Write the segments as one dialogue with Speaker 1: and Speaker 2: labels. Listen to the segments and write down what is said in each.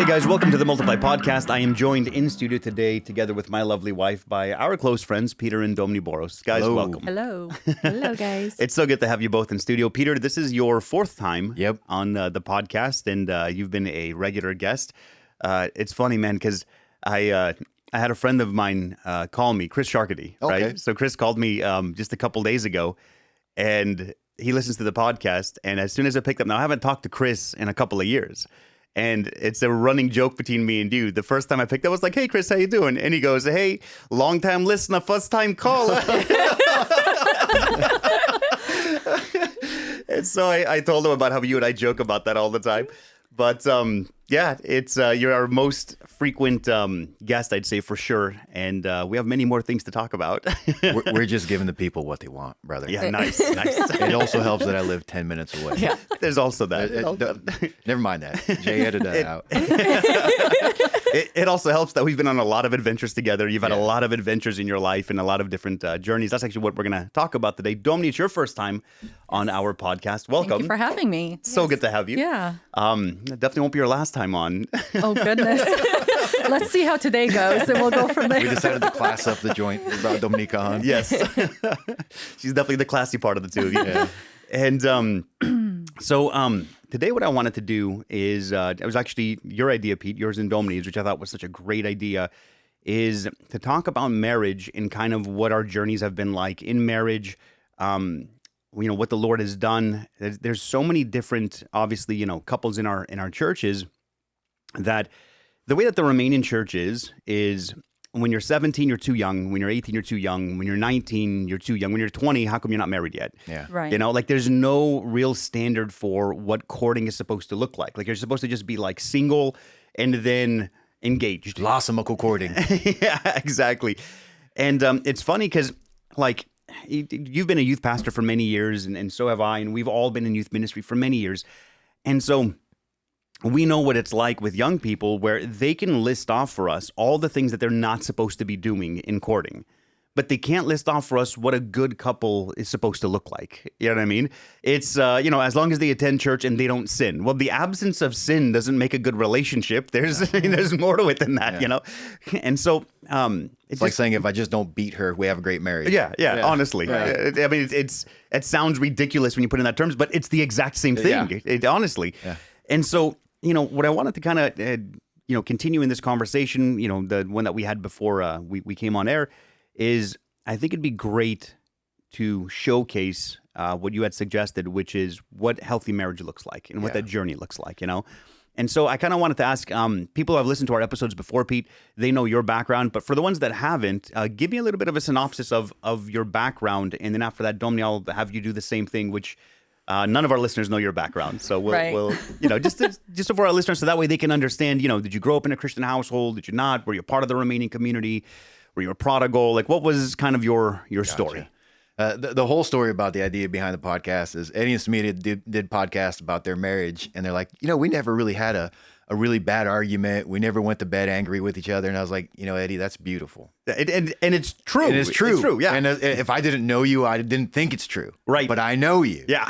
Speaker 1: Hey guys, welcome to the Multiply Podcast. I am joined in studio today together with my lovely wife by our close friends, Peter and Domni Boros. Guys,
Speaker 2: Hello.
Speaker 1: welcome.
Speaker 3: Hello. Hello, guys.
Speaker 1: It's so good to have you both in studio. Peter, this is your fourth time on the podcast, and you've been a regular guest. It's funny, man, because I had a friend of mine call me, Chris Sharkety, right? So Chris called me just a couple days ago, and he listens to the podcast, and as soon as I picked up, now I haven't talked to Chris in a couple of years, and it's a running joke between me and you. The first time I picked up, I was like, hey, Chris, how you doing? And he goes, hey, long-time listener, first-time caller. And so I told him about how you and I joke about that all the time. But yeah, it's you're our most frequent guest, I'd say, for sure. And we have many more things to talk about.
Speaker 2: We're just giving the people what they want, brother.
Speaker 1: Yeah, nice.
Speaker 2: It also helps that I live 10 minutes away.
Speaker 3: Yeah.
Speaker 1: There's also that.
Speaker 2: Never mind that. Jay edited that out.
Speaker 1: It also helps that we've been on a lot of adventures together. You've had a lot of adventures in your life and a lot of different journeys. That's actually what we're going to talk about today. Domni, it's your first time on our podcast. Welcome.
Speaker 3: Thank you for having me.
Speaker 1: So good to have you.
Speaker 3: Yeah.
Speaker 1: It definitely won't be your last time on.
Speaker 3: Oh, goodness. Let's see how today goes, and we'll go from there.
Speaker 2: We decided to class up the joint about Dominica on.
Speaker 1: Yes. She's definitely the classy part of the two of you.
Speaker 2: Yeah.
Speaker 1: And so today what I wanted to do is, it was actually your idea, Pete, yours and Domini's, which I thought was such a great idea, is to talk about marriage and kind of what our journeys have been like in marriage, what the Lord has done. There's so many different, obviously, couples in our churches that the way that the Romanian church is when you're 17, you're too young. When you're 18, you're too young. When you're 19, you're too young. When you're 20, how come you're not married yet?
Speaker 2: Yeah.
Speaker 3: Right.
Speaker 1: There's no real standard for what courting is supposed to look like. Like, you're supposed to just be like single and then engaged.
Speaker 2: Blossomable courting.
Speaker 1: Yeah, exactly. And it's funny because, like, you've been a youth pastor for many years, and so have I, and we've all been in youth ministry for many years. And so we know what it's like with young people where they can list off for us all the things that they're not supposed to be doing in courting, but they can't list off for us what a good couple is supposed to look like. You know what I mean? It's, as long as they attend church and they don't sin. Well, the absence of sin doesn't make a good relationship. There's more to it than that, And so
Speaker 2: It's like saying if I just don't beat her, we have a great marriage.
Speaker 1: Yeah, honestly.
Speaker 2: Right.
Speaker 1: I mean, it sounds ridiculous when you put it in that terms, but it's the exact same thing, honestly.
Speaker 2: Yeah.
Speaker 1: And so, what I wanted to kind of, continue in this conversation, the one that we had before we came on air, is I think it'd be great to showcase what you had suggested, which is what healthy marriage looks like and what that journey looks like, And so I kind of wanted to ask people who have listened to our episodes before, Pete, they know your background. But for the ones that haven't, give me a little bit of a synopsis of your background. And then after that, Domni, I'll have you do the same thing, which none of our listeners know your background. So we'll just for our listeners, so that way they can understand, did you grow up in a Christian household? Did you not? Were you part of the Romanian community? Were you a prodigal? Like, what was kind of your story?
Speaker 2: The whole story about the idea behind the podcast is Eddie and Samita did podcasts about their marriage, and they're like, we never really had a really bad argument. We never went to bed angry with each other. And I was like, Eddie, that's beautiful.
Speaker 1: And it's true.
Speaker 2: And it's true.
Speaker 1: It's true, yeah.
Speaker 2: And if I didn't know you, I didn't think it's true.
Speaker 1: Right.
Speaker 2: But I know you.
Speaker 1: Yeah.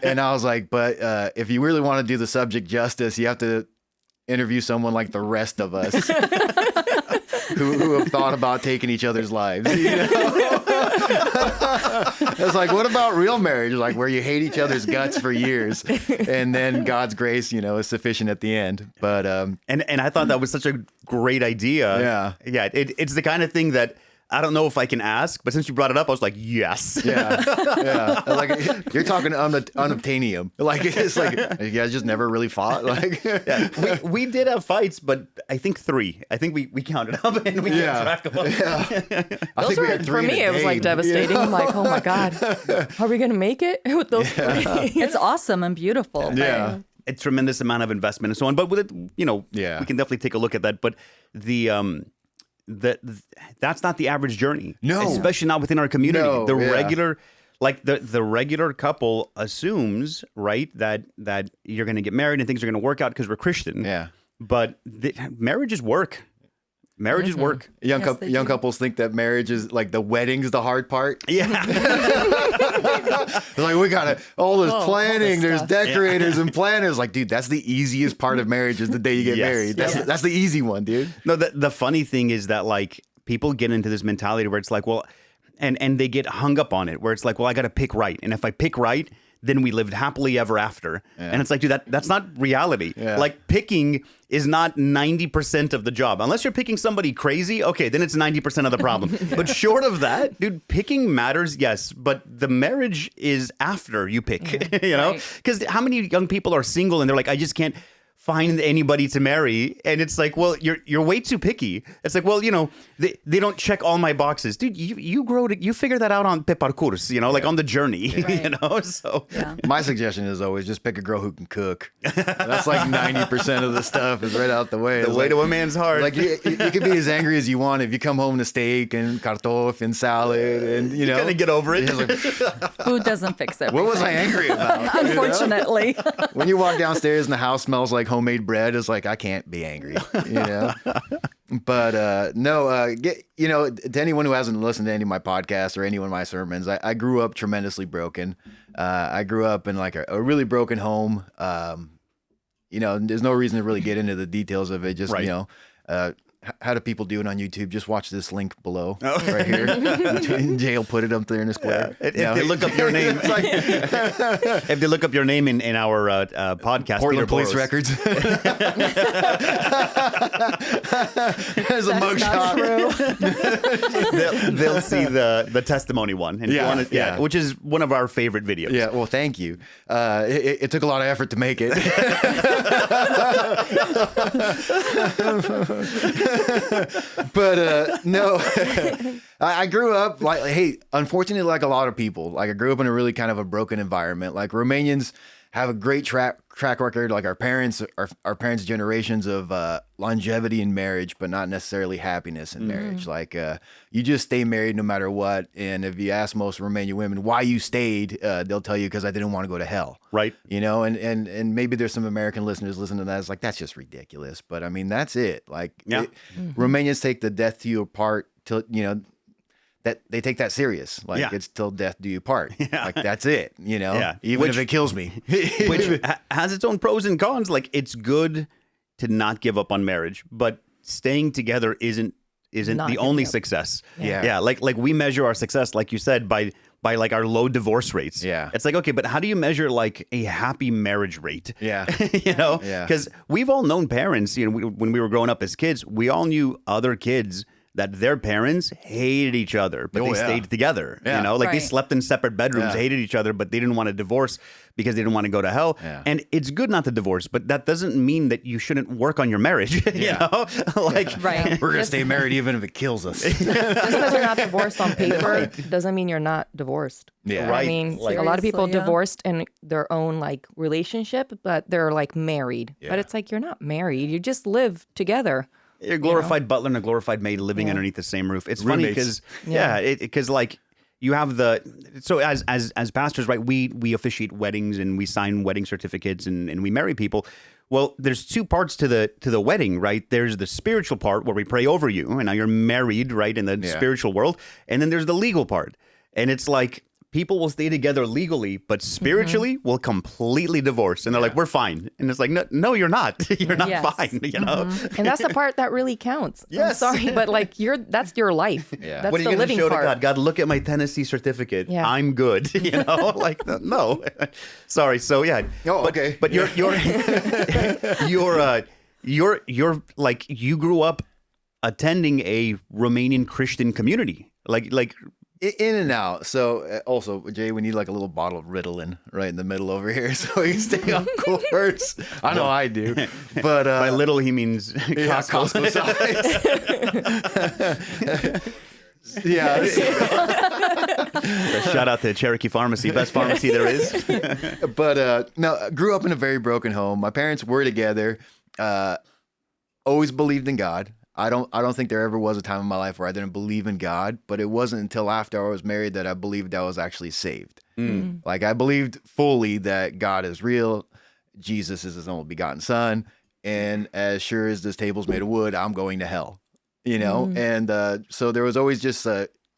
Speaker 2: And I was like, but if you really want to do the subject justice, you have to interview someone like the rest of us who have thought about taking each other's lives. It's like, what about real marriage? Like where you hate each other's guts for years, and then God's grace, is sufficient at the end. But
Speaker 1: and I thought that was such a great idea. Yeah. It's the kind of thing that I don't know if I can ask, but since you brought it up, I was like, yes.
Speaker 2: Yeah. Like you're talking unobtainium. Like it's like you guys just never really fought. Like
Speaker 1: we did have fights, but I think 3. I think we counted up and we kept track of them.
Speaker 2: Yeah. I think we had 3
Speaker 3: for me, it was like devastating. I'm like, oh my God, are we going to make it with those 3? It's awesome and beautiful.
Speaker 2: Yeah.
Speaker 1: A tremendous amount of investment and so on. But with it, we can definitely take a look at that. But that's not the average journey.
Speaker 2: No.
Speaker 1: Especially not within our community.
Speaker 2: No,
Speaker 1: regular, like the regular couple assumes, right, that you're going to get married and things are going to work out because we're Christian.
Speaker 2: Yeah.
Speaker 1: But marriage is work. Marriage is work.
Speaker 2: Young
Speaker 3: Yes, they
Speaker 2: young
Speaker 3: do.
Speaker 2: couples think that marriage is like the wedding's the hard part.
Speaker 1: Yeah.
Speaker 2: They're like, we got all this planning.
Speaker 3: this
Speaker 2: There's
Speaker 3: stuff.
Speaker 2: decorators and planners. Like, dude, that's the easiest part of marriage is the day you get
Speaker 1: Yes.
Speaker 2: married. That's
Speaker 3: Yes.
Speaker 2: that's the easy one, dude.
Speaker 1: No, the funny thing is that like people get into this mentality where it's like, well, and they get hung up on it where it's like, well, I got to pick right. And if I pick right, then we lived happily ever after. And it's like, dude, that's not reality.
Speaker 2: Yeah.
Speaker 1: Like picking is not 90% of the job. Unless you're picking somebody crazy, okay, then it's 90% of the problem. But short of that, dude, picking matters, yes, but the marriage is after you pick, you know?
Speaker 3: Right.
Speaker 1: Because how many young people are single and they're like, I just can't find anybody to marry, and it's like, well, you're way too picky. It's like, well, you know, they don't check all my boxes, dude. You figure that out on parcours, you know, like on the journey, you know. So
Speaker 2: My suggestion is always just pick a girl who can cook. That's like 90% of the stuff is right out the way.
Speaker 1: the
Speaker 2: It's
Speaker 1: way
Speaker 2: like,
Speaker 1: to a man's heart.
Speaker 2: like you can be as angry as you want if you come home to steak and kartoff and salad and you know.
Speaker 1: Gotta get over it.
Speaker 2: It's like,
Speaker 3: Food doesn't fix it.
Speaker 2: what was I angry about? You know?
Speaker 3: Unfortunately.
Speaker 2: When you walk downstairs and the house smells like homemade bread, it's like I can't be angry, you know. But to anyone who hasn't listened to any of my podcasts or any of my sermons, I grew up tremendously broken. I grew up in like a really broken home. There's no reason to really get into the details of it. Just
Speaker 1: Right.
Speaker 2: how do people do it on YouTube? Just watch this link below, right here. Jay will put it up there in the square.
Speaker 1: If they look up your name,
Speaker 2: It's like
Speaker 1: if they look up your name in our podcast, Peter
Speaker 2: Portland Police
Speaker 1: Boros,
Speaker 2: Records. There's a
Speaker 3: That's not
Speaker 2: mugshot.
Speaker 3: true.
Speaker 1: they'll see the testimony one, and if you
Speaker 2: Yeah,
Speaker 1: want
Speaker 2: yeah.
Speaker 1: which is one of our favorite videos.
Speaker 2: Yeah, well, thank you. It took a lot of effort to make it. But no, I grew up unfortunately, like a lot of people, like I grew up in a really kind of a broken environment. Like Romanians have a great track record, like our parents generations of longevity in marriage, but not necessarily happiness in marriage. Like you just stay married no matter what. And if you ask most Romanian women why you stayed, they'll tell you because I didn't want to go to hell.
Speaker 1: Right.
Speaker 2: You know, and maybe there's some American listeners listening to that. It's like, that's just ridiculous. But I mean, that's it. Like Romanians take the death to you part till, that they take that serious. Like it's till death do you part. Like that's it,
Speaker 1: Yeah.
Speaker 2: even if it kills me.
Speaker 1: Which has its own pros and cons. Like it's good to not give up on marriage, but staying together isn't
Speaker 3: Not
Speaker 1: the only
Speaker 3: giving up.
Speaker 1: success.
Speaker 2: Yeah.
Speaker 1: Like we measure our success, like you said, by like our low divorce rates.
Speaker 2: Yeah.
Speaker 1: It's like, okay, but how do you measure like a happy marriage rate?
Speaker 2: Yeah.
Speaker 1: Yeah.
Speaker 2: Yeah.
Speaker 1: We've all known parents, when we were growing up as kids, we all knew other kids that their parents hated each other, but
Speaker 2: Oh,
Speaker 1: they
Speaker 2: yeah.
Speaker 1: stayed together.
Speaker 2: Yeah.
Speaker 1: Like they
Speaker 3: Right.
Speaker 1: slept in separate bedrooms,
Speaker 2: Yeah.
Speaker 1: hated each other, but they didn't want to divorce because they didn't want to go to hell.
Speaker 2: Yeah.
Speaker 1: And it's good not to divorce, but that doesn't mean that you shouldn't work on your marriage.
Speaker 2: Yeah.
Speaker 3: Right.
Speaker 2: We're going to stay married even if it kills us.
Speaker 3: Just because you're not divorced on paper doesn't mean you're not divorced.
Speaker 2: Yeah.
Speaker 1: Right.
Speaker 3: I mean,
Speaker 1: Like-
Speaker 3: a lot of people
Speaker 4: Seriously, yeah.
Speaker 3: divorced in their own like relationship, but they're like married.
Speaker 2: Yeah.
Speaker 3: But it's like you're not married. You just live together.
Speaker 1: You're a glorified butler and a glorified maid living underneath the same roof. It's funny
Speaker 2: Roommates.
Speaker 1: because because like you have so as pastors, right? We officiate weddings and we sign wedding certificates and we marry people. Well, there's two parts to the wedding, right? There's the spiritual part where we pray over you, and now you're married, right, in the spiritual world, and then there's the legal part, and it's like. People will stay together legally, but spiritually will completely divorce. And they're like, we're fine. And it's like, no, you're not. You're not
Speaker 3: Yes.
Speaker 1: fine,
Speaker 3: And that's the part that really counts.
Speaker 1: Yes.
Speaker 3: I'm sorry, but like that's your life.
Speaker 2: Yeah.
Speaker 3: That's
Speaker 1: What are you
Speaker 3: the
Speaker 1: going to
Speaker 3: living
Speaker 1: show
Speaker 3: part.
Speaker 1: to God? God, look at my Tennessee certificate.
Speaker 3: Yeah.
Speaker 1: I'm good. Like no. Sorry. So yeah.
Speaker 2: Oh, okay.
Speaker 1: But you're like you grew up attending a Romanian Christian community. Like
Speaker 2: In and out. So also, Jay, we need like a little bottle of Ritalin right in the middle over here so we can stay on course. I know I do. But
Speaker 1: by little he means
Speaker 2: yeah,
Speaker 1: Costco.
Speaker 2: Costco size. Yeah.
Speaker 1: Shout out to Cherokee Pharmacy, best pharmacy there is.
Speaker 2: But no, grew up in a very broken home. My parents were together. Always believed in God. I don't think there ever was a time in my life where I didn't believe in God, but it wasn't until after I was married that I believed I was actually saved. Like I believed fully that God is real, Jesus is his only begotten son, and as sure as this table's made of wood, I'm going to hell. you know? And so there was always just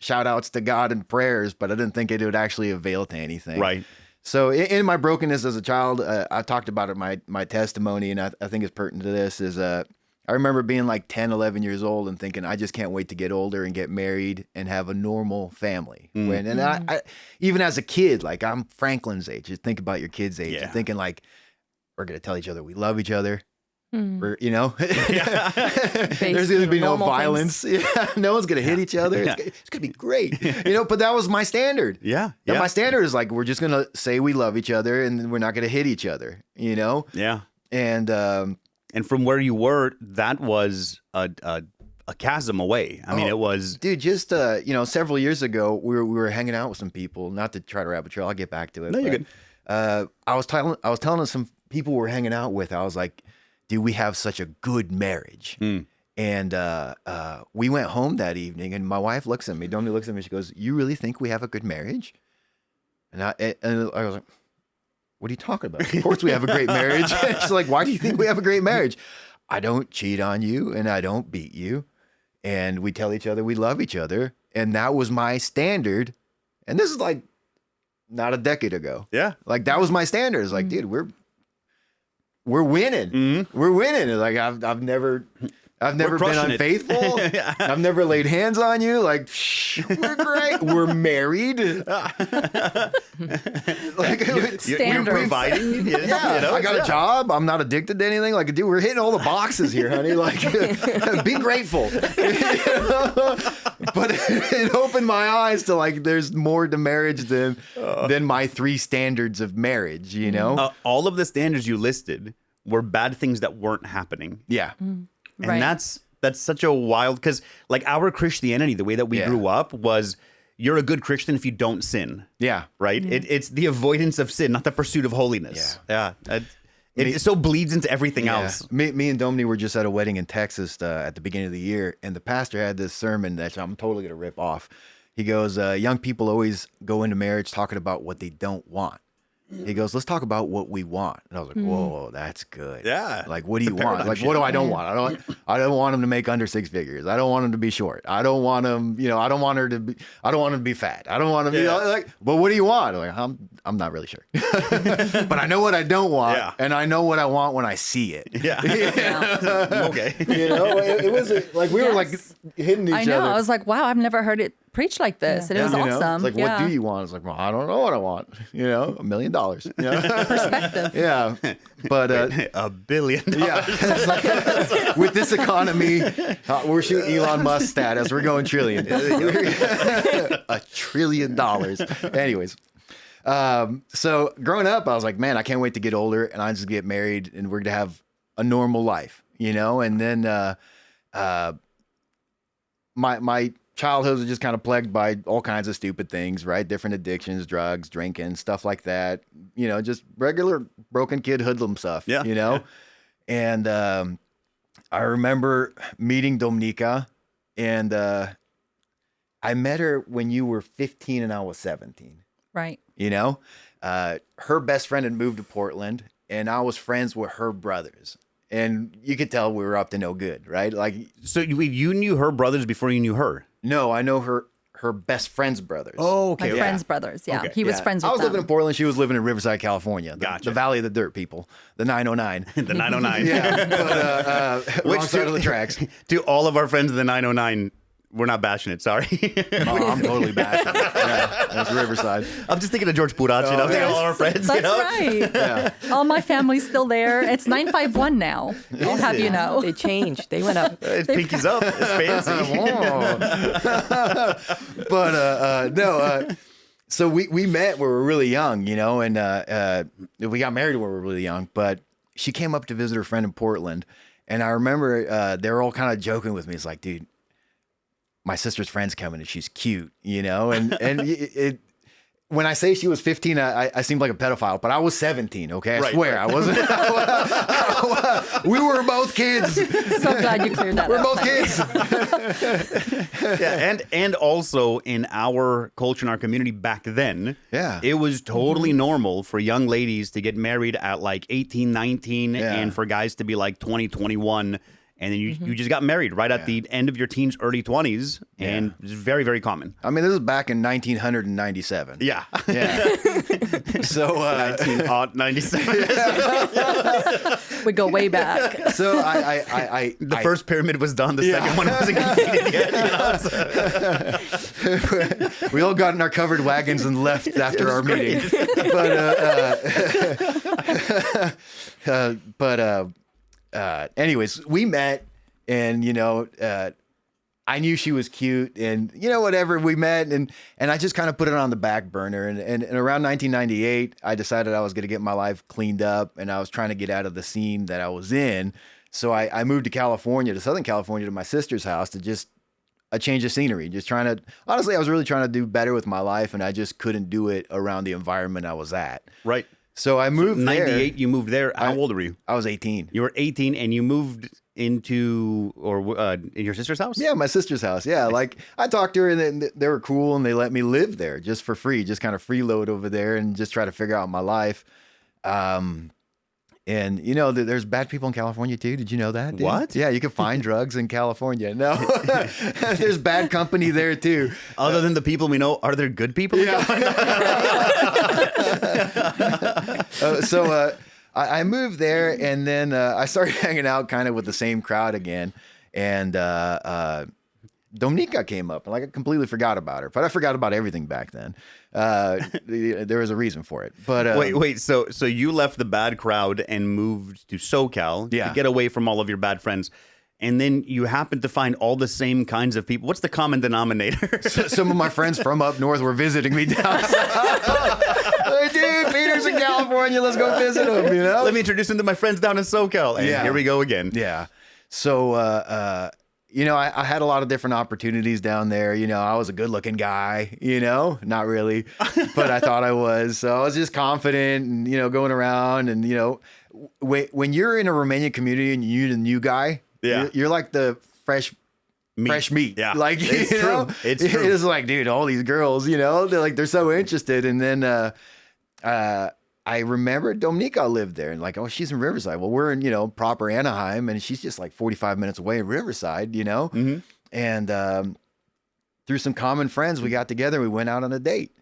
Speaker 2: shout outs to God and prayers, but I didn't think it would actually avail to anything.
Speaker 1: Right.
Speaker 2: So in my brokenness as a child, I talked about it in my testimony, and I think it's pertinent to this, is I remember being like 10, 11 years old and thinking, I just can't wait to get older and get married and have a normal family. I even as a kid, like I'm Franklin's age, just think about your kid's age, and thinking like, we're going to tell each other we love each other. We're, you know, there's going to be no violence. No one's going to hit each other. It's going to be great. You know, but that was my standard. My standard is like, we're just going to say we love each other and we're not going to hit each other, you know? And
Speaker 1: from where you were, that was a chasm away. I mean, it was...
Speaker 2: Dude, just, you know, several years ago, we were hanging out with some people, not to try to rabbit trail, I'll get back to it.
Speaker 1: No, you're good.
Speaker 2: I was telling some people we're hanging out with, I was like, dude, we have such a good marriage. And we went home that evening, and my wife looks at me, Domini looks at me, she goes, you really think we have a good marriage? And I was like, what are you talking about? Of course we have a great marriage. She's like, why do you think we have a great marriage? I don't cheat on you, and I don't beat you. And we tell each other we love each other. And that was my standard. And this is like not a decade ago.
Speaker 1: Yeah.
Speaker 2: Like that was my standard. It's like, dude, we're winning. We're winning. Like I've never been unfaithful. I've never laid hands on you. Like, we're great. We're married.
Speaker 1: Like, you're providing.
Speaker 2: Yeah, you know, I got a job. I'm not addicted to anything. Like, dude, we're hitting all the boxes here, honey. Like, be grateful. You know? But it opened my eyes to like, there's more to marriage than my 3 standards of marriage. You know,
Speaker 1: all of the standards you listed were bad things that weren't happening.
Speaker 2: Yeah.
Speaker 1: And that's such a wild, because like our Christianity, the way that we grew up was, you're a good Christian if you don't sin.
Speaker 2: Yeah.
Speaker 1: Right? It's the avoidance of sin, not the pursuit of holiness. Yeah. It so bleeds into everything else.
Speaker 2: Me and Domni were just at a wedding in Texas at the beginning of the year, and the pastor had this sermon that I'm totally going to rip off. He goes, young people always go into marriage talking about what they don't want. He goes, let's talk about what we want. And I was like, whoa, that's good.
Speaker 1: Yeah.
Speaker 2: Like, what do you want? Like, what do I don't want? I don't want him to make under 6 figures. I don't want him to be short. I don't want him, you know, I don't want him to be fat. I don't want him, you know, like, but what do you want? I'm like, I'm not really sure. But I know what I don't want. And I know what I want when I see it.
Speaker 1: Yeah. Okay.
Speaker 2: You know, it was like, we were like hitting each other.
Speaker 3: I know. I was like, wow, I've never heard it preached like this. And it was awesome.
Speaker 2: It's like, what do you want? It's like, well, I don't know what I want. You know, $1 million. You know?
Speaker 3: Perspective.
Speaker 2: Yeah. But
Speaker 1: $1 billion.
Speaker 2: Yeah. With this economy, we're shooting Elon Musk status. We're going trillion. $1 trillion. Anyways. So growing up, I was like, man, I can't wait to get older and I just get married and we're going to have a normal life, you know? And then my childhood was just kind of plagued by all kinds of stupid things, right? Different addictions, drugs, drinking, stuff like that. You know, just regular broken kid hoodlum stuff, you know? Yeah. And I remember meeting Dominica, and I met her when you were 15 and I was 17.
Speaker 3: Right.
Speaker 2: You know? Her best friend had moved to Portland, and I was friends with her brothers. And you could tell we were up to no good, right? Like,
Speaker 1: so you knew her brothers before you knew her?
Speaker 2: No, I know her best friend's brothers.
Speaker 1: Oh, okay.
Speaker 3: My friend's brothers, yeah.
Speaker 1: Okay.
Speaker 3: He was friends with
Speaker 2: I was
Speaker 3: them.
Speaker 2: living in Portland. She was living in Riverside, California. The Valley of the Dirt people. The 909.
Speaker 1: The 909.
Speaker 2: Yeah. But, wrong side of the tracks.
Speaker 1: To all of our friends of the 909, we're not bashing it, sorry.
Speaker 2: Oh, I'm totally bashing it. Yeah, that's Riverside.
Speaker 1: I'm just thinking of George Purach, I'm thinking of all our friends.
Speaker 3: That's
Speaker 1: you know?
Speaker 3: right.
Speaker 2: Yeah.
Speaker 3: All my family's still there. It's 951 now. I'll have you know.
Speaker 4: They changed. They went up.
Speaker 1: It's pinkies up. It's fancy.
Speaker 2: But no, so we met when we were really young, you know, and we got married when we were really young, but she came up to visit her friend in Portland. And I remember they were all kind of joking with me. It's like, dude, my sister's friend's coming and she's cute, you know? And when I say she was 15, I seemed like a pedophile, but I was 17, okay? I swear. Right. I wasn't. We were both kids.
Speaker 3: So glad you cleared that
Speaker 2: We're
Speaker 3: up.
Speaker 2: both kids.
Speaker 1: Yeah, and also in our culture, in our community back then, it was totally normal for young ladies to get married at like 18, 19, and for guys to be like 20, 21. and then you just got married right at the end of your teens, early 20s, and it's very, very common.
Speaker 2: I mean, this is back in 1997.
Speaker 1: Yeah.
Speaker 2: Yeah. So
Speaker 1: 1997.
Speaker 3: We go way back.
Speaker 2: So
Speaker 1: The first pyramid was done. The second one wasn't completed yet.
Speaker 2: we all got in our covered wagons and left after our meeting. But anyways, we met, and I knew she was cute, and whatever, we met, and I just kind of put it on the back burner, and around 1998, I decided I was going to get my life cleaned up, and I was trying to get out of the scene that I was in. So I moved to California, to Southern California, to my sister's house, to just a change of scenery, just honestly, I was really trying to do better with my life, and I just couldn't do it around the environment I was at.
Speaker 1: Right.
Speaker 2: So I moved there.
Speaker 1: 98, you moved there. How old were you?
Speaker 2: I was 18.
Speaker 1: You were 18, and you moved into in your sister's house?
Speaker 2: Yeah, my sister's house. Yeah, like I talked to her, and they were cool, and they let me live there just for free, just kind of freeload over there, and just try to figure out my life. And there's bad people in California too. Did you know that? Dude?
Speaker 1: What?
Speaker 2: Yeah, you can find drugs in California. No, there's bad company there too.
Speaker 1: Other than the people we know, are there good people in California?
Speaker 2: So I moved there, and then I started hanging out kind of with the same crowd again. And Dominica came up, and I completely forgot about her. But I forgot about everything back then. There was a reason for it. But
Speaker 1: wait. So you left the bad crowd and moved to SoCal to get away from all of your bad friends. And then you happened to find all the same kinds of people. What's the common denominator?
Speaker 2: Some of my friends from up north were visiting me down south. Like, dude, Peter's in California. Let's go visit him,
Speaker 1: Let me introduce him to my friends down in SoCal. And here we go again.
Speaker 2: Yeah. So, I had a lot of different opportunities down there. I was a good looking guy, not really, but I thought I was. So I was just confident and, going around and, when you're in a Romanian community and you're the new guy, you're like the fresh meat.
Speaker 1: Yeah.
Speaker 2: Like,
Speaker 1: it's true. It's true.
Speaker 2: It's like, dude, all these girls, they're so interested. And then, I remember Dominica lived there, and like, oh, she's in Riverside. Well, we're in, proper Anaheim, and she's just like 45 minutes away in Riverside,
Speaker 1: Mm-hmm.
Speaker 2: And through some common friends, we got together. We went out on a date,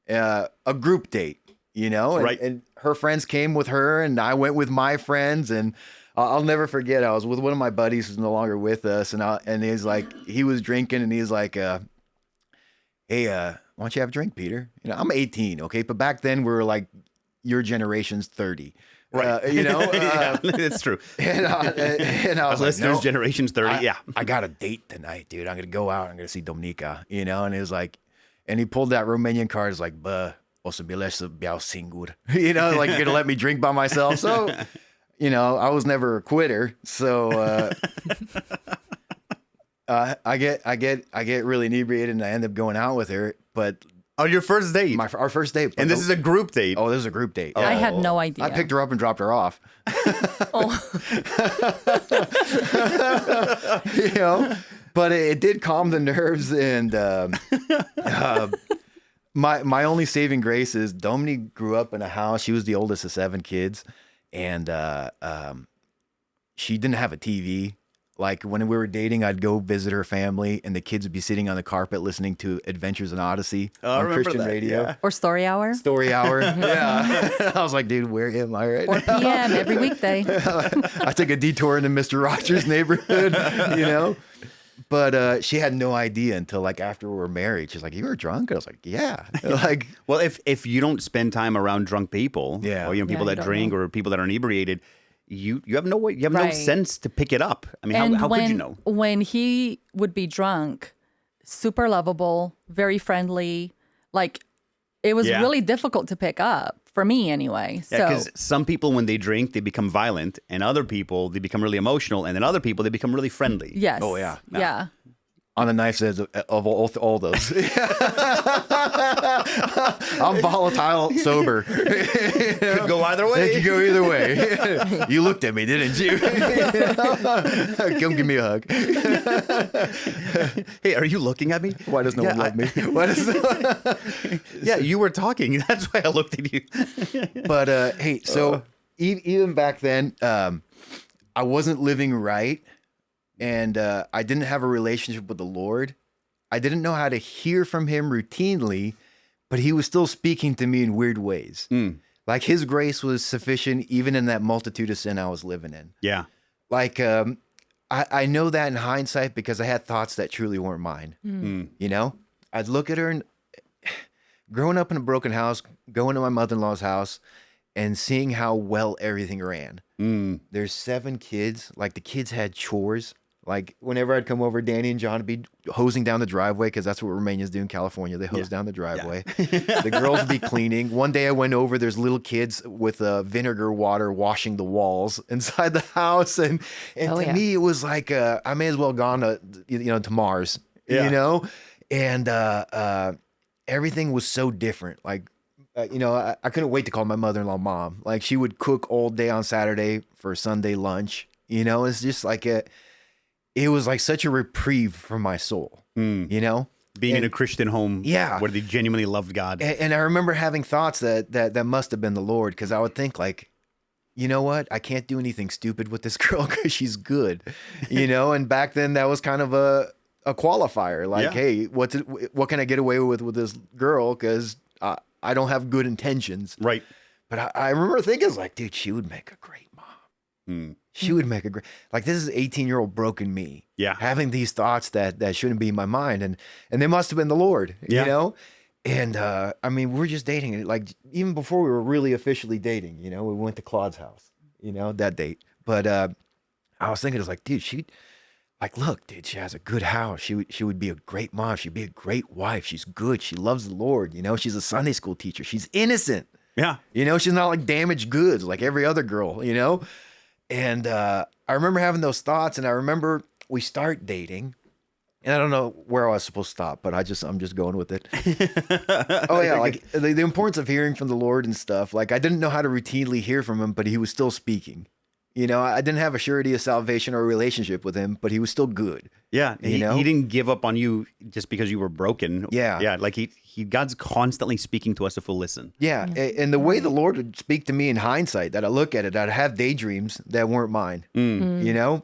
Speaker 2: a group date, and,
Speaker 1: right.
Speaker 2: And her friends came with her, and I went with my friends, and I'll never forget. I was with one of my buddies who's no longer with us, and he's like, he was drinking, and he's like, hey, why don't you have a drink, Peter? I'm 18, okay, but back then we were like, your generation's 30,
Speaker 1: right? It's true.
Speaker 2: And I was
Speaker 1: listeners,
Speaker 2: like, no,
Speaker 1: generation's 30.
Speaker 2: I got a date tonight, dude. I'm gonna go out. I'm gonna see Dominica, And he was like, and he pulled that Romanian card. He's like, "Bă, o să beau singur," like you're gonna let me drink by myself. So, I was never a quitter. So I get really inebriated, and I end up going out with her, but.
Speaker 1: On your first date?
Speaker 2: Our first date.
Speaker 1: And this is a group date?
Speaker 2: Oh, this is a group date.
Speaker 3: I had no idea.
Speaker 2: I picked her up and dropped her off. But it did calm the nerves. And my only saving grace is Domni grew up in a house. She was the oldest of 7 kids. And she didn't have a TV. Like when we were dating, I'd go visit her family, and the kids would be sitting on the carpet listening to Adventures in Odyssey on Christian radio.
Speaker 1: Yeah.
Speaker 3: Or Story Hour.
Speaker 2: Story Hour. Yeah. I was like, dude, where am I right
Speaker 3: 4 p.m. every weekday.
Speaker 2: I took a detour into Mr. Rogers' neighborhood, But she had no idea until like after we were married. She's like, "You were drunk?" And I was like, "Yeah." Like,
Speaker 1: well, if you don't spend time around drunk people, or people that drink or people that are inebriated, you have no way, you have no sense to pick it up. I mean, how could you know?
Speaker 3: When he would be drunk, super lovable, very friendly, like it was really difficult to pick up for me anyway.
Speaker 1: Yeah, because some people when they drink, they become violent, and other people they become really emotional, and then other people they become really friendly.
Speaker 3: Yes.
Speaker 2: Oh yeah.
Speaker 3: Yeah.
Speaker 2: On the knife's edge of all those. I'm volatile, sober.
Speaker 1: Could go either way.
Speaker 2: It could go either way. You looked at me, didn't you? Come give me a hug.
Speaker 1: Hey, are you looking at me?
Speaker 2: Why does no one love me? Why does
Speaker 1: Yeah, you were talking. That's why I looked at you.
Speaker 2: But hey, so even back then, I wasn't living right. and I didn't have a relationship with the Lord. I didn't know how to hear from him routinely, but he was still speaking to me in weird ways. Like his grace was sufficient even in that multitude of sin I was living in.
Speaker 1: Yeah.
Speaker 2: Like, I know that in hindsight because I had thoughts that truly weren't mine. You know, I'd look at her and growing up in a broken house, going to my mother-in-law's house and seeing how well everything ran. There's 7 kids. Like the kids had chores. Like whenever I'd come over, Danny and John would be hosing down the driveway because that's what Romanians do in California. They hose down the driveway. The girls would be cleaning. One day I went over, there's little kids with vinegar water washing the walls inside the house. And to me, it was like, I may as well have gone to Mars, you know? And everything was so different. Like, I couldn't wait to call my mother-in-law mom. Like she would cook all day on Saturday for Sunday lunch. You know, it's just like it was like such a reprieve for my soul, you know?
Speaker 1: Being in a Christian home where they genuinely loved God.
Speaker 2: And I remember having thoughts that must have been the Lord, because I would think like, you know what? I can't do anything stupid with this girl because she's good, you know? And back then that was kind of a qualifier. Like, hey, what can I get away with this girl? Because I don't have good intentions.
Speaker 1: Right.
Speaker 2: But I remember thinking, like, dude, she would make a great mom. She would make a great, like, this is 18-year-old broken me. Yeah. Having these thoughts that shouldn't be in my mind. And they must have been the Lord, you know? And I mean, we're just dating. Like, even before we were really officially dating, you know, we went to Claude's house, you know, that date. But I was thinking, it's like, dude, look, dude, she has a good house. She would be a great mom. She'd be a great wife. She's good. She loves the Lord. You know, she's a Sunday school teacher. She's innocent. Yeah. You know, she's not like damaged goods like every other girl, you know? And I remember having those thoughts, and I remember we start dating, and I don't know where I was supposed to stop, but I'm just going with it. Oh yeah, like the importance of hearing from the Lord and stuff. Like I didn't know how to routinely hear from him, but he was still speaking. You know, I didn't have a surety of salvation or a relationship with him, but he was still good. Yeah,
Speaker 1: he didn't give up on you just because you were broken. Yeah, like God's constantly speaking to us if we'll listen.
Speaker 2: Yeah, and the way the Lord would speak to me in hindsight, that I look at it, I'd have daydreams that weren't mine. You know,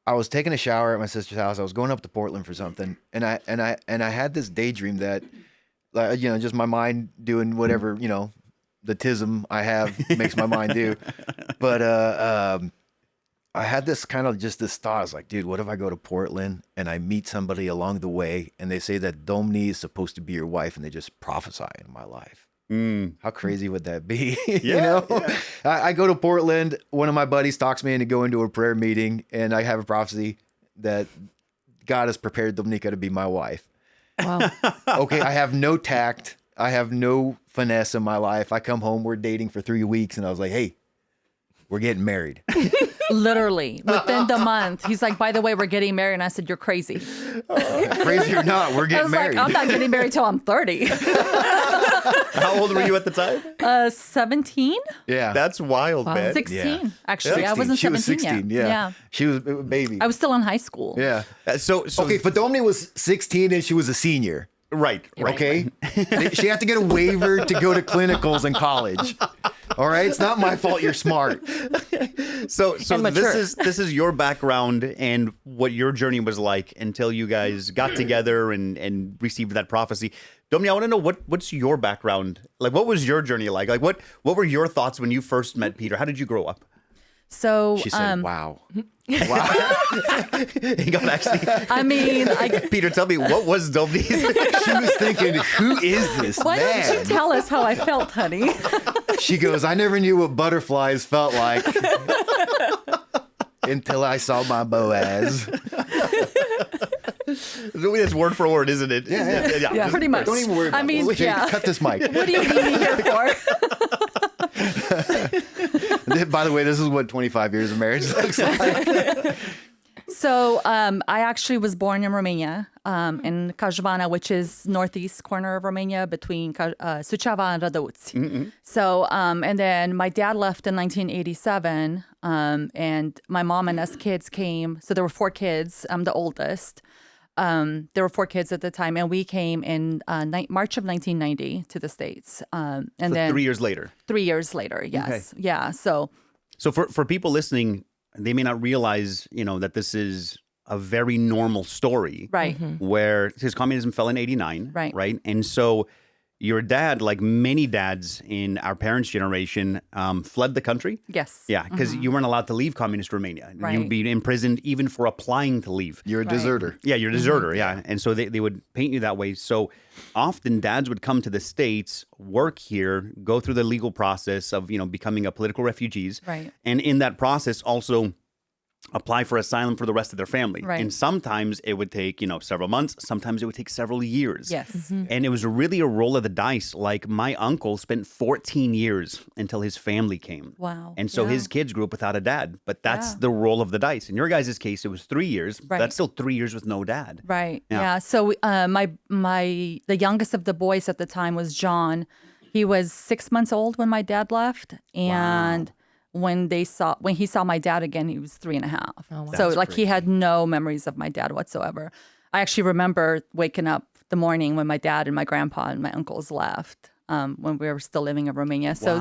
Speaker 2: I was taking a shower at my sister's house. I was going up to Portland for something, and I had this daydream that, you know, just my mind doing whatever, you know, the tism I have makes my mind do. But I had this kind of just this thought. I was like, dude, what if I go to Portland and I meet somebody along the way and they say that Domni is supposed to be your wife and they just prophesy in my life? How crazy would that be? You know, I go to Portland. One of my buddies talks me into going to a prayer meeting, and I have a prophecy that God has prepared Dominica to be my wife. Wow. Okay, I have no tact. I have no finesse in my life. I come home, we're dating for 3 weeks, and I was like, hey, we're getting married.
Speaker 3: Literally, within the month. He's like, by the way, we're getting married. And I said, you're crazy.
Speaker 2: Crazy or not, we're getting married.
Speaker 3: Like, I'm not getting married till I'm 30.
Speaker 1: How old were you at the time?
Speaker 3: 17.
Speaker 2: Yeah.
Speaker 1: That's wild, man.
Speaker 3: 16,
Speaker 1: yeah.
Speaker 3: actually.
Speaker 2: 16.
Speaker 3: I wasn't 17
Speaker 2: She was 16,
Speaker 3: yet.
Speaker 2: yeah. She was a baby.
Speaker 3: I was still in high school.
Speaker 2: Yeah.
Speaker 1: So
Speaker 2: okay, but Domni was 16 and she was a senior.
Speaker 1: Right.
Speaker 2: Okay. She had to get a waiver to go to clinicals in college. All right. It's not my fault. You're smart.
Speaker 1: So this is your background and what your journey was like until you guys got together and received that prophecy. Domni, I want to know what's your background? Like, what was your journey like? Like, what were your thoughts when you first met Peter? How did you grow up?
Speaker 3: So
Speaker 2: she said, wow.
Speaker 1: Wow. He got actually.
Speaker 3: I mean,
Speaker 1: Peter, tell me, what was Domni's?
Speaker 2: She was thinking, who is this
Speaker 3: Why
Speaker 2: man?
Speaker 3: don't you tell us how I felt, honey?
Speaker 2: She goes, I never knew what butterflies felt like until I saw my Boaz.
Speaker 1: That's word for word, isn't it?
Speaker 3: Yeah, pretty much.
Speaker 2: Don't even worry about it.
Speaker 3: Yeah.
Speaker 2: Cut this mic.
Speaker 3: What do you need me here for?
Speaker 2: By the way, this is what 25 years of marriage looks like.
Speaker 3: So I actually was born in Romania, in Cajvana, which is northeast corner of Romania between Suceava and Rădăuți. So, and then my dad left in 1987, and my mom and us kids came. So there were 4 kids. I'm the oldest. There were 4 kids at the time, and we came in March of 1990 to the States. And then
Speaker 1: 3 years later.
Speaker 3: 3 years later, yes.
Speaker 1: Okay.
Speaker 3: Yeah, so
Speaker 1: for people listening, they may not realize, you know, that this is a very normal story.
Speaker 3: Right.
Speaker 1: Where, because communism fell in 89.
Speaker 3: Right.
Speaker 1: And so your dad, like many dads in our parents' generation, fled the country.
Speaker 3: Yes.
Speaker 1: Yeah, because you weren't allowed to leave communist Romania.
Speaker 3: Right.
Speaker 1: You'd be imprisoned even for applying to leave.
Speaker 2: You're a deserter.
Speaker 1: Yeah, you're a deserter, yeah. And so they would paint you that way. So often dads would come to the States, work here, go through the legal process of, becoming a political refugees.
Speaker 3: Right.
Speaker 1: And in that process also apply for asylum for the rest of their family.
Speaker 3: Right.
Speaker 1: And sometimes it would take, several months. Sometimes it would take several years.
Speaker 3: Yes.
Speaker 1: And it was really a roll of the dice. Like my uncle spent 14 years until his family came.
Speaker 3: Wow.
Speaker 1: And so his kids grew up without a dad. But that's the roll of the dice. In your guys' case, it was 3 years.
Speaker 3: Right.
Speaker 1: That's still 3 years with no dad.
Speaker 3: Right.
Speaker 1: Yeah.
Speaker 3: Yeah. So the youngest of the boys at the time was John. He was 6 months old when my dad left, and when he saw my dad again, he was 3.5.
Speaker 4: Oh, wow.
Speaker 3: So he had no memories of my dad whatsoever. I actually remember waking up the morning when my dad and my grandpa and my uncles left, when we were still living in Romania. So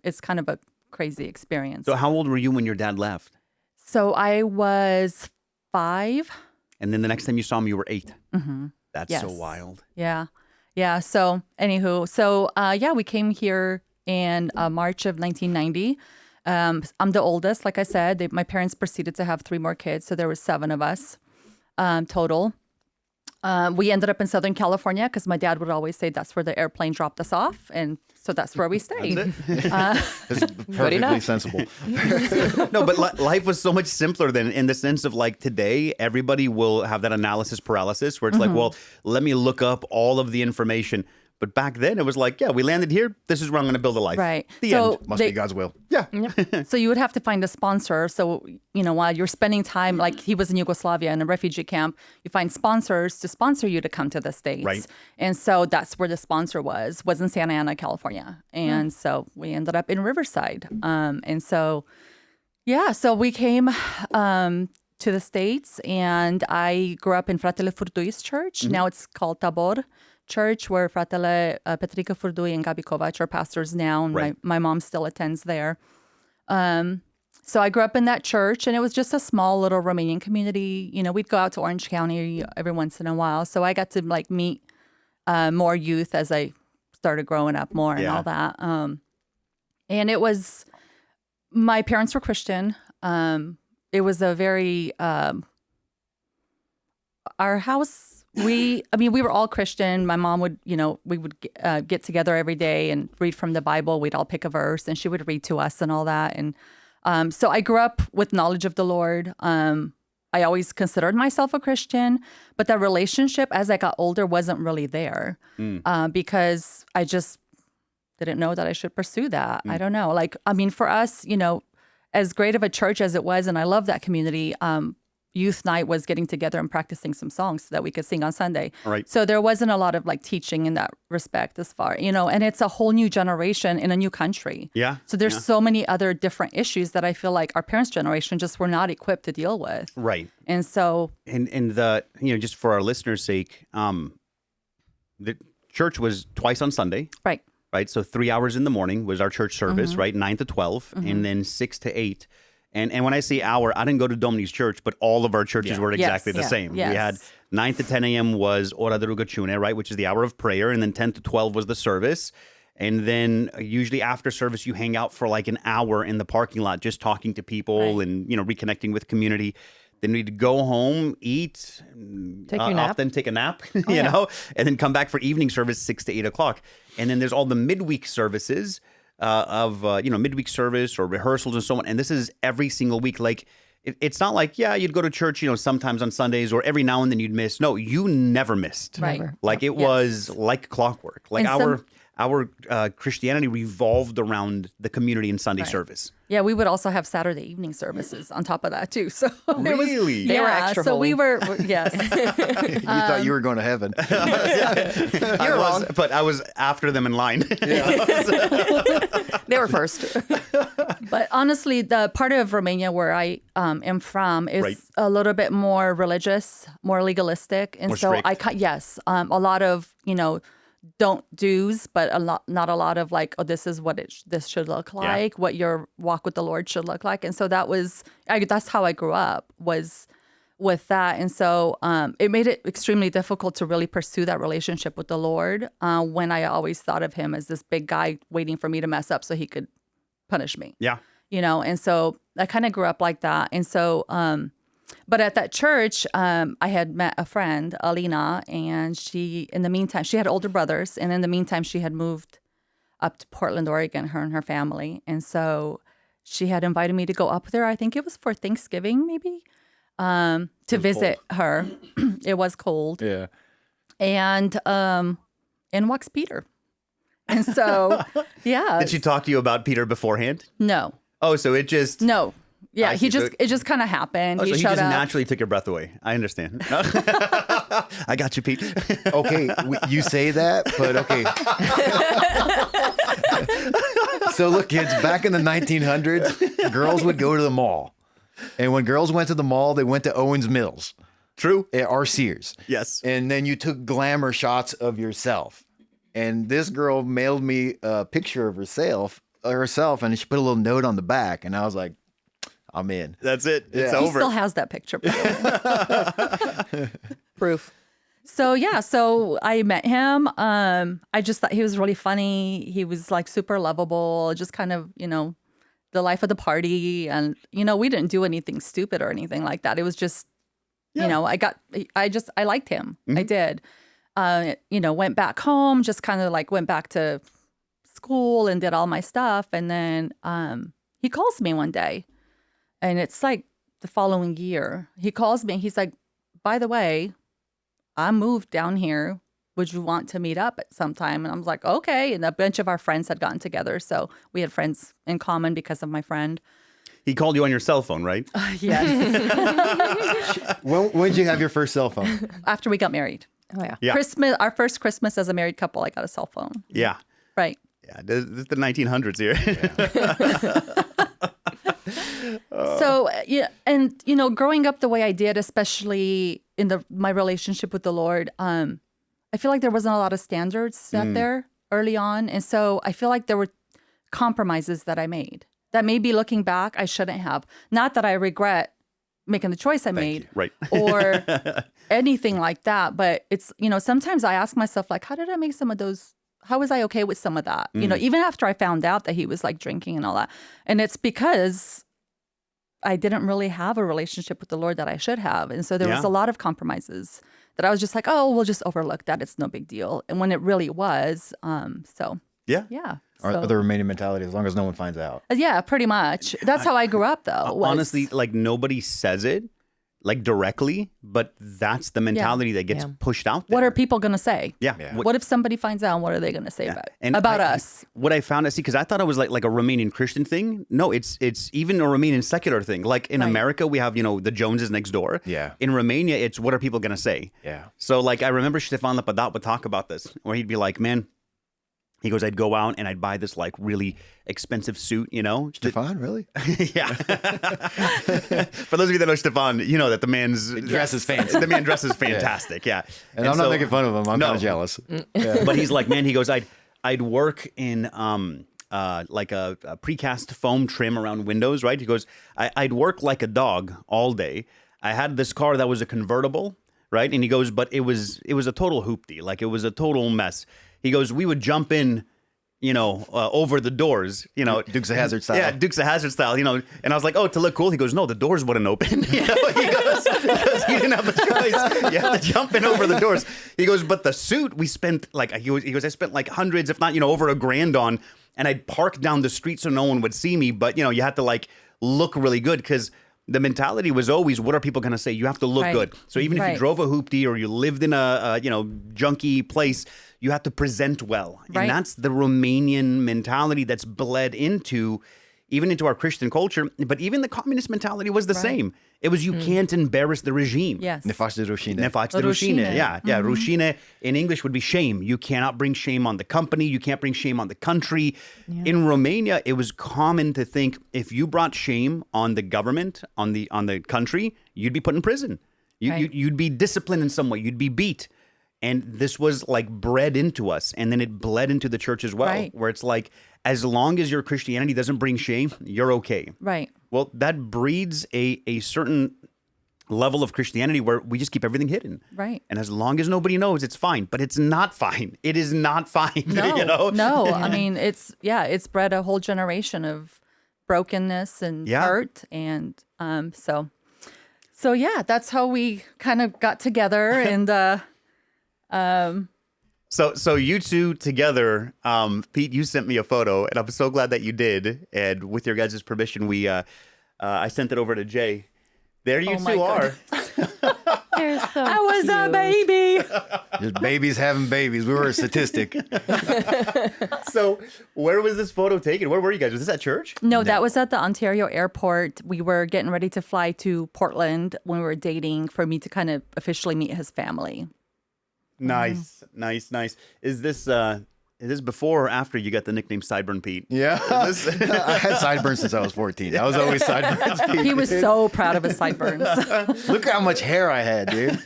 Speaker 3: it's kind of a crazy experience.
Speaker 1: So how old were you when your dad left?
Speaker 3: So I was 5.
Speaker 1: And then the next time you saw him, you were 8.
Speaker 3: Mm-hmm.
Speaker 1: That's so wild.
Speaker 3: Yeah. Yeah. So anywho, we came here in March of 1990. I'm the oldest, like I said. My parents proceeded to have 3 more kids, so there was 7 of us total. We ended up in Southern California because my dad would always say that's where the airplane dropped us off, and so that's where we stayed.
Speaker 2: It's perfectly sensible.
Speaker 1: No, but life was so much simpler than, in the sense of like today, everybody will have that analysis paralysis where it's like, well, let me look up all of the information. But back then it was like, we landed here. This is where I'm going to build a life.
Speaker 3: Right.
Speaker 1: The
Speaker 3: So
Speaker 1: end.
Speaker 2: Must be God's will.
Speaker 1: Yeah.
Speaker 3: So you would have to find a sponsor. So, while you're spending time, like he was in Yugoslavia in a refugee camp, you find sponsors to sponsor you to come to the States.
Speaker 1: Right.
Speaker 3: And so that's where the sponsor was in Santa Ana, California. And so we ended up in Riverside. So we came to the States, and I grew up in Fratele Furtui's church. Now it's called Tabor Church, where Fratele Petrica Furdui and Gabi Kovac are pastors now, and
Speaker 1: Right.
Speaker 3: my mom still attends there. So I grew up in that church, and it was just a small little Romanian community. We'd go out to Orange County every once in a while. So I got to meet more youth as I started growing up more and all that. And it was, my parents were Christian. It was a very, our house, we were all Christian. My mom would, we would get together every day and read from the Bible. We'd all pick a verse, and she would read to us and all that. And so I grew up with knowledge of the Lord. I always considered myself a Christian, but that relationship as I got older wasn't really there because I just didn't know that I should pursue that. I don't know. For us, as great of a church as it was, and I love that community, youth night was getting together and practicing some songs that we could sing on Sunday.
Speaker 1: Right.
Speaker 3: So there wasn't a lot of teaching in that respect as far, and it's a whole new generation in a new country.
Speaker 1: Yeah.
Speaker 3: So there's so many other different issues that I feel like our parents' generation just were not equipped to deal with.
Speaker 1: Right.
Speaker 3: And so,
Speaker 1: And the, just for our listeners' sake, the church was twice on Sunday.
Speaker 3: right.
Speaker 1: Right. So 3 hours in the morning was our church service, right? 9 to 12, and then 6 to 8. And when I say hour, I didn't go to Domni's church, but all of our churches were exactly the same.
Speaker 3: Yes.
Speaker 1: We had 9 to 10 a.m. was Ora de Rugăciune, right, which is the hour of prayer. And then 10 to 12 was the service. And then usually after service, you hang out for like an hour in the parking lot, just talking to people and, reconnecting with community. Then we'd go home, eat,
Speaker 4: Take your nap.
Speaker 1: often take a nap, you know, and then come back for evening service 6 to 8 o'clock. And then there's all the midweek services midweek service or rehearsals and so on. And this is every single week. Like, it's not like, you'd go to church, sometimes on Sundays or every now and then you'd miss. No, you never missed.
Speaker 3: Right.
Speaker 4: Never.
Speaker 1: Like it was like clockwork. Like
Speaker 3: And
Speaker 1: our Christianity revolved around the community and Sunday service.
Speaker 3: Yeah, we would also have Saturday evening services on top of that too. So it was,
Speaker 1: Really?
Speaker 4: They were extra
Speaker 3: so
Speaker 4: holy.
Speaker 3: we were yes.
Speaker 2: You thought you were going to heaven.
Speaker 4: You're wrong.
Speaker 1: But I was after them in line.
Speaker 4: They were first.
Speaker 3: But honestly, the part of Romania where I am from is
Speaker 1: Right.
Speaker 3: a little bit more religious, more legalistic, and
Speaker 1: More
Speaker 3: so
Speaker 1: strict.
Speaker 3: a lot of don't do's, but not a lot of like, this is what this should look like, what your walk with the Lord should look like, and so that's how I grew up, was with that. And so it made it extremely difficult to really pursue that relationship with the Lord when I always thought of him as this big guy waiting for me to mess up so he could punish me.
Speaker 1: Yeah.
Speaker 3: And so I kind of grew up like that. And so, but at that church, I had met a friend, Alina, and in the meantime, she had older brothers. And in the meantime, she had moved up to Portland, Oregon, her and her family. And so she had invited me to go up there. I think it was for Thanksgiving, maybe, to visit her. It was cold.
Speaker 2: Yeah.
Speaker 3: And in walks Peter. And so, yeah.
Speaker 1: Did she talk to you about Peter beforehand?
Speaker 3: No.
Speaker 1: Oh, so it just...
Speaker 3: No. Yeah,
Speaker 1: I see.
Speaker 3: it just kind of happened.
Speaker 1: Oh, so he
Speaker 3: showed
Speaker 1: just
Speaker 3: up.
Speaker 1: naturally took your breath away. I understand. I got you, Pete.
Speaker 2: Okay, you say that, but okay. So look, kids, back in the 1900s, girls would go to the mall. And when girls went to the mall, they went to Owens Mills.
Speaker 1: True.
Speaker 2: Or Sears.
Speaker 1: Yes.
Speaker 2: And then you took glamour shots of yourself. And this girl mailed me a picture of herself, and she put a little note on the back. And I was like, I'm in.
Speaker 1: That's it. It's
Speaker 2: Yeah.
Speaker 3: He
Speaker 1: over.
Speaker 3: still has that picture. by the way. Proof. So yeah, so I met him. I just thought he was really funny. He was like super lovable, just kind of, the life of the party. And, we didn't do anything stupid or anything like that. It was just, I liked him. I did. Went back home, just kind of like went back to school and did all my stuff. And then he calls me one day, and it's like the following year. He calls me. He's like, by the way, I moved down here. Would you want to meet up at some time? And I was like, okay. And a bunch of our friends had gotten together. So we had friends in common because of my friend.
Speaker 1: He called you on your cell phone, right?
Speaker 3: Yes.
Speaker 2: When did you have your first cell phone?
Speaker 3: After we got married.
Speaker 4: Oh, yeah.
Speaker 1: Yeah.
Speaker 3: Our first Christmas as a married couple, I got a cell phone.
Speaker 1: Yeah.
Speaker 3: Right.
Speaker 1: Yeah. This is the 1900s here.
Speaker 3: So, and, growing up the way I did, especially in my relationship with the Lord, I feel like there wasn't a lot of standards set there early on. And so I feel like there were compromises that I made that maybe looking back, I shouldn't have. Not that I regret making the choice I made
Speaker 1: Right.
Speaker 3: or anything like that. But it's, sometimes I ask myself, like, how did I make some of those? How was I okay with some of that? Even after I found out that he was like drinking and all that. And it's because I didn't really have a relationship with the Lord that I should have. And so there was a lot of compromises that I was just like, oh, we'll just overlook that. It's no big deal. And when it really was.
Speaker 1: Yeah.
Speaker 3: Yeah.
Speaker 2: Or the remaining mentality, as long as no one finds out.
Speaker 3: Yeah, pretty much. That's how I grew up, though.
Speaker 1: Honestly, like nobody says it like directly, but that's the mentality that gets pushed out there.
Speaker 3: What are people going to say?
Speaker 1: Yeah.
Speaker 3: What if somebody finds out? What are they going to say about us?
Speaker 1: What I found, because I thought it was like a Romanian Christian thing. No, it's even a Romanian secular thing. Like in America, we have, the Joneses next door.
Speaker 2: Yeah.
Speaker 1: In Romania, it's what are people going to say?
Speaker 2: Yeah.
Speaker 1: So like I remember Ștefan Lepădat would talk about this, where he'd be like, man, he goes, I'd go out and I'd buy this like really expensive suit,
Speaker 2: Ștefan, really?
Speaker 1: Yeah. For those of you that know Ștefan, you know that the man's
Speaker 2: Dresses fancy.
Speaker 1: The man dresses fantastic. Yeah.
Speaker 2: And I'm not making fun of him. I'm kind of jealous. Yeah.
Speaker 1: But he's like, man, he goes, I'd work in like a precast foam trim around windows, right? He goes, I'd work like a dog all day. I had this car that was a convertible, right? And he goes, but it was a total hoopty, like it was a total mess. He goes, we would jump in, over the doors,
Speaker 2: Dukes of Hazzard style.
Speaker 1: Yeah, Dukes of Hazzard style, And I was like, oh, to look cool. He goes, no, the doors wouldn't open. He goes, you didn't have a choice. You had to jump in over the doors. He goes, but the suit we spent he goes, I spent like hundreds, if not, over $1,000 on, and I'd park down the street so no one would see me. But, you had to like look really good because the mentality was always, what are people going to say? You have to look good. So even if you drove a hoopty or you lived in a junky place, you have to present well. And that's the Romanian mentality that's bled into our Christian culture. But even the communist mentality was the same. It was, you can't embarrass the regime.
Speaker 3: Yes.
Speaker 2: Ne faci de rușine.
Speaker 1: Ne faci de rușine. Yeah. Rușine in English would be shame. You cannot bring shame on the company. You can't bring shame on the country. Yeah. In Romania, it was common to think if you brought shame on the government, on the country, you'd be put in prison. You'd be disciplined in some way. You'd be beat. And this was like bred into us. And then it bled into the church as well, where it's like, as long as your Christianity doesn't bring shame, you're okay.
Speaker 3: Right.
Speaker 1: Well, that breeds a certain level of Christianity where we just keep everything hidden.
Speaker 3: Right.
Speaker 1: And as long as nobody knows, it's fine. But it's not fine. It is not fine.
Speaker 3: No,
Speaker 1: you know?
Speaker 3: no. I mean, it's bred a whole generation of brokenness and hurt, and so yeah, that's how we kind of got together, and
Speaker 1: So you two together, Pete, you sent me a photo, and I'm so glad that you did. And with your guys' permission, I sent it over to Jay. There you two are.
Speaker 4: They're so
Speaker 3: I was a baby.
Speaker 2: Just babies having babies. We were a statistic.
Speaker 1: So where was this photo taken? Where were you guys? Was this at church?
Speaker 3: No, that was at the Ontario airport. We were getting ready to fly to Portland when we were dating for me to kind of officially meet his family.
Speaker 1: Nice. Is this before or after you got the nickname Sideburn Pete?
Speaker 2: Yeah. I had sideburns since I was 14. I was always sideburns. Pete.
Speaker 3: He was so proud of his sideburns.
Speaker 2: Look how much hair I had, dude.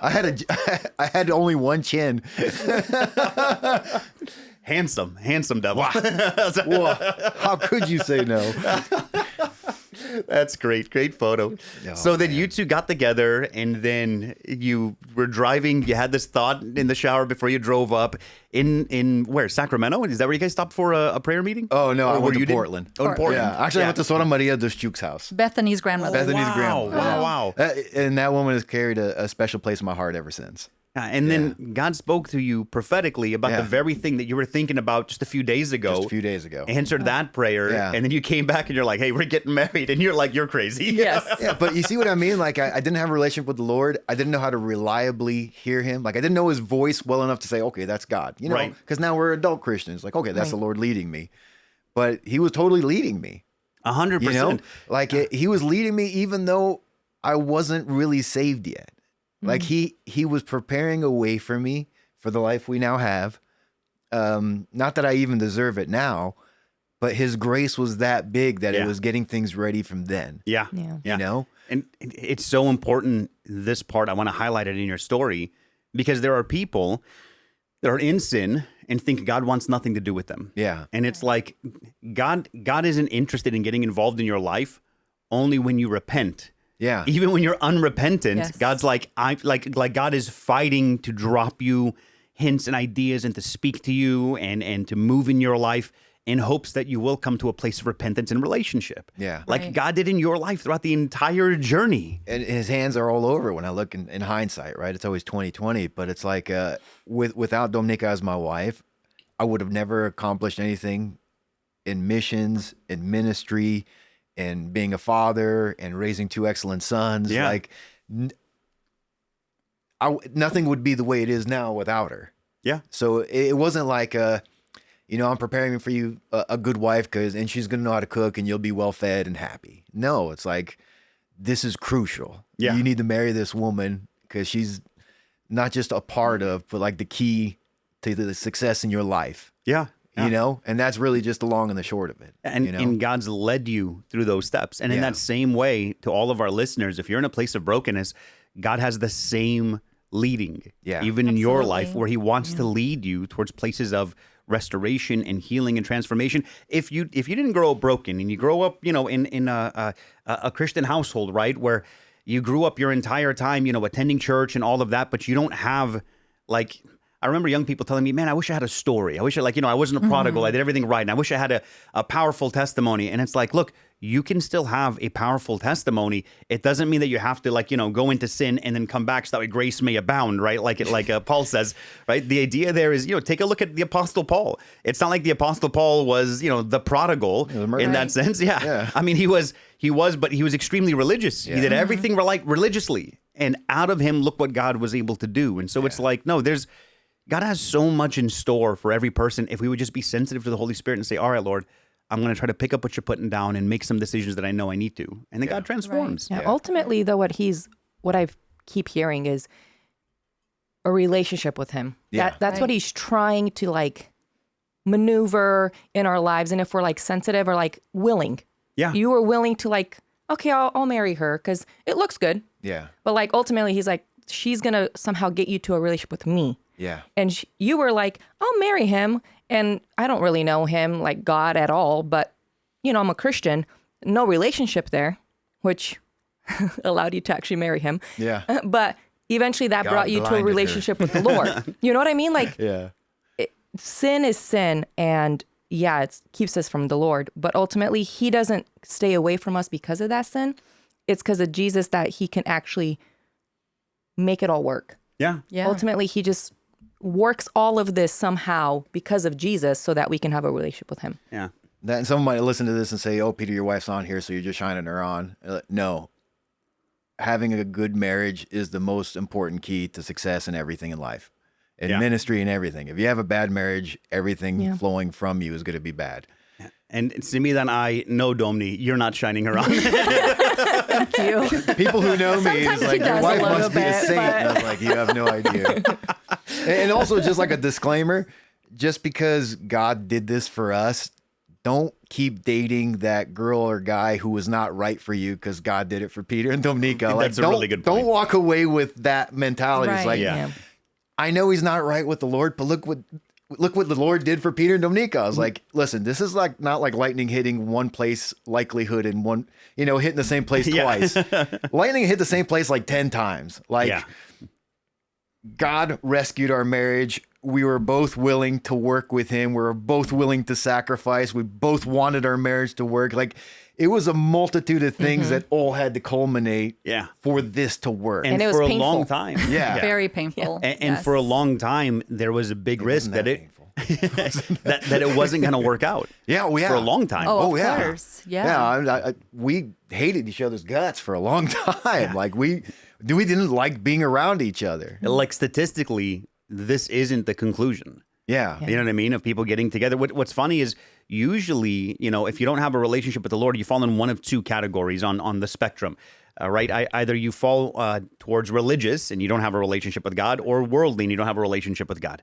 Speaker 2: I had only one chin.
Speaker 1: Handsome devil.
Speaker 2: Whoa. How could you say no?
Speaker 1: That's great photo.
Speaker 2: Oh,
Speaker 1: so then you two got together, and then you were driving. You had this thought in the shower before you drove up in where? Sacramento? Is that where you guys stopped for a prayer meeting?
Speaker 2: Oh no,
Speaker 1: Or
Speaker 2: I
Speaker 1: were
Speaker 2: went to
Speaker 1: you
Speaker 2: Portland.
Speaker 1: Oh, in Portland.
Speaker 2: Yeah, actually, I went to Sora Maria de Schuch's house.
Speaker 3: Bethany's grandmother.
Speaker 2: Bethany's grandmother.
Speaker 1: Wow.
Speaker 2: And that woman has carried a special place in my heart ever since.
Speaker 1: And then God spoke to you prophetically about the very thing that you were thinking about just a few days ago.
Speaker 2: Just a few days ago.
Speaker 1: Answered that prayer, and then you came back and you're like, "Hey, we're getting married," and you're like, "You're crazy."
Speaker 3: Yes.
Speaker 2: Yeah, but you see what I mean? Like, I didn't have a relationship with the Lord. I didn't know how to reliably hear him. Like, I didn't know his voice well enough to say, okay, that's God. You know,
Speaker 1: Right.
Speaker 2: because now we're adult Christians. Like, okay, that's the Lord leading me. But he was totally leading me.
Speaker 1: 100%.
Speaker 2: You know? Like, he was leading me even though I wasn't really saved yet. Like, he was preparing a way for me for the life we now have. Not that I even deserve it now, but his grace was that big that it was getting things ready from then.
Speaker 1: Yeah.
Speaker 2: You know?
Speaker 1: And it's so important, this part, I want to highlight it in your story, because there are people that are in sin and think God wants nothing to do with them.
Speaker 2: Yeah.
Speaker 1: And it's like, God isn't interested in getting involved in your life only when you repent.
Speaker 2: Yeah.
Speaker 1: Even when you're unrepentant,
Speaker 3: Yes.
Speaker 1: God's like, God is fighting to drop you hints and ideas and to speak to you and to move in your life in hopes that you will come to a place of repentance and relationship.
Speaker 2: Yeah.
Speaker 1: Like
Speaker 3: Right.
Speaker 1: God did in your life throughout the entire journey.
Speaker 2: And his hands are all over when I look in hindsight, right? It's always 2020, but it's like without Dominica as my wife, I would have never accomplished anything in missions, in ministry, and being a father and raising two excellent sons.
Speaker 1: Yeah.
Speaker 2: Like nothing would be the way it is now without her.
Speaker 1: Yeah.
Speaker 2: So it wasn't like, I'm preparing for you a good wife and she's going to know how to cook and you'll be well fed and happy. No, it's like, this is crucial.
Speaker 1: Yeah.
Speaker 2: You need to marry this woman because she's not just a part of, but like the key to the success in your life.
Speaker 1: Yeah.
Speaker 2: You know, and that's really just the long and the short of it.
Speaker 1: And,
Speaker 2: you know?
Speaker 1: and God's led you through those steps. And in that same way, to all of our listeners, if you're in a place of brokenness, God has the same leading, even in your life, where he wants to lead you towards places of restoration and healing and transformation. If you didn't grow up broken and you grow up, in a Christian household, right, where you grew up your entire time, attending church and all of that, but you don't have like, I remember young people telling me, man, I wish I had a story. I wish I wasn't a prodigal. I did everything right. And I wish I had a powerful testimony. And it's like, look, you can still have a powerful testimony. It doesn't mean that you have to go into sin and then come back so that way grace may abound, right? Like Paul says, right? The idea there is, take a look at the Apostle Paul. It's not like the Apostle Paul was, the prodigal in that sense. Yeah. I mean, he was, but he was extremely religious. He did everything religiously. And out of him, look what God was able to do. And so it's like, no, God has so much in store for every person if we would just be sensitive to the Holy Spirit and say, all right, Lord, I'm going to try to pick up what you're putting down and make some decisions that I know I need to. And then God transforms.
Speaker 4: Yeah. Ultimately, though, what I keep hearing is a relationship with him.
Speaker 2: Yeah.
Speaker 4: That's what he's trying to maneuver in our lives. And if we're sensitive or willing, you are willing to okay, I'll marry her because it looks good.
Speaker 2: Yeah.
Speaker 4: But ultimately, he's she's going to somehow get you to a relationship with me.
Speaker 2: Yeah.
Speaker 4: And you were like, I'll marry him. And I don't really know him like God at all, but I'm a Christian, no relationship there, which allowed you to actually marry him.
Speaker 2: Yeah.
Speaker 4: But eventually that
Speaker 2: God
Speaker 4: brought you to a
Speaker 2: blinded her.
Speaker 4: relationship with the Lord. You know what I mean? Like,
Speaker 2: Yeah.
Speaker 4: sin is sin, and yeah, it keeps us from the Lord. But ultimately, he doesn't stay away from us because of that sin. It's because of Jesus that he can actually make it all work.
Speaker 1: Yeah.
Speaker 3: Yeah.
Speaker 4: Ultimately, he just works all of this somehow because of Jesus so that we can have a relationship with him.
Speaker 1: Yeah.
Speaker 2: That, and someone might listen to this and say, "Oh, Peter, your wife's on here, so you're just shining her on." No, having a good marriage is the most important key to success in everything in life, in ministry and everything. If you have a bad marriage, everything flowing from you is going to be bad.
Speaker 1: And Simidan, I know Domni, you're not shining her on.
Speaker 3: Thank you.
Speaker 2: People who know me is
Speaker 4: Sometimes he
Speaker 2: like, your
Speaker 4: does a
Speaker 2: wife
Speaker 4: little
Speaker 2: must be a
Speaker 4: bit,
Speaker 2: saint.
Speaker 4: but-
Speaker 2: And I was like, you have no idea. And also, just like a disclaimer, just because God did this for us, don't keep dating that girl or guy who was not right for you because God did it for Peter and Dominica. Like,
Speaker 1: That's a really good point.
Speaker 2: Don't walk away with that mentality. It's
Speaker 3: Right.
Speaker 2: like,
Speaker 1: Yeah.
Speaker 2: I know he's not right with the Lord, but look what the Lord did for Peter and Dominica. I was like, listen, this is like not like lightning hitting one place likelihood in one, hitting the same place twice. Lightning hit the same place like 10 times. Like, God rescued our marriage. We were both willing to work with him. We were both willing to sacrifice. We both wanted our marriage to work. Like, it was a multitude of things that all had to culminate for this to work.
Speaker 4: And it was
Speaker 1: for
Speaker 4: painful.
Speaker 1: a long time.
Speaker 2: Yeah.
Speaker 3: Very painful.
Speaker 1: And
Speaker 3: Yes.
Speaker 1: for a long time, there was a big risk that it
Speaker 2: painful.
Speaker 1: that it wasn't going to work out.
Speaker 2: Yeah, well, yeah.
Speaker 1: For a long time.
Speaker 3: Oh, of
Speaker 2: yeah.
Speaker 3: course. Yeah.
Speaker 2: Yeah, we hated each other's guts for a long time. Like, we didn't like being around each other.
Speaker 1: Like statistically, this isn't the conclusion.
Speaker 2: Yeah.
Speaker 1: You know what I mean? Of people getting together. What's funny is usually, if you don't have a relationship with the Lord, you fall in one of two categories on the spectrum, right? Either you fall towards religious and you don't have a relationship with God, or worldly and you don't have a relationship with God.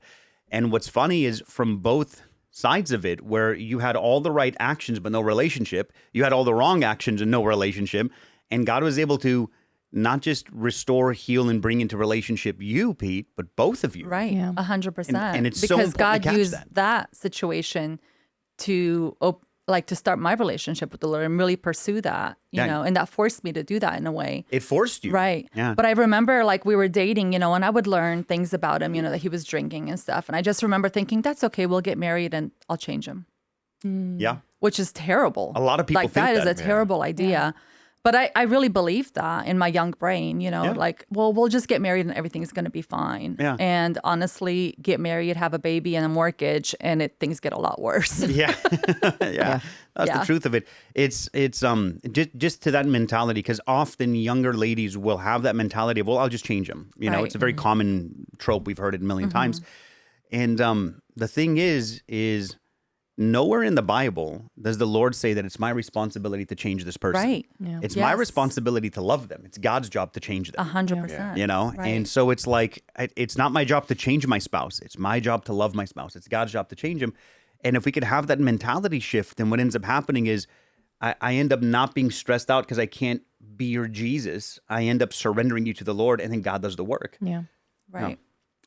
Speaker 1: And what's funny is from both sides of it, where you had all the right actions but no relationship, you had all the wrong actions and no relationship, and God was able to not just restore, heal, and bring into relationship you, Pete, but both of you.
Speaker 3: Right.
Speaker 4: Yeah.
Speaker 3: 100%.
Speaker 1: And it's so
Speaker 3: because
Speaker 1: important to
Speaker 3: God
Speaker 1: catch
Speaker 3: used
Speaker 1: that.
Speaker 3: that situation to to start my relationship with the Lord and really pursue that, and that forced me to do that in a way.
Speaker 1: It forced you.
Speaker 3: Right.
Speaker 1: Yeah.
Speaker 3: But I remember we were dating, and I would learn things about him, that he was drinking and stuff. And I just remember thinking, that's okay. We'll get married and I'll change him,
Speaker 1: Yeah.
Speaker 3: which is terrible.
Speaker 1: A lot of people think
Speaker 3: that is
Speaker 1: that.
Speaker 3: a terrible idea. But I really believed that in my young brain, we'll just get married and everything's going to be fine.
Speaker 1: Yeah.
Speaker 3: And honestly, get married, have a baby and a mortgage, and things get a lot worse.
Speaker 1: Yeah. Yeah. That's the truth of it. It's just to that mentality, because often younger ladies will have that mentality of, well, I'll just change them.
Speaker 3: Right.
Speaker 1: It's a very common trope. We've heard it a million times. And the thing is nowhere in the Bible does the Lord say that it's my responsibility to change this person.
Speaker 3: Right.
Speaker 4: Yeah.
Speaker 1: It's my
Speaker 3: Yes.
Speaker 1: responsibility to love them. It's God's job to change them.
Speaker 3: 100%. Right.
Speaker 1: And so it's like, it's not my job to change my spouse. It's my job to love my spouse. It's God's job to change him. And if we could have that mentality shift, then what ends up happening is I end up not being stressed out because I can't be your Jesus. I end up surrendering you to the Lord, and then God does the work.
Speaker 4: Yeah.
Speaker 3: Right.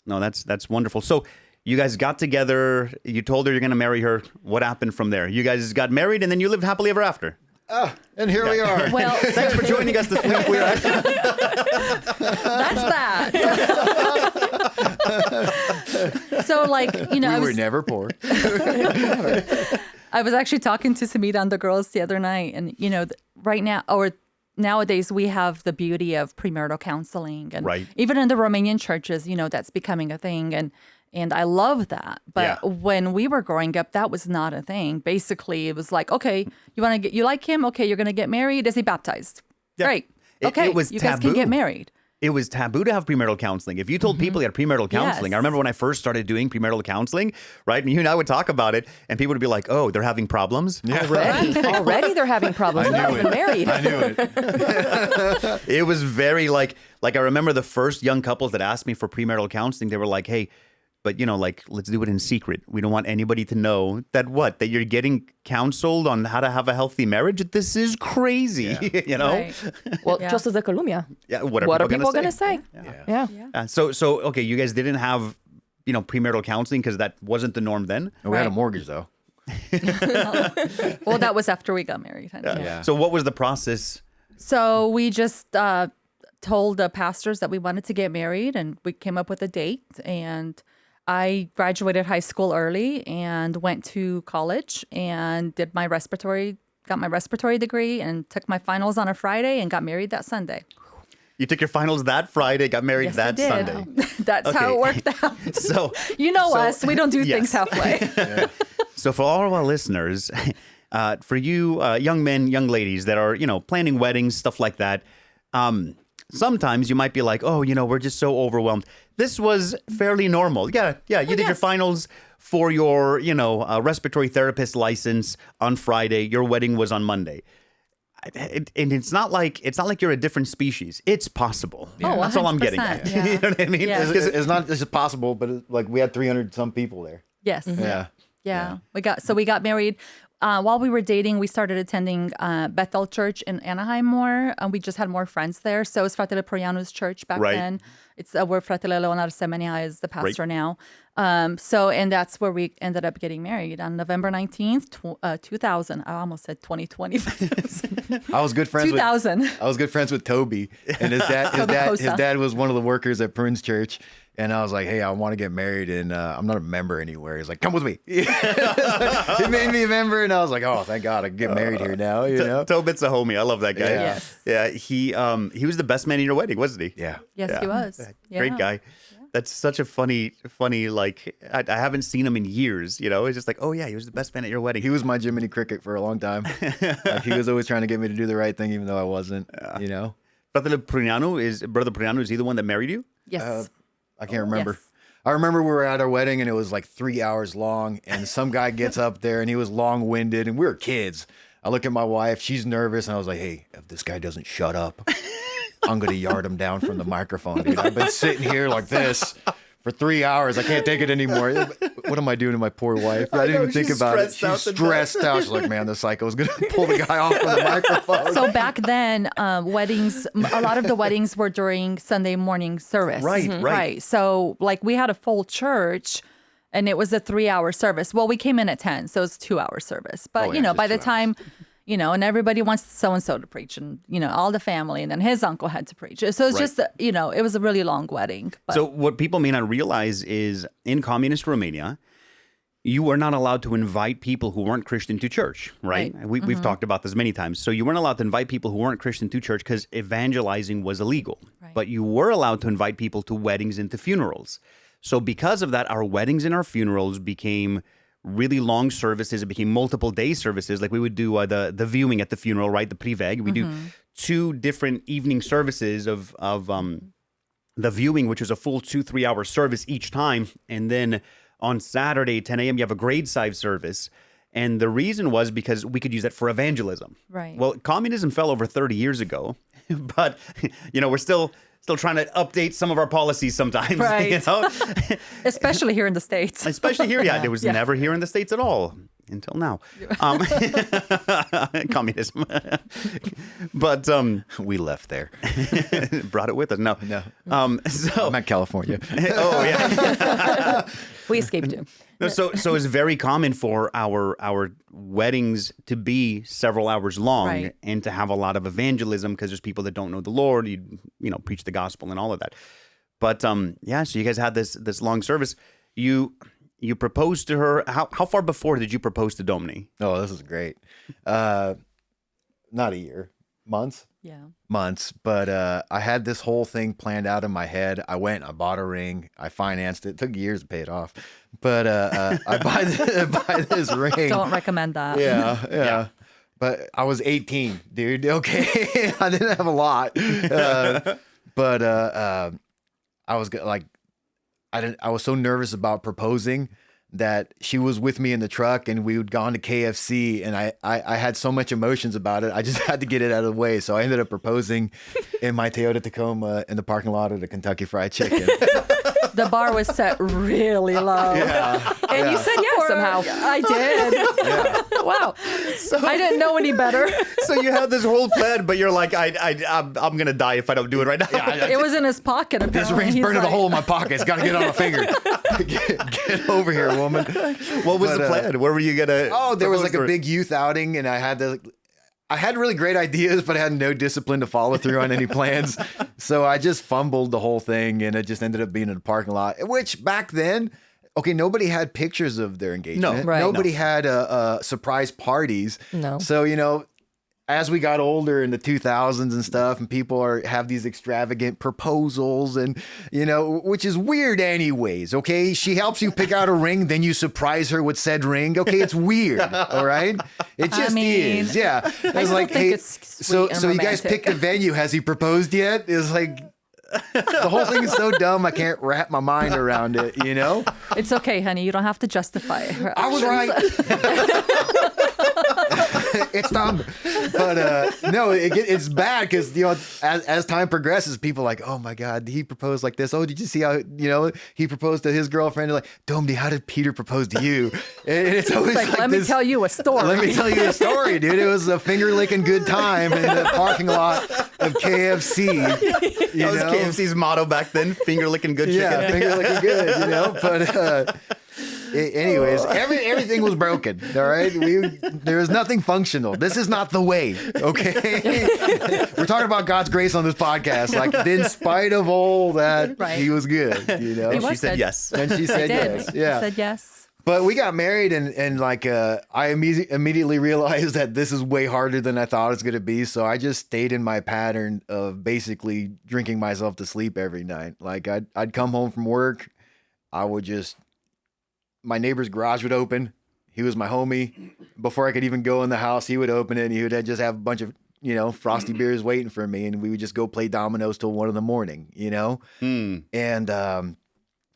Speaker 1: No, that's wonderful. So you guys got together. You told her you're going to marry her. What happened from there? You guys got married, and then you lived happly ever after.
Speaker 2: And here we are.
Speaker 3: Well,
Speaker 1: Thanks for joining us this week. We're
Speaker 3: that's that. So
Speaker 2: We
Speaker 3: I
Speaker 2: were
Speaker 3: was
Speaker 2: never poor.
Speaker 3: I was actually talking to Samita and the girls the other night, and right now or nowadays we have the beauty of premarital counseling, and
Speaker 1: Right.
Speaker 3: even in the Romanian churches, that's becoming a thing, and I love that. But when we were growing up, that was not a thing. Basically, it was like, okay, you like him? Okay, you're gonna get married. Is he baptized?
Speaker 1: Yeah.
Speaker 3: Great.
Speaker 1: It
Speaker 3: Okay,
Speaker 1: was
Speaker 3: you guys can
Speaker 1: taboo.
Speaker 3: get married.
Speaker 1: It was taboo to have premarital counseling. If you told people you had premarital counseling, I
Speaker 3: Yes.
Speaker 1: remember when I first started doing premarital counseling, right? And you and I would talk about it, and people would be like, "Oh, they're having problems."
Speaker 4: Already they're having problems. They're not even married.
Speaker 2: I knew it.
Speaker 1: It was very like I remember the first young couples that asked me for premarital counseling. They were like, "Hey, but let's do it in secret. We don't want anybody to know that you're getting counseled on how to have a healthy marriage. This is crazy."
Speaker 3: Right.
Speaker 4: Well,
Speaker 3: Yeah.
Speaker 4: just as a Columbia.
Speaker 1: Yeah.
Speaker 4: What are people going to say? Yeah.
Speaker 1: So okay, you guys didn't have premarital counseling because that wasn't the norm then.
Speaker 2: We had a
Speaker 3: Right.
Speaker 2: mortgage, though.
Speaker 3: Well, that was after we got married. I know.
Speaker 2: Yeah.
Speaker 1: So what was the process
Speaker 3: So we just told the pastors that we wanted to get married, and we came up with a date. And I graduated high school early and went to college and got my respiratory degree, and took my finals on a Friday and got married that Sunday.
Speaker 1: You took your finals that Friday, got married
Speaker 3: Yes, I
Speaker 1: that
Speaker 3: did.
Speaker 1: Sunday.
Speaker 3: That's how it worked out.
Speaker 1: So
Speaker 3: us, we don't do things halfway.
Speaker 1: So for all of our listeners, for you young men, young ladies that are, planning weddings, stuff like that, sometimes you might be like, oh, we're just so overwhelmed. This was fairly normal. Yeah. You did your finals for your, respiratory therapist license on Friday. Your wedding was on Monday. And it's not like you're a different species. It's possible.
Speaker 3: Oh,
Speaker 1: that's all I'm getting at.
Speaker 3: Yeah.
Speaker 1: You know what I mean?
Speaker 3: Yeah.
Speaker 2: It's not just possible, but like we had 300 some people there.
Speaker 3: Yes.
Speaker 2: Yeah.
Speaker 3: We got married. While we were dating, we started attending Bethel Church in Anaheim more. We just had more friends there. So it's Fratelli Prianu's church back then. It's where Fratelli Leonardo Semenya is the pastor now. And that's where we ended up getting married on November 19th, 2000. I almost said 2020.
Speaker 2: I was good friends
Speaker 3: 2000.
Speaker 2: I was good friends with Toby, and his dad was one of the workers at Prince Church. And I was like, hey, I want to get married, and I'm not a member anywhere. He's like, come with me. He made me a member, and I was like, oh, thank God, I can get married here now.
Speaker 1: Tobit's a homie. I love that guy.
Speaker 2: Yeah.
Speaker 1: Yeah, he was the best man in your wedding, wasn't he?
Speaker 2: Yeah.
Speaker 3: Yes, he was.
Speaker 1: Great guy. That's such a funny, like, I haven't seen him in years, It's just like, oh, yeah, he was the best man at your wedding.
Speaker 2: He was my Jiminy Cricket for a long time. Like, he was always trying to get me to do the right thing, even though I wasn't,
Speaker 1: Brother Priano, is he the one that married you?
Speaker 3: Yes.
Speaker 2: I can't remember.
Speaker 3: Yes.
Speaker 2: I remember we were at our wedding and it was like 3 hours long, and some guy gets up there and he was long-winded, and we were kids. I look at my wife, she's nervous, and I was like, hey, if this guy doesn't shut up, I'm going to yard him down from the microphone, dude. I've been sitting here like this for 3 hours. I can't take it anymore. What am I doing to my poor wife? I didn't even think about it. She's stressed out. She's like, man, the psycho's going to pull the guy off of the microphone.
Speaker 3: So back then, weddings, a lot of the weddings were during Sunday morning service.
Speaker 1: Right.
Speaker 3: So like we had a full church, and it was a 3-hour service. Well, we came in at 10, so it's 2-hour service. But, by the time... and everybody wants so-and-so to preach, and, all the family, and then his uncle had to preach. So it's just, it was a really long wedding. But.
Speaker 1: So what people may not realize is in communist Romania, you were not allowed to invite people who weren't Christian to church, right? We've talked about this many times. So you weren't allowed to invite people who weren't Christian to church because evangelizing was illegal.
Speaker 3: Right.
Speaker 1: But you were allowed to invite people to weddings and to funerals. So because of that, our weddings and our funerals became really long services. It became multiple day services. Like we would do the viewing at the funeral, right? The priveg. We do 2 different evening services of the viewing, which was a full 2-3 hour service each time. And then on Saturday, 10 a.m., you have a grade 5 service. And the reason was because we could use that for evangelism.
Speaker 3: Right.
Speaker 1: Well, communism fell over 30 years ago, but we're still trying to update some of our policies sometimes.
Speaker 3: Right. Especially here in the States.
Speaker 1: Especially here, it was never here in the States at all until now. Communism. But
Speaker 2: we left there.
Speaker 1: Brought it with us. No. So
Speaker 2: I'm at California.
Speaker 1: Oh yeah.
Speaker 4: We escaped him.
Speaker 1: No, so it's very common for our weddings to be several hours long, and to have a lot of evangelism because there's people that don't know the Lord. You preach the gospel and all of that. But so you guys had this long service. You proposed to her. How far before did you propose to Domni?
Speaker 2: Oh, this is great. Not a year, months.
Speaker 3: Yeah.
Speaker 2: Months, but I had this whole thing planned out in my head. I went, I bought a ring, I financed it. It took years to pay it off, but I buy this ring.
Speaker 3: Don't recommend that.
Speaker 2: Yeah. But I was 18, dude. Okay, I didn't have a lot, but I was like, I was so nervous about proposing that she was with me in the truck, and we had gone to KFC, and I had so much emotions about it. I just had to get it out of the way. So I ended up proposing in my Toyota Tacoma in the parking lot of the Kentucky Fried Chicken.
Speaker 3: The bar was set really low.
Speaker 4: And you said yes somehow.
Speaker 3: I did. Wow. So I didn't know any better.
Speaker 1: So you had this whole plan, but you're like, I'm gonna die if I don't do it right now.
Speaker 3: It was in his pocket. Apparently.
Speaker 2: This ring's burning a hole in my pocket. It's got to get on a finger. Get over here, woman.
Speaker 1: What was the plan? Where were you gonna?
Speaker 2: Oh, there was like a big youth outing, and I had to. I had really great ideas, but I had no discipline to follow through on any plans. So I just fumbled the whole thing, and it just ended up being in a parking lot, which back then, okay, nobody had pictures of their engagement.
Speaker 4: Right.
Speaker 2: Nobody had surprise parties.
Speaker 4: No.
Speaker 2: So, as we got older in the 2000s and stuff, and people have these extravagant proposals, and which is weird anyways. Okay, she helps you pick out a ring, then you surprise her with said ring. Okay, it's weird. All right, it just is. Yeah, it's like, hey, so you guys picked the venue. Has he proposed yet? It's like the whole thing is so dumb. I can't wrap my mind around it.
Speaker 3: It's okay, honey. You don't have to justify it.
Speaker 2: I was right. It's dumb, but no, it's bad because as time progresses, people are like, oh my God, he proposed like this. Oh, did you see how he proposed to his girlfriend? They're like, Domni, how did Peter propose to you? And it's always like
Speaker 3: let me tell you a story.
Speaker 2: Let me tell you a story, dude. It was a finger licking good time in the parking lot of KFC.
Speaker 1: That was KFC's motto back then: finger licking good chicken.
Speaker 2: Yeah, finger licking good. But. Anyways, everything was broken. All right, there was nothing functional. This is not the way. Okay, we're talking about God's grace on this podcast. Like, in spite of all that,
Speaker 3: Right.
Speaker 2: He was good.
Speaker 1: And she said yes.
Speaker 2: And she said yes. Yeah,
Speaker 3: Said yes.
Speaker 2: But we got married, and like I immediately realized that this is way harder than I thought it was going to be. So I just stayed in my pattern of basically drinking myself to sleep every night. Like I'd come home from work, I would just. My neighbor's garage would open. He was my homie. Before I could even go in the house, he would open it, and he would just have a bunch of, frosty beers waiting for me. And we would just go play dominoes till 1 a.m, And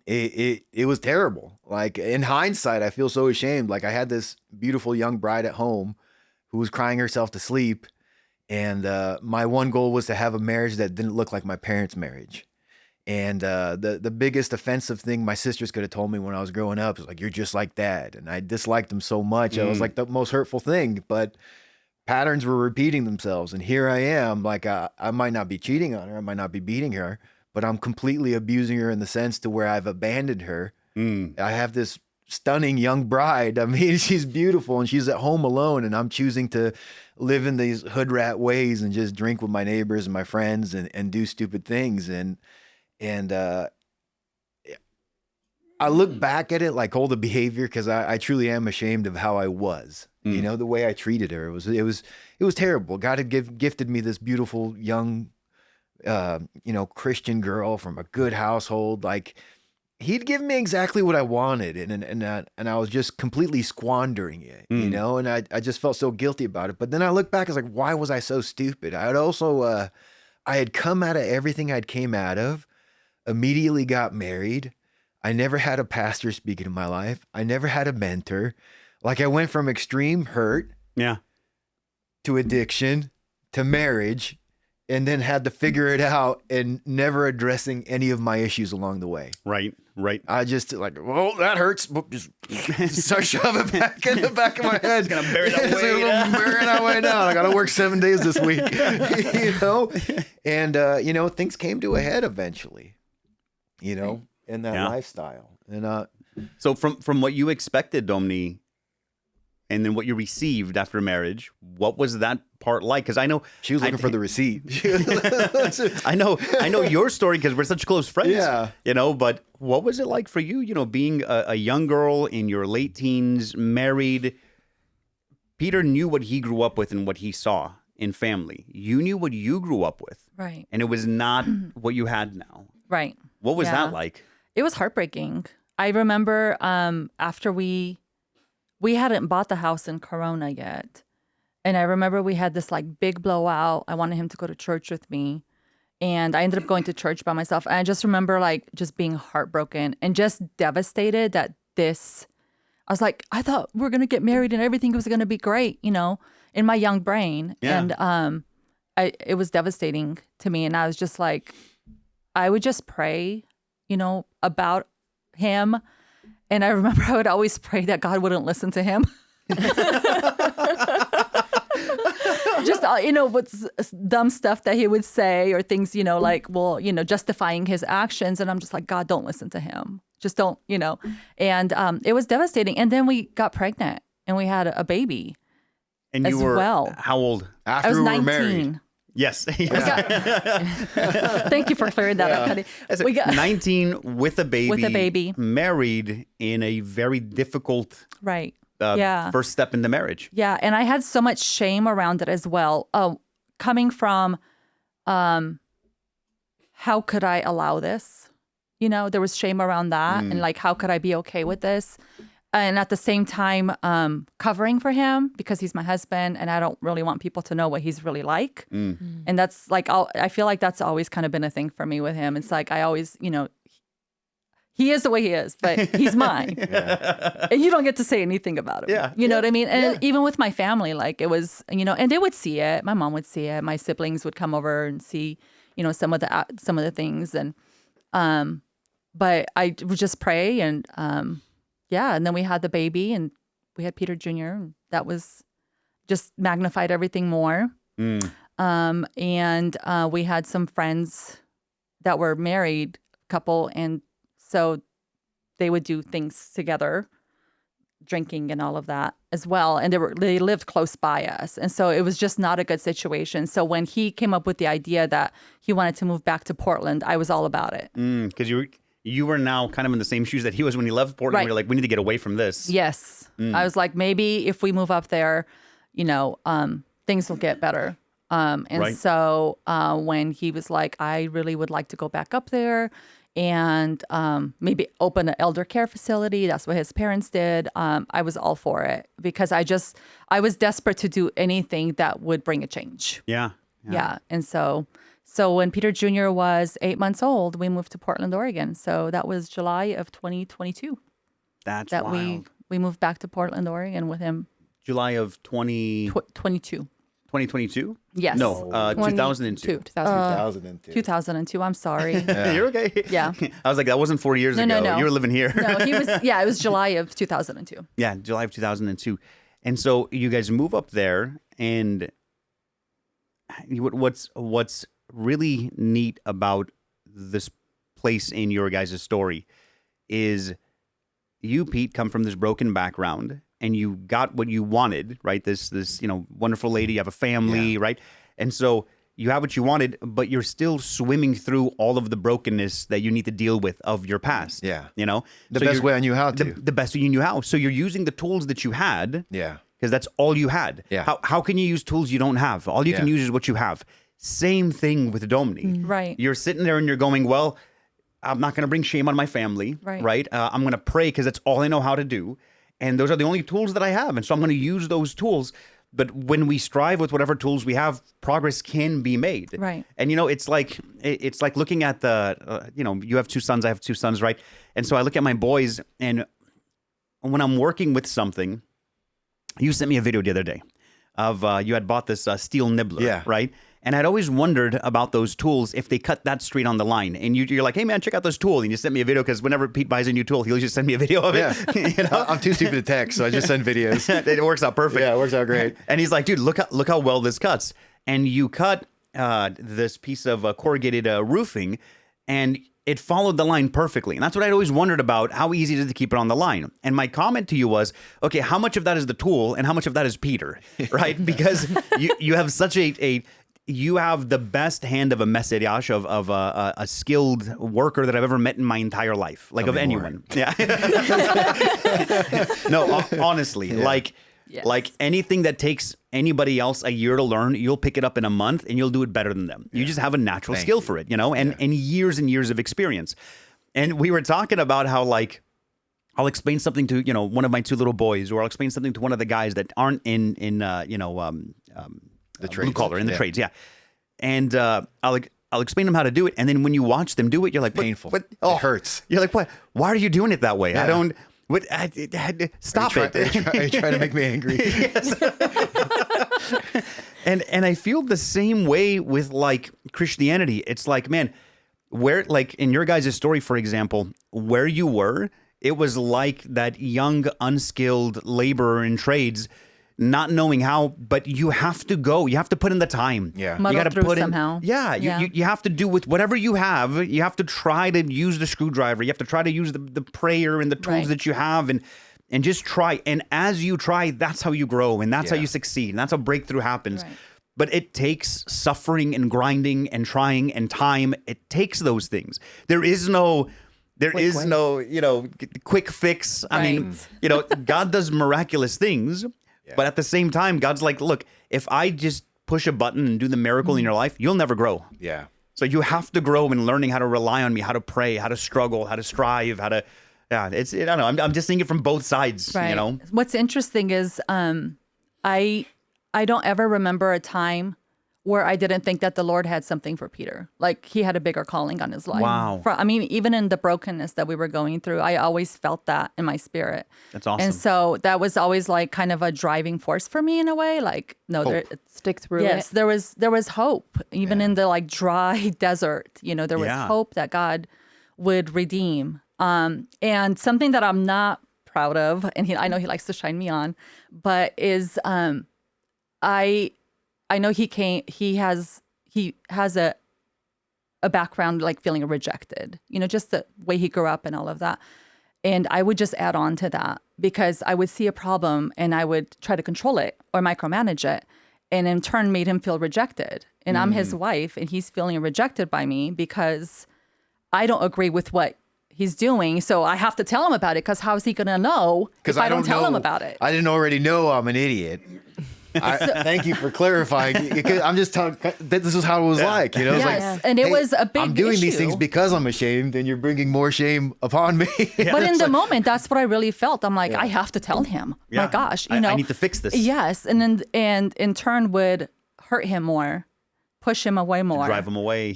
Speaker 2: it was terrible. Like, in hindsight, I feel so ashamed. Like, I had this beautiful young bride at home who was crying herself to sleep. And my one goal was to have a marriage that didn't look like my parents' marriage. And the biggest offensive thing my sisters could have told me when I was growing up is like, you're just like Dad. And I disliked them so much. I was like, the most hurtful thing, but patterns were repeating themselves. And here I am, like, I might not be cheating on her. I might not be beating her, but I'm completely abusing her in the sense to where I've abandoned her. I have this stunning young bride. I mean, she's beautiful, and she's at home alone, and I'm choosing to live in these hood rat ways and just drink with my neighbors and my friends and do stupid things. And I look back at it like all the behavior, because I truly am ashamed of how I was, the way I treated her. It was terrible. God had gifted me this beautiful young, Christian girl from a good household. Like, He'd given me exactly what I wanted, and I was just completely squandering it, and I just felt so guilty about it. But then I look back, I was like, why was I so stupid? I had come out of everything I'd came out of. Immediately got married. I never had a pastor speaking in my life. I never had a mentor. Like, I went from extreme hurt to addiction to marriage, and then had to figure it out, and never addressing any of my issues along the way.
Speaker 1: Right.
Speaker 2: I just like, well, that hurts. Just start shoving it back in the back of my head.
Speaker 1: It's gonna bury that way down.
Speaker 2: Bury that way down. I got to work 7 days this week, And things came to a head eventually. In that lifestyle. And
Speaker 1: so from what you expected, Domni, and then what you received after marriage, what was that part like? Because I know
Speaker 2: she was looking for the receipt.
Speaker 1: I know your story because we're such close friends.
Speaker 2: Yeah.
Speaker 1: But what was it like for you? Being a young girl in your late teens, married. Peter knew what he grew up with and what he saw in family. You knew what you grew up with,
Speaker 3: Right.
Speaker 1: and it was not what you had now.
Speaker 3: Right.
Speaker 1: What was that like?
Speaker 3: It was heartbreaking. I remember after we hadn't bought the house in Corona yet. And I remember we had this like big blowout. I wanted him to go to church with me. And I ended up going to church by myself. And I just remember like just being heartbroken and just devastated that I was like, I thought we were going to get married and everything was going to be great, in my young brain.
Speaker 1: Yeah.
Speaker 3: And it was devastating to me. And I was just like, I would just pray, about him. And I remember I would always pray that God wouldn't listen to him. Just, what's dumb stuff that he would say or things, like, justifying his actions. And I'm just like, God, don't listen to him. Just don't, And it was devastating. And then we got pregnant and we had a baby.
Speaker 1: And
Speaker 3: as
Speaker 1: you were
Speaker 3: well.
Speaker 1: how old?
Speaker 2: After
Speaker 3: I was
Speaker 2: we were
Speaker 3: 19.
Speaker 2: married.
Speaker 1: Yes.
Speaker 3: Thank you for clearing that up, honey. We got
Speaker 1: 19 with a baby.
Speaker 3: With a baby.
Speaker 1: Married in a very difficult
Speaker 3: right.
Speaker 1: first step into marriage.
Speaker 3: Yeah, and I had so much shame around it as well. Coming from, how could I allow this? You know, there was shame around that, and like, how could I be okay with this? And at the same time, covering for him because he's my husband, and I don't really want people to know what he's really like. And that's like, I feel like that's always kind of been a thing for me with him. It's like I always, you know, he is the way he is, but he's mine. And you don't get to say anything about him.
Speaker 1: Yeah.
Speaker 3: You know what I mean? And even with my family, like it was, you know, and they would see it. My mom would see it. My siblings would come over and see, you know, some of the things. And, but I would just pray and, and then we had the baby and we had Peter Jr. and that was just magnified everything more. And we had some friends that were married couple, and so they would do things together, drinking and all of that as well. And they lived close by us. And so it was just not a good situation. So when he came up with the idea that he wanted to move back to Portland, I was all about it.
Speaker 1: Because you were now kind of in the same shoes that he was when he left Portland.
Speaker 3: Right.
Speaker 1: We were like, we need to get away from this.
Speaker 3: Yes. I was like, maybe if we move up there, you know, things will get better. And so when he was like, I really would like to go back up there and maybe open an elder care facility. That's what his parents did. I was all for it because I was desperate to do anything that would bring a change.
Speaker 1: Yeah.
Speaker 3: And so when Peter Jr. was 8 months old, we moved to Portland, Oregon. So that was July of 2022.
Speaker 1: That's
Speaker 3: that
Speaker 1: wild.
Speaker 3: we moved back to Portland, Oregon with him.
Speaker 1: July of
Speaker 3: 2022.
Speaker 1: 2022?
Speaker 3: Yes.
Speaker 1: No, 2002.
Speaker 2: 2002.
Speaker 3: 2002. I'm sorry.
Speaker 1: You're okay.
Speaker 3: Yeah.
Speaker 1: I was like, that wasn't 4 years ago.
Speaker 3: No.
Speaker 1: You were living here.
Speaker 3: No, he was. Yeah, it was July of 2002.
Speaker 1: Yeah, July of 2002. And so you guys move up there, and what's really neat about this place in your guys' story is you, Pete, come from this broken background, and you got what you wanted, right? This wonderful lady, you have a family, right? And so you have what you wanted, but you're still swimming through all of the brokenness that you need to deal with of your past.
Speaker 2: Yeah.
Speaker 1: You know?
Speaker 2: The best way I knew how to.
Speaker 1: The best way you knew how. So you're using the tools that you had.
Speaker 2: Yeah.
Speaker 1: Because that's all you had.
Speaker 2: Yeah.
Speaker 1: How can you use tools you don't have? All you can use is what you have. Same thing with Domni.
Speaker 3: Right.
Speaker 1: You're sitting there and you're going, well, I'm not going to bring shame on my family. Right. I'm going to pray because that's all I know how to do. And those are the only tools that I have. And so I'm going to use those tools. But when we strive with whatever tools we have, progress can be made.
Speaker 3: Right.
Speaker 1: And, it's like looking at the, you have two sons, I have two sons, right? And so I look at my boys, and when I'm working with something, you sent me a video the other day of you had bought this steel nibbler, right? And I'd always wondered about those tools if they cut that straight on the line. And you're like, hey, man, check out this tool. And you sent me a video because whenever Pete buys a new tool, he'll just send me a video of it.
Speaker 2: Yeah. I'm too stupid to text, so I just send videos.
Speaker 1: It works out perfect.
Speaker 2: Yeah, it works out great.
Speaker 1: And he's like, dude, look how well this cuts. And you cut this piece of corrugated roofing, and it followed the line perfectly. And that's what I'd always wondered about, how easy it is to keep it on the line. And my comment to you was, okay, how much of that is the tool and how much of that is Peter, right? Because you have such you have the best hand of a messeriach, of a skilled worker that I've ever met in my entire life, like of anyone. Yeah. No, honestly, like anything that takes anybody else a year to learn, you'll pick it up in a month and you'll do it better than them. You just have a natural skill for it, and years and years of experience. And we were talking about how, like, I'll explain something to, one of my two little boys, or I'll explain something to one of the guys that aren't in
Speaker 2: the trades.
Speaker 1: Blue collar in the trades, and I'll explain them how to do it, and then when you watch them do it, you're like,
Speaker 2: painful.
Speaker 1: What?
Speaker 2: It hurts.
Speaker 1: You're like, what? Why are you doing it that way?
Speaker 2: Yeah.
Speaker 1: I don't. What? Stop it!
Speaker 2: Are you trying to make me angry?
Speaker 1: Yes. And I feel the same way with, like, Christianity. It's like, man, where, like, in your guys' story, for example, where you were, it was like that young, unskilled laborer in trades, not knowing how, but you have to go. You have to put in the time.
Speaker 2: Yeah.
Speaker 3: Muddle
Speaker 1: you got to
Speaker 3: through
Speaker 1: put in
Speaker 3: somehow.
Speaker 1: Yeah, you have to do with whatever you have. You have to try to use the screwdriver. You have to try to use the prayer and the tools that you have, and and just try. And as you try, that's how you grow, and that's how you succeed, and that's how breakthrough happens.
Speaker 3: Right.
Speaker 1: But it takes suffering and grinding and trying and time. It takes those things. There is no, quick fix. I mean, God does miraculous things, but at the same time, God's like, look, if I just push a button and do the miracle in your life, you'll never grow.
Speaker 2: Yeah.
Speaker 1: So you have to grow in learning how to rely on me, how to pray, how to struggle, how to strive, how to, I don't know. I'm just seeing it from both sides,
Speaker 3: Right.
Speaker 1: you know?
Speaker 3: What's interesting is I don't ever remember a time where I didn't think that the Lord had something for Peter. Like he had a bigger calling on his life.
Speaker 1: Wow.
Speaker 3: I mean, even in the brokenness that we were going through, I always felt that in my spirit.
Speaker 1: That's awesome.
Speaker 3: And so that was always like kind of a driving force for me in a way. Like, no,
Speaker 4: Stick through
Speaker 3: yes,
Speaker 4: it.
Speaker 3: there was hope, even in the like dry desert. There was hope that God would redeem. And something that I'm not proud of, and I know he likes to shine me on, but is I know he has a background like feeling rejected, just the way he grew up and all of that. And I would just add on to that because I would see a problem and I would try to control it or micromanage it, and in turn made him feel rejected. And I'm his wife and he's feeling rejected by me because I don't agree with what he's doing. So I have to tell him about it, because how is he going to know if I don't tell him about it?
Speaker 2: I didn't already know I'm an idiot. Thank you for clarifying. Because I'm just telling, this is how it was like, It's
Speaker 3: Yes,
Speaker 2: like,
Speaker 3: and it
Speaker 2: hey,
Speaker 3: was a big
Speaker 2: I'm doing these
Speaker 3: issue.
Speaker 2: things because I'm ashamed, and you're bringing more shame upon me.
Speaker 3: But in the moment, that's what I really felt. I'm like, I have to tell him.
Speaker 1: Yeah.
Speaker 3: My gosh,
Speaker 1: I need to fix this.
Speaker 3: Yes, and in turn would hurt him more, push him away more,
Speaker 1: Drive him away.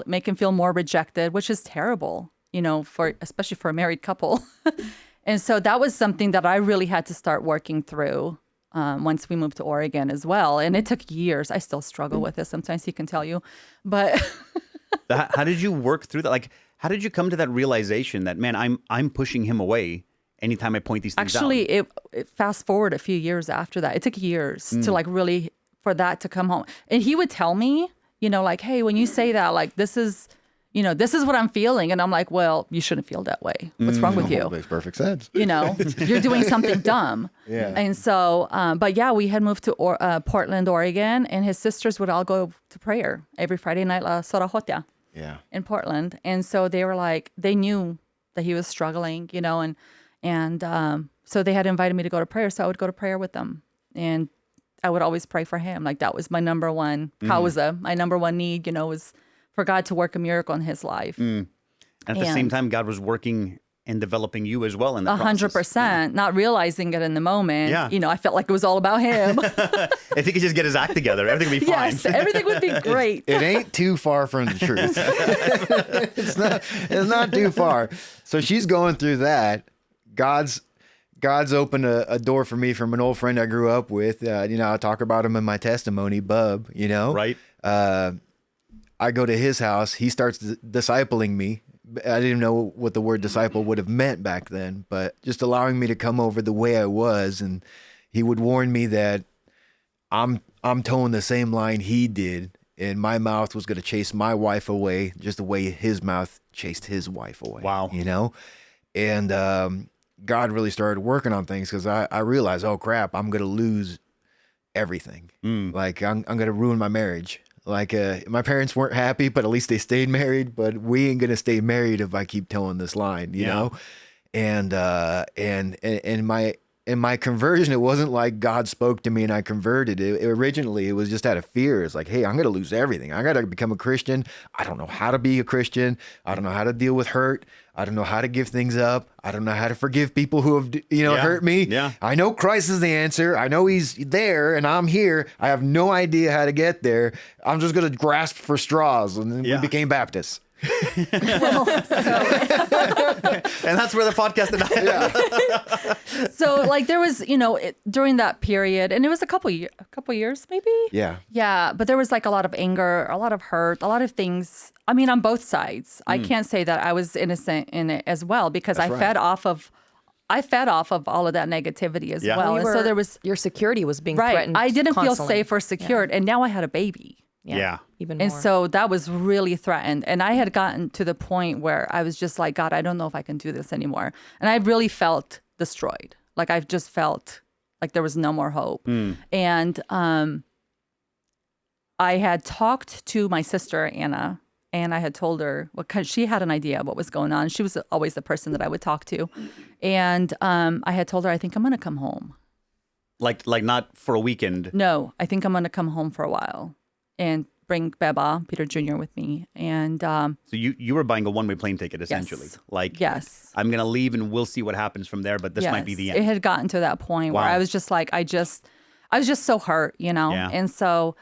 Speaker 3: Make him feel more rejected, which is terrible, especially for a married couple. And so that was something that I really had to start working through once we moved to Oregon as well. And it took years. I still struggle with it. Sometimes he can tell you, but
Speaker 1: How did you work through that? Like, how did you come to that realization that, man, I'm pushing him away anytime I point these things out?
Speaker 3: actually it fast forward a few years after that. It took years to like really for that to come home. And he would tell me, like, hey, when you say that, like, this is what I'm feeling. And I'm like, well, you shouldn't feel that way. What's wrong with you?
Speaker 2: Makes perfect sense.
Speaker 3: You're doing something dumb.
Speaker 2: Yeah.
Speaker 3: And so, but yeah, we had moved to Portland, Oregon, and his sisters would all go to prayer every Friday night, La Sorajotia, in Portland. And so they were like, they knew that he was struggling, and so they had invited me to go to prayer. So I would go to prayer with them, and I would always pray for him. Like that was my number one causa, my number one need, was for God to work a miracle in his life.
Speaker 1: And at the same time, God was working and developing you as well in the
Speaker 3: 100%, not realizing it in the moment.
Speaker 1: Yeah.
Speaker 3: I felt like it was all about him.
Speaker 1: If he could just get his act together, everything would be fine.
Speaker 3: Yes, everything would be great.
Speaker 2: It ain't too far from the truth. It's not too far. So she's going through that. God's opened a door for me from an old friend I grew up with. I talk about him in my testimony, Bub,
Speaker 1: Right.
Speaker 2: I go to his house. He starts discipling me. I didn't know what the word disciple would have meant back then, but just allowing me to come over the way I was. And he would warn me that I'm towing the same line he did, and my mouth was going to chase my wife away just the way his mouth chased his wife away.
Speaker 1: Wow.
Speaker 2: And God really started working on things, because I realized, oh crap, I'm going to lose everything. Like I'm going to ruin my marriage. Like my parents weren't happy, but at least they stayed married. But we ain't gonna stay married if I keep towing this line, you know. And my conversion, it wasn't like God spoke to me and I converted. Originally, it was just out of fear. It's like, hey, I'm gonna lose everything. I gotta become a Christian. I don't know how to be a Christian. I don't know how to deal with hurt. I don't know how to give things up. I don't know how to forgive people who have, hurt me.
Speaker 1: Yeah.
Speaker 2: I know Christ is the answer. I know he's there and I'm here. I have no idea how to get there. I'm just going to grasp for straws. And then we became Baptists.
Speaker 1: And that's where the podcast ended.
Speaker 3: So like there was, during that period, and it was a couple years maybe.
Speaker 2: Yeah.
Speaker 3: Yeah. But there was like a lot of anger, a lot of hurt, a lot of things. I mean, on both sides. I can't say that I was innocent in it as well, because I fed off of all of that negativity as well. And so there was
Speaker 4: your security was being
Speaker 3: right.
Speaker 4: threatened.
Speaker 3: I didn't feel
Speaker 4: constantly.
Speaker 3: safe or secured. And now I had a baby.
Speaker 1: Yeah.
Speaker 4: Even more.
Speaker 3: And so that was really threatened. And I had gotten to the point where I was just like, God, I don't know if I can do this anymore. And I really felt destroyed. Like I've just felt like there was no more hope. And I had talked to my sister, Anna, and I had told her, because she had an idea of what was going on. She was always the person that I would talk to. And I had told her, I think I'm going to come home.
Speaker 1: Like not for a weekend.
Speaker 3: No, I think I'm going to come home for a while and bring Beba, Peter Jr. with me. And
Speaker 1: So you were buying a one-way plane ticket, essentially.
Speaker 3: Yes.
Speaker 1: Like,
Speaker 3: yes.
Speaker 1: I'm going to leave and we'll see what happens from there, but this might be the
Speaker 3: It
Speaker 1: end.
Speaker 3: had gotten to that point where
Speaker 1: Wow.
Speaker 3: I was just like, I was just so hurt, you know?
Speaker 1: Yeah.
Speaker 3: And so,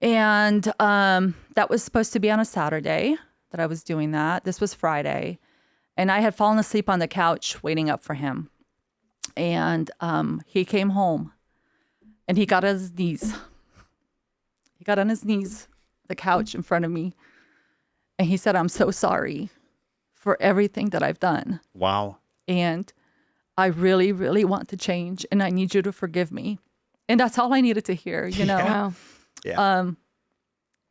Speaker 3: that was supposed to be on a Saturday that I was doing that. This was Friday. And I had fallen asleep on the couch waiting up for him. And he came home and he got on his knees. He got on his knees, the couch in front of me. And he said, I'm so sorry for everything that I've done.
Speaker 1: Wow.
Speaker 3: And I really, really want to change and I need you to forgive me. And that's all I needed to hear, you know?
Speaker 4: Wow.
Speaker 1: Yeah.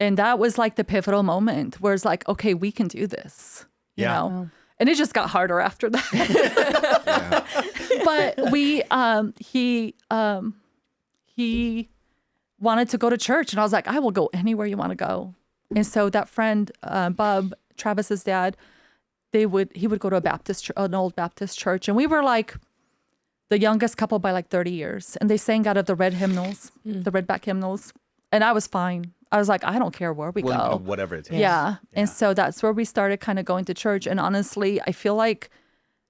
Speaker 3: And that was like the pivotal moment where it's like, okay, we can do this, you
Speaker 1: Yeah.
Speaker 3: know?
Speaker 4: Wow.
Speaker 3: And it just got harder after that. But he wanted to go to church. And I was like, I will go anywhere you want to go. And so that friend, Bob, Travis's dad, he would go to an old Baptist church. And we were like the youngest couple by like 30 years. And they sang out of the red hymnals, the red back hymnals. And I was fine. I was like, I don't care where we
Speaker 1: Well,
Speaker 3: go.
Speaker 1: whatever it takes.
Speaker 3: Yeah. And so that's where we started kind of going to church. And honestly, I feel like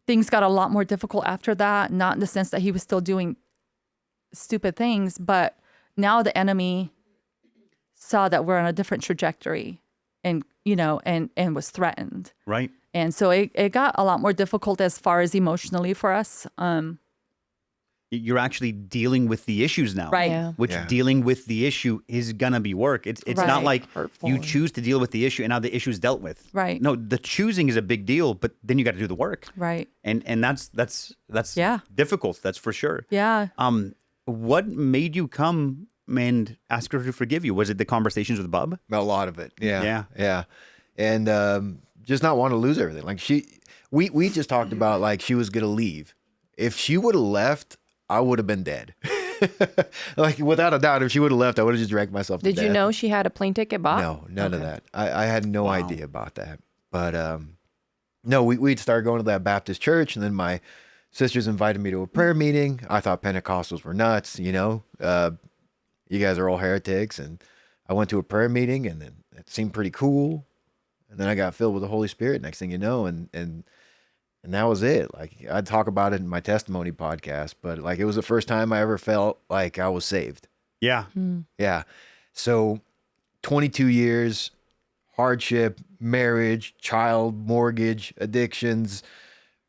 Speaker 3: things got a lot more difficult after that. Not in the sense that he was still doing stupid things, but now the enemy saw that we're on a different trajectory and, you know, and was threatened.
Speaker 1: Right.
Speaker 3: And so it got a lot more difficult as far as emotionally for us.
Speaker 1: You're actually dealing with the issues now.
Speaker 3: Right.
Speaker 4: Yeah.
Speaker 1: Which
Speaker 2: Yeah.
Speaker 1: dealing with the issue is gonna be work. It's not
Speaker 3: Right.
Speaker 1: like
Speaker 4: Hurtful.
Speaker 1: you choose to deal with the issue and now the issue's dealt with.
Speaker 3: Right.
Speaker 1: No, the choosing is a big deal, but then you got to do the work.
Speaker 3: Right.
Speaker 1: And that's
Speaker 3: Yeah.
Speaker 1: difficult. That's for sure.
Speaker 3: Yeah.
Speaker 1: What made you come and ask her to forgive you? Was it the conversations with Bub?
Speaker 2: A lot of it. Yeah.
Speaker 1: Yeah.
Speaker 2: Yeah. And just not want to lose everything. Like we just talked about like she was going to leave. If she would have left, I would have been dead. Like without a doubt, if she would have left, I would have just dragged myself to
Speaker 4: Did
Speaker 2: death.
Speaker 4: you know she had a plane ticket bought?
Speaker 2: No, none of that. I had no idea about that. But no, we'd started going to that Baptist church, and then my sisters invited me to a prayer meeting. I thought Pentecostals were nuts, you know. You guys are all heretics. And I went to a prayer meeting, and then it seemed pretty cool. And then I got filled with the Holy Spirit, next thing you know, and that was it. Like I'd talk about it in my testimony podcast, but like it was the first time I ever felt like I was saved.
Speaker 1: Yeah.
Speaker 2: Yeah. So 22 years, hardship, marriage, child, mortgage, addictions,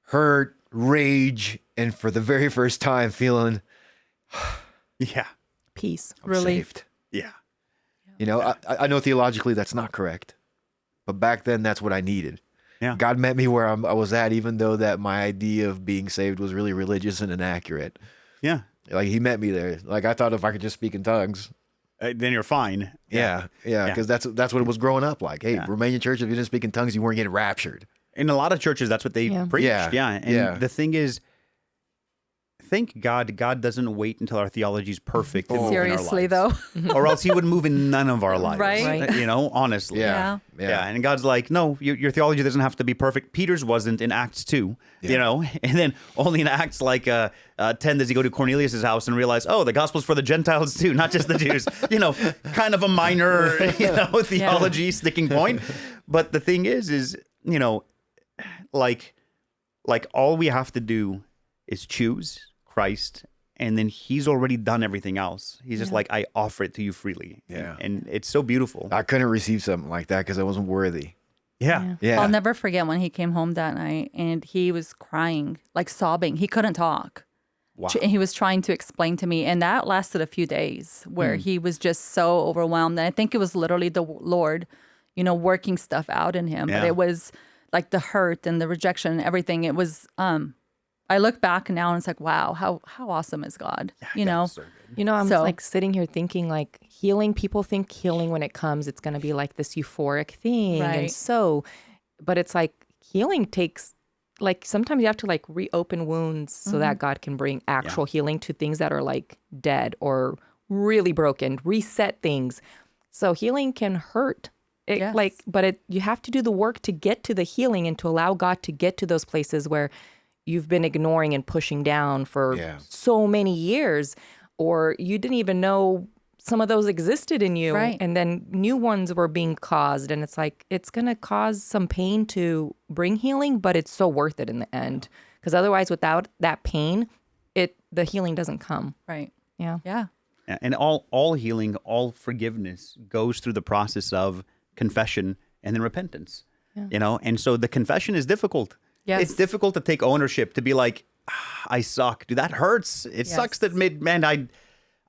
Speaker 2: hurt, rage, and for the very first time feeling
Speaker 1: Yeah.
Speaker 4: Peace.
Speaker 2: I'm
Speaker 3: Relief.
Speaker 2: saved.
Speaker 1: Yeah.
Speaker 2: You know, I know theologically that's not correct, but back then that's what I needed.
Speaker 1: Yeah.
Speaker 2: God met me where I was at, even though that my idea of being saved was really religious and inaccurate.
Speaker 1: Yeah.
Speaker 2: Like he met me there. Like I thought if I could just speak in tongues.
Speaker 1: Then you're fine.
Speaker 2: Yeah. Because that's what it was growing up like. Hey,
Speaker 1: Yeah.
Speaker 2: Romanian church, if you didn't speak in tongues, you weren't getting raptured.
Speaker 1: In a lot of churches, that's what they
Speaker 4: Yeah.
Speaker 1: preach.
Speaker 2: Yeah.
Speaker 1: Yeah. And
Speaker 2: Yeah.
Speaker 1: the thing is, thank God, God doesn't wait until our theology is perfect. to move in our
Speaker 3: Seriously,
Speaker 1: lives.
Speaker 3: though.
Speaker 1: Or else he would move in none of our lives.
Speaker 3: Right.
Speaker 1: You know, honestly.
Speaker 2: Yeah.
Speaker 1: Yeah. And God's like, no, your theology doesn't have to be perfect. Peter's wasn't in Acts 2, you know, and then only in Acts 10 does he go to Cornelius' house and realize, oh, the gospel's for the Gentiles too, not just the Jews, you know, kind of a minor, theology sticking point. But the thing is, you know, like all we have to do is choose Christ, and then he's already done everything else. He's just like, I offer it to you freely.
Speaker 2: Yeah.
Speaker 1: And it's so beautiful.
Speaker 2: I couldn't receive something like that because I wasn't worthy.
Speaker 1: Yeah.
Speaker 2: Yeah.
Speaker 3: I'll never forget when he came home that night and he was crying, like sobbing. He couldn't talk.
Speaker 1: Wow.
Speaker 3: And he was trying to explain to me. And that lasted a few days where he was just so overwhelmed. And I think it was literally the Lord, you know, working stuff out in him.
Speaker 1: Yeah.
Speaker 3: But it was like the hurt and the rejection and everything. It was, I look back now and it's like, wow, how awesome is God? You know?
Speaker 1: So good.
Speaker 4: You know, I'm
Speaker 3: So-
Speaker 4: like sitting here thinking like healing, people think healing when it comes, it's going to be like this euphoric thing. And
Speaker 3: Right.
Speaker 4: so, but it's like healing takes like sometimes you have to like reopen wounds so that God can bring actual healing to things that are like dead or really broken, reset things. So healing can hurt.
Speaker 3: Yes.
Speaker 4: You have to do the work to get to the healing and to allow God to get to those places where you've been ignoring and pushing down for so many years, or you didn't even know some of those existed in you.
Speaker 3: Right.
Speaker 4: And then new ones were being caused. And it's like, it's going to cause some pain to bring healing, but it's so worth it in the end. Because otherwise, without that pain, the healing doesn't come.
Speaker 3: Right.
Speaker 4: Yeah.
Speaker 3: Yeah.
Speaker 1: And all healing, all forgiveness goes through the process of confession and then repentance. And so the confession is difficult.
Speaker 3: Yes.
Speaker 1: It's difficult to take ownership, to be like, I suck. Dude, that hurts. It sucks that,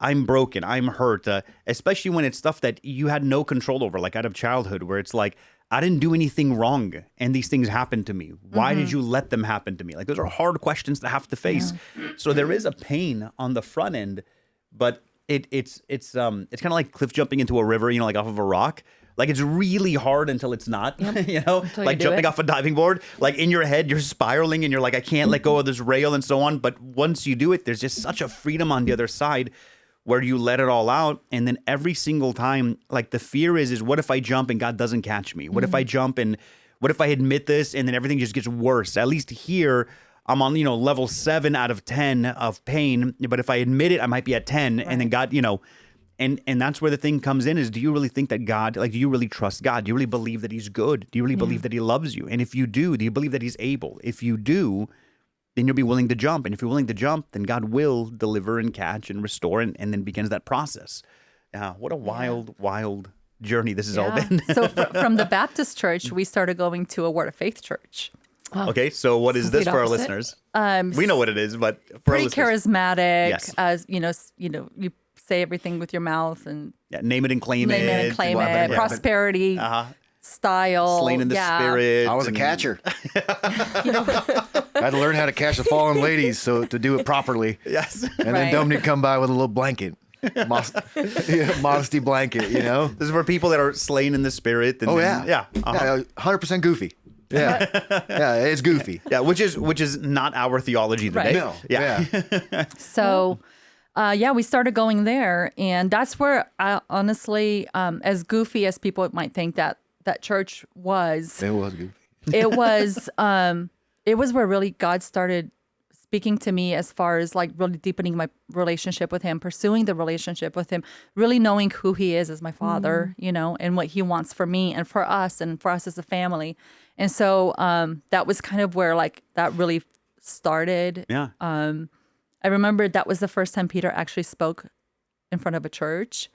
Speaker 1: I'm broken. I'm hurt. Especially when it's stuff that you had no control over, like out of childhood, where it's like, I didn't do anything wrong and these things happened to me. Why did you let them happen to me? Like, those are hard questions to have to face. So there is a pain on the front end, but it's kind of like cliff jumping into a river, like off of a rock. Like, it's really hard until it's not, like jumping off a diving board. Like, in your head, you're spiraling and you're like, I can't let go of this rail and so on. But once you do it, there's just such a freedom on the other side where you let it all out. And then every single time, like, the fear is what if I jump and God doesn't catch me? What if I jump and what if I admit this and then everything just gets worse? At least here, I'm on, level 7 out of 10 of pain. But if I admit it, I might be at 10. And then God, And that's where the thing comes in is, do you really think that God, do you really trust God? Do you really believe that he's good? Do you really believe that he loves you? And if you do you believe that he's able? If you do, then you'll be willing to jump. And if you're willing to jump, then God will deliver and catch and restore, and then begins that process. What a wild journey this has all been.
Speaker 3: So from the Baptist church, we started going to a Word of Faith church.
Speaker 1: Okay, so what is this
Speaker 4: Complete
Speaker 1: for our
Speaker 4: opposite.
Speaker 1: listeners? We know what it is, but for
Speaker 3: Pretty
Speaker 1: our listeners.
Speaker 3: charismatic,
Speaker 1: Yes.
Speaker 3: as you say everything with your mouth and
Speaker 1: Name it and claim
Speaker 3: name it and claim it. Prosperity style.
Speaker 1: Slain in the spirit.
Speaker 2: I was a
Speaker 1: and-
Speaker 2: catcher. I had to learn how to catch the fallen ladies to do it properly.
Speaker 1: Yes.
Speaker 2: And then
Speaker 3: Right.
Speaker 2: Dominic come by with a little blanket. Modesty blanket,
Speaker 1: This is for people that are slain in the spirit. And
Speaker 2: Oh,
Speaker 1: then-
Speaker 2: yeah.
Speaker 1: Yeah.
Speaker 2: 100% goofy. Yeah. Yeah, it's goofy.
Speaker 1: Yeah, which is not our theology today.
Speaker 3: Right.
Speaker 2: No.
Speaker 1: Yeah.
Speaker 3: So, we started going there, and that's where I honestly, as goofy as people might think that church was,
Speaker 2: It was goofy.
Speaker 3: it was where really God started speaking to me as far as like really deepening my relationship with him, pursuing the relationship with him, really knowing who he is as my father, and what he wants for me and for us as a family. And so that was kind of where like that really started.
Speaker 1: Yeah.
Speaker 3: I remember that was the first time Peter actually spoke in front of a church,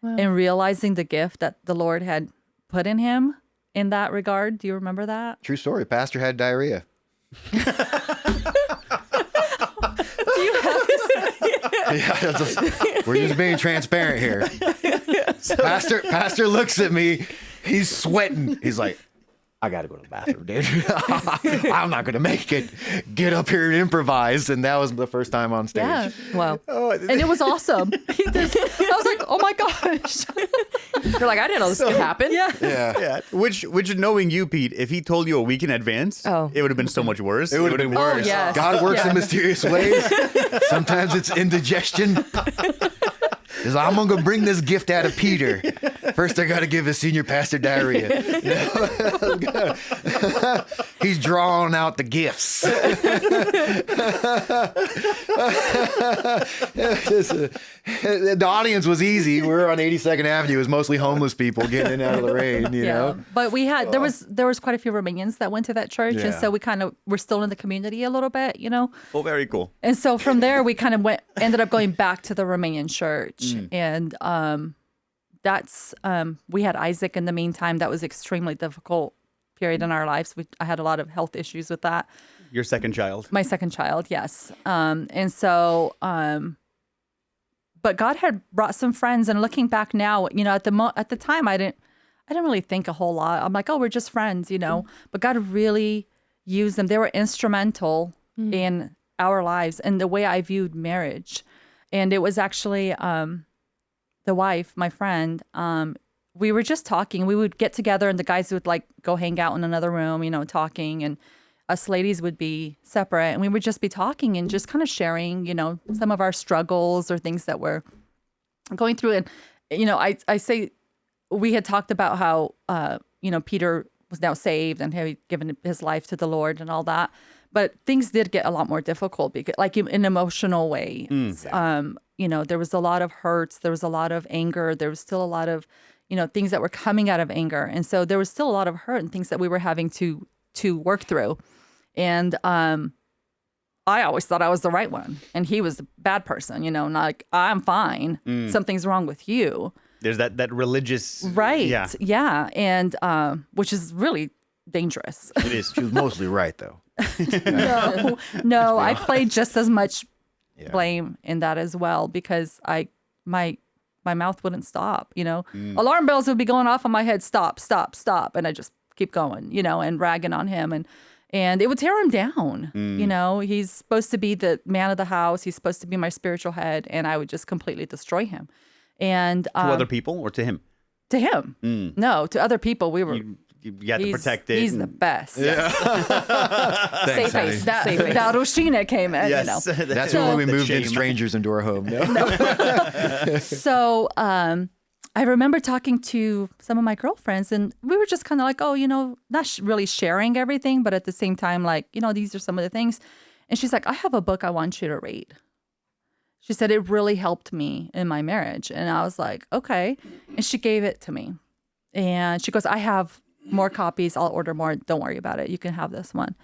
Speaker 3: and realizing the gift that the Lord had put in him in that regard. Do you remember that?
Speaker 2: True story. Pastor had diarrhea.
Speaker 3: Do you have this?
Speaker 2: We're just being transparent here. Pastor looks at me. He's sweating. He's like, I got to go to the bathroom, dude. I'm not going to make it. Get up here and improvise. And that was the first time on stage.
Speaker 3: Yeah.
Speaker 4: Wow.
Speaker 3: And it was awesome. I was like, oh my gosh.
Speaker 4: You're like, I didn't know this could happen.
Speaker 3: Yeah.
Speaker 2: Yeah.
Speaker 1: Yeah. Which knowing you, Pete, if he told you a week in advance,
Speaker 4: Oh.
Speaker 1: it would have been so much worse.
Speaker 2: It would have been worse.
Speaker 3: yes.
Speaker 2: God works
Speaker 3: Yeah.
Speaker 2: in mysterious ways. Sometimes it's indigestion. He's like, I'm going to bring this gift out of Peter. First, I got to give his senior pastor diarrhea. He's drawing out the gifts. The audience was easy. We were on 82nd Avenue. It was mostly homeless people getting in and out of the rain, you know?
Speaker 3: But we had there was quite a few Romanians that went to that church, and
Speaker 2: Yeah.
Speaker 3: so we kind of were still in the community a little bit,
Speaker 1: Oh, very cool.
Speaker 3: And so from there we kind of ended up going back to the Romanian church, and that's we had Isaac in the meantime. That was extremely difficult period in our lives. I had a lot of health issues with that.
Speaker 1: Your second child.
Speaker 3: My second child, yes. And so, but God had brought some friends, and looking back now, at the time, I didn't really think a whole lot. I'm like, oh, we're just friends, But God really used them. They were instrumental in our lives and the way I viewed marriage. And it was actually the wife, my friend. We were just talking. We would get together, and the guys would like go hang out in another room, talking. And us ladies would be separate and we would just be talking and just kind of sharing, some of our struggles or things that we're going through. And, I say we had talked about how, Peter was now saved and had given his life to the Lord and all that. But things did get a lot more difficult because, like in emotional ways. There was a lot of hurts. There was a lot of anger. There was still a lot of, things that were coming out of anger. And so there was still a lot of hurt and things that we were having to work through. And I always thought I was the right one. And he was a bad person, not like, I'm fine. Something's wrong with you.
Speaker 1: There's that religious.
Speaker 3: Right. Yeah. And which is really dangerous.
Speaker 1: It is.
Speaker 2: She was mostly right, though.
Speaker 3: No, I played just as much blame in that as well because my mouth wouldn't stop, Alarm bells would be going off on my head, stop, and I just keep going, and ragging on him and it would tear him down. He's supposed to be the man of the house, he's supposed to be my spiritual head, and I would just completely destroy him. And
Speaker 1: to other people or to him?
Speaker 3: To him. No, to other people we were
Speaker 1: you had to protect it.
Speaker 3: He's the best.
Speaker 2: Yeah.
Speaker 4: Safe face.
Speaker 3: That Rushina came in,
Speaker 1: Yes.
Speaker 2: That's when we moved in strangers into our home. No.
Speaker 3: So I remember talking to some of my girlfriends and we were just kind of like, not really sharing everything, but at the same time, like, these are some of the things. And she's like, I have a book I want you to read. She said, it really helped me in my marriage. And I was like, okay. And she gave it to me. And she goes, I have more copies. I'll order more. Don't worry about it. You can have this one.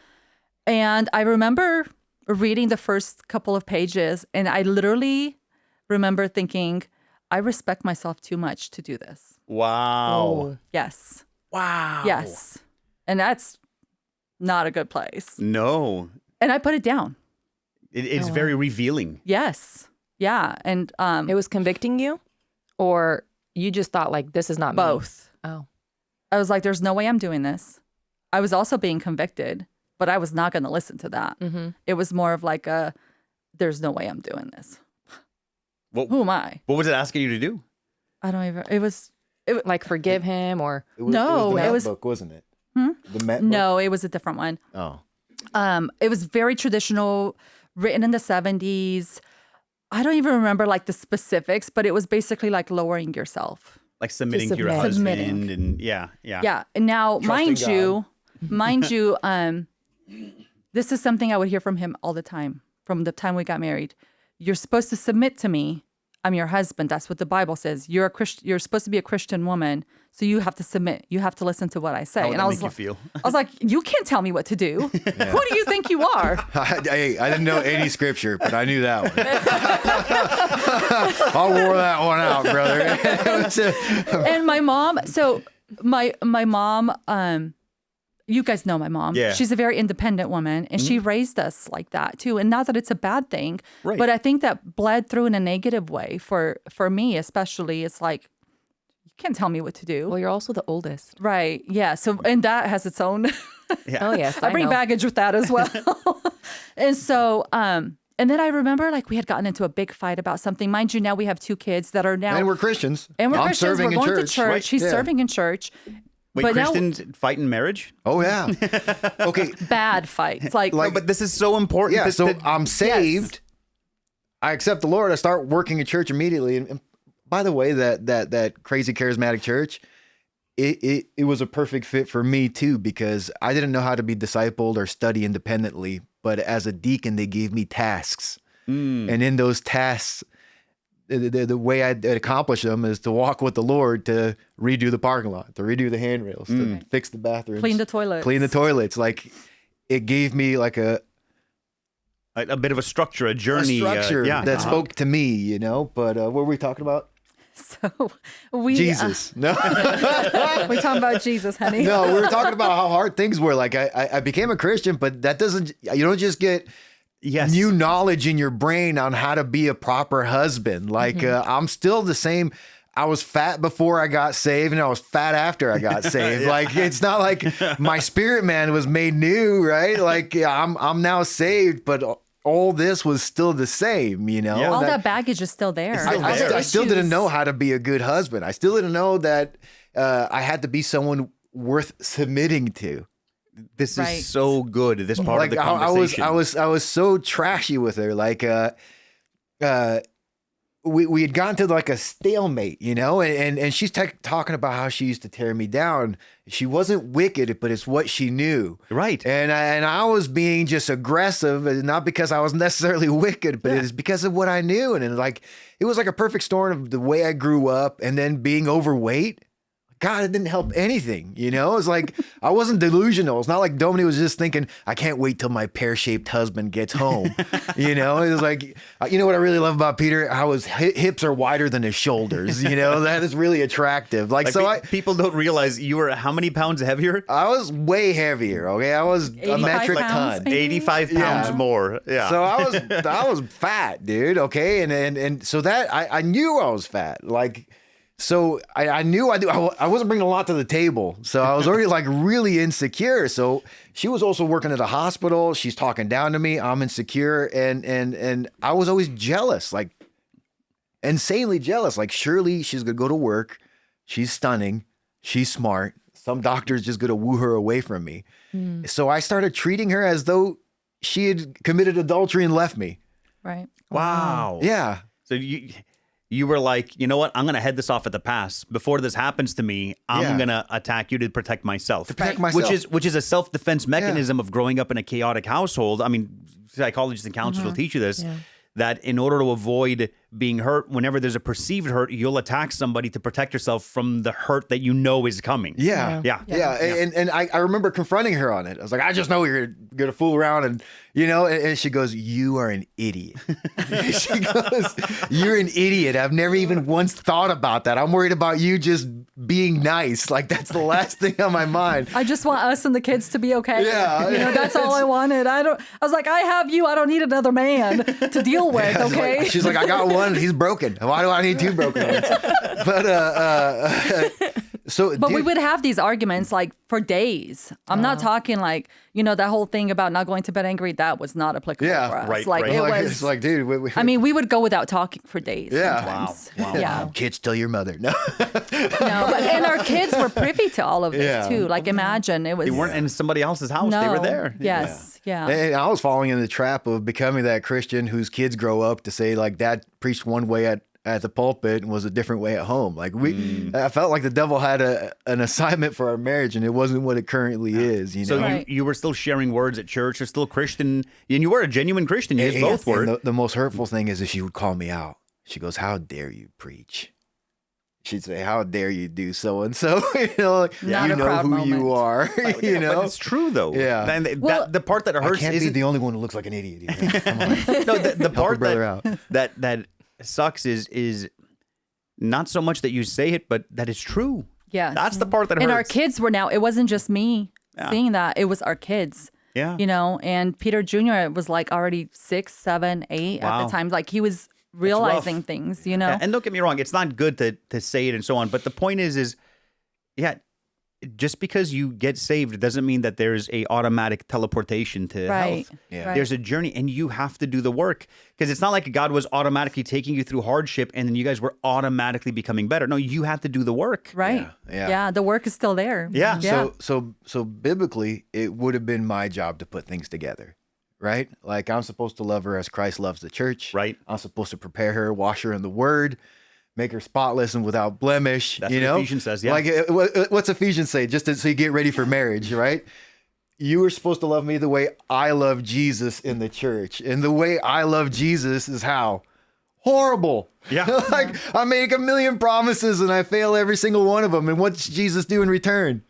Speaker 3: And I remember reading the first couple of pages and I literally remember thinking, I respect myself too much to do this.
Speaker 1: Wow.
Speaker 3: Yes.
Speaker 1: Wow.
Speaker 3: Yes. And that's not a good place.
Speaker 1: No.
Speaker 3: And I put it down.
Speaker 1: It's very revealing.
Speaker 3: Yes. Yeah. And
Speaker 4: It was convicting you, or you just thought like, this is not me?
Speaker 3: both.
Speaker 4: Oh.
Speaker 3: I was like, there's no way I'm doing this. I was also being convicted, but I was not going to listen to that. It was more of like there's no way I'm doing this. Who am I?
Speaker 1: What was it asking you to do?
Speaker 3: I don't even, it was
Speaker 4: Like forgive him or...
Speaker 2: It was
Speaker 3: No,
Speaker 2: the Met
Speaker 3: it was-
Speaker 2: book, wasn't it? The Met book?
Speaker 3: no, it was a different one.
Speaker 2: Oh.
Speaker 3: It was very traditional, written in the 70s. I don't even remember like the specifics, but it was basically like lowering yourself.
Speaker 1: Like submitting to your
Speaker 4: submit.
Speaker 1: husband
Speaker 3: Submitting.
Speaker 1: and yeah.
Speaker 3: Yeah. And now, mind you, this is something I would hear from him all the time from the time we got married. You're supposed to submit to me. I'm your husband. That's what the Bible says. You're a Christian. You're supposed to be a Christian woman, so you have to submit. You have to listen to what I say.
Speaker 1: How would
Speaker 3: And
Speaker 1: that
Speaker 3: I was
Speaker 1: make you
Speaker 3: like,
Speaker 1: feel?
Speaker 3: I was like, you can't tell me what to do. Who do you think you are?
Speaker 2: I didn't know any scripture, but I knew that one. I wore that one out, brother.
Speaker 3: And my mom. So my mom. You guys know my mom.
Speaker 1: Yeah.
Speaker 3: She's a very independent woman, and she raised us like that too. And not that it's a bad thing,
Speaker 1: Right.
Speaker 3: but I think that bled through in a negative way for me, especially. It's like, you can't tell me what to do.
Speaker 4: Well, you're also the oldest.
Speaker 3: Right. Yeah. So, and that has its own.
Speaker 4: Oh, yes.
Speaker 3: I bring
Speaker 4: know.
Speaker 3: baggage with that as well. And so, and then I remember like we had gotten into a big fight about something. Mind you, now we have 2 kids that are now.
Speaker 2: And we're Christians.
Speaker 3: And we're
Speaker 2: I'm
Speaker 3: Christians.
Speaker 2: serving
Speaker 3: We're
Speaker 2: in
Speaker 3: going
Speaker 2: church.
Speaker 3: to church.
Speaker 2: Right?
Speaker 3: He's
Speaker 2: Yeah.
Speaker 3: serving in church.
Speaker 1: Wait,
Speaker 3: But now-
Speaker 1: Christians fight in marriage?
Speaker 2: Oh, yeah. Okay.
Speaker 3: Bad fights. Like,
Speaker 1: No, but this is so important.
Speaker 2: Yeah, so
Speaker 1: that-
Speaker 2: I'm saved. I accept the Lord. I start working at church immediately. And by the way, that crazy charismatic church, it was a perfect fit for me too, because I didn't know how to be discipled or study independently. But as a deacon, they gave me tasks. And in those tasks, the way I accomplish them is to walk with the Lord, to redo the parking lot, to redo the handrails, to fix the bathrooms,
Speaker 3: Clean the toilets.
Speaker 2: Clean the toilets. Like, it gave me like a
Speaker 1: bit of a structure, a journey.
Speaker 2: structure
Speaker 1: yeah.
Speaker 2: that spoke to me, you know. But what were we talking about?
Speaker 3: So we
Speaker 2: Jesus. No,
Speaker 3: we're talking about Jesus, honey.
Speaker 2: no, we were talking about how hard things were. Like, I became a Christian, but that doesn't. You don't just get
Speaker 1: Yes.
Speaker 2: new knowledge in your brain on how to be a proper husband. Like, I'm still the same. I was fat before I got saved, and I was fat after I got saved. Like, it's not like my spirit man was made new, right? Like, I'm now saved, but all this was still the same, you know?
Speaker 1: Yeah.
Speaker 3: All that baggage is still there.
Speaker 1: still
Speaker 3: All the
Speaker 1: there.
Speaker 2: I still
Speaker 3: issues.
Speaker 2: didn't know how to be a good husband. I still didn't know that I had to be someone worth submitting to.
Speaker 1: this
Speaker 3: Right.
Speaker 1: is so good. This part of the conversation.
Speaker 2: I was so trashy with her. Like, we had gotten to like a stalemate, you know, and she's talking about how she used to tear me down. She wasn't wicked, but it's what she knew.
Speaker 1: Right.
Speaker 2: And I was being just aggressive, and not because I was necessarily wicked, but it's because of what I knew. And it was like a perfect storm of the way I grew up and then being overweight. God, it didn't help anything, you know? It's like, I wasn't delusional. It's not like Domini was just thinking, I can't wait till my pear-shaped husband gets home. You know, it was like, you know what I really love about Peter? How his hips are wider than his shoulders, you know? That is really attractive. Like so
Speaker 1: people don't realize you were how many pounds heavier?
Speaker 2: I was way heavier, okay? I was a
Speaker 3: 85
Speaker 2: metric
Speaker 3: pounds,
Speaker 2: ton.
Speaker 3: maybe?
Speaker 1: 85 pounds more. Yeah.
Speaker 2: So I was fat, dude, okay? And so that, I knew I was fat. Like, so I knew I wasn't bringing a lot to the table. So I was already like really insecure. So she was also working at a hospital. She's talking down to me. I'm insecure. And I was always jealous, like insanely jealous. Like, surely she's going to go to work. She's stunning. She's smart. Some doctor's just going to woo her away from me. So I started treating her as though she had committed adultery and left me.
Speaker 3: Right.
Speaker 1: Wow.
Speaker 2: Yeah.
Speaker 1: So you were like, you know what? I'm going to head this off at the pass. Before this happens to me, I'm going to attack you to protect myself.
Speaker 2: To protect myself.
Speaker 1: Which is a self-defense mechanism of growing up in a chaotic household. I mean, psychologists and counselors will teach you this, that in order to avoid being hurt, whenever there's a perceived hurt, you'll attack somebody to protect yourself from the hurt that you know is coming.
Speaker 2: Yeah. And I remember confronting her on it. I was like, I just know you're going to fool around. And, you know, and she goes, you are an idiot. She goes, you're an idiot. I've never even once thought about that. I'm worried about you just being nice. Like, that's the last thing on my mind.
Speaker 3: I just want us and the kids to be okay.
Speaker 2: Yeah.
Speaker 3: You know, that's all I wanted. I was like, I have you. I don't need another man to deal with.
Speaker 2: Yeah,
Speaker 3: Okay.
Speaker 2: she's like, I got one. He's broken. Why do I need two broken ones? But
Speaker 3: But we would have these arguments like for days. I'm not talking like, you know, that whole thing about not going to bed angry. That was not applicable
Speaker 2: Yeah,
Speaker 3: for us.
Speaker 1: right,
Speaker 3: Like
Speaker 1: right.
Speaker 3: it
Speaker 2: like,
Speaker 3: was.
Speaker 2: it's like, dude.
Speaker 3: I mean, we would go without talking for days.
Speaker 2: Yeah.
Speaker 3: Sometimes.
Speaker 1: Wow.
Speaker 3: Yeah.
Speaker 2: Kids, tell your mother. No.
Speaker 3: And our kids were privy to all of this
Speaker 2: Yeah.
Speaker 3: too. Like imagine it was.
Speaker 1: They weren't in somebody else's house.
Speaker 3: No.
Speaker 1: They were there.
Speaker 3: Yes. Yeah.
Speaker 2: And I was falling in the trap of becoming that Christian whose kids grow up to say, like, Dad preached one way at the pulpit and was a different way at home. Like, I felt like the devil had an assignment for our marriage, and it wasn't what it currently is. You know.
Speaker 1: So
Speaker 3: Right.
Speaker 1: you were still sharing words at church. You're still Christian. And you were a genuine Christian. You guys both were.
Speaker 2: And the most hurtful thing is if she would call me out. She goes, "How dare you preach?" She'd say, "How dare you do so and so?" You know, like,
Speaker 3: Not
Speaker 2: you
Speaker 3: a
Speaker 2: know
Speaker 3: proud
Speaker 2: who
Speaker 3: moment.
Speaker 2: you are. You know,
Speaker 1: But it's true though.
Speaker 2: Yeah.
Speaker 1: And
Speaker 3: Well-
Speaker 1: the part that
Speaker 2: I
Speaker 1: hurts
Speaker 2: can't be
Speaker 1: isn't
Speaker 2: the only one who looks like an idiot. Either. Come on.
Speaker 1: no, the part
Speaker 2: brother out.
Speaker 1: that sucks is not so much that you say it, but that it's true.
Speaker 3: Yes.
Speaker 1: That's the part that hurts.
Speaker 3: And our kids were now, it wasn't just me seeing that, it was our kids.
Speaker 1: Yeah.
Speaker 3: You know, and Peter Jr. was like already 6, 7, 8 at
Speaker 1: Wow.
Speaker 3: the time. Like he was realizing things, you know?
Speaker 1: Yeah, and don't get me wrong, it's not good to say it and so on, but the point is just because you get saved, it doesn't mean that there's a automatic teleportation to
Speaker 3: Right.
Speaker 1: health.
Speaker 2: Yeah.
Speaker 3: Right.
Speaker 1: There's a journey, and you have to do the work, because it's not like God was automatically taking you through hardship and then you guys were automatically becoming better. No, you have to do the work.
Speaker 3: Right.
Speaker 2: Yeah.
Speaker 3: The work is still there.
Speaker 1: Yeah.
Speaker 2: So biblically, it would have been my job to put things together, right? Like, I'm supposed to love her as Christ loves the church.
Speaker 1: Right.
Speaker 2: I'm supposed to prepare her, wash her in the Word, make her spotless and without blemish.
Speaker 1: That's
Speaker 2: you
Speaker 1: what
Speaker 2: know,
Speaker 1: Ephesians says, yeah.
Speaker 2: Like, what's Ephesians say? So you get ready for marriage, right? You were supposed to love me the way I love Jesus in the church, and the way I love Jesus is how horrible.
Speaker 1: Yeah.
Speaker 2: Like, I make a million promises and I fail every single one of them. And what's Jesus do in return?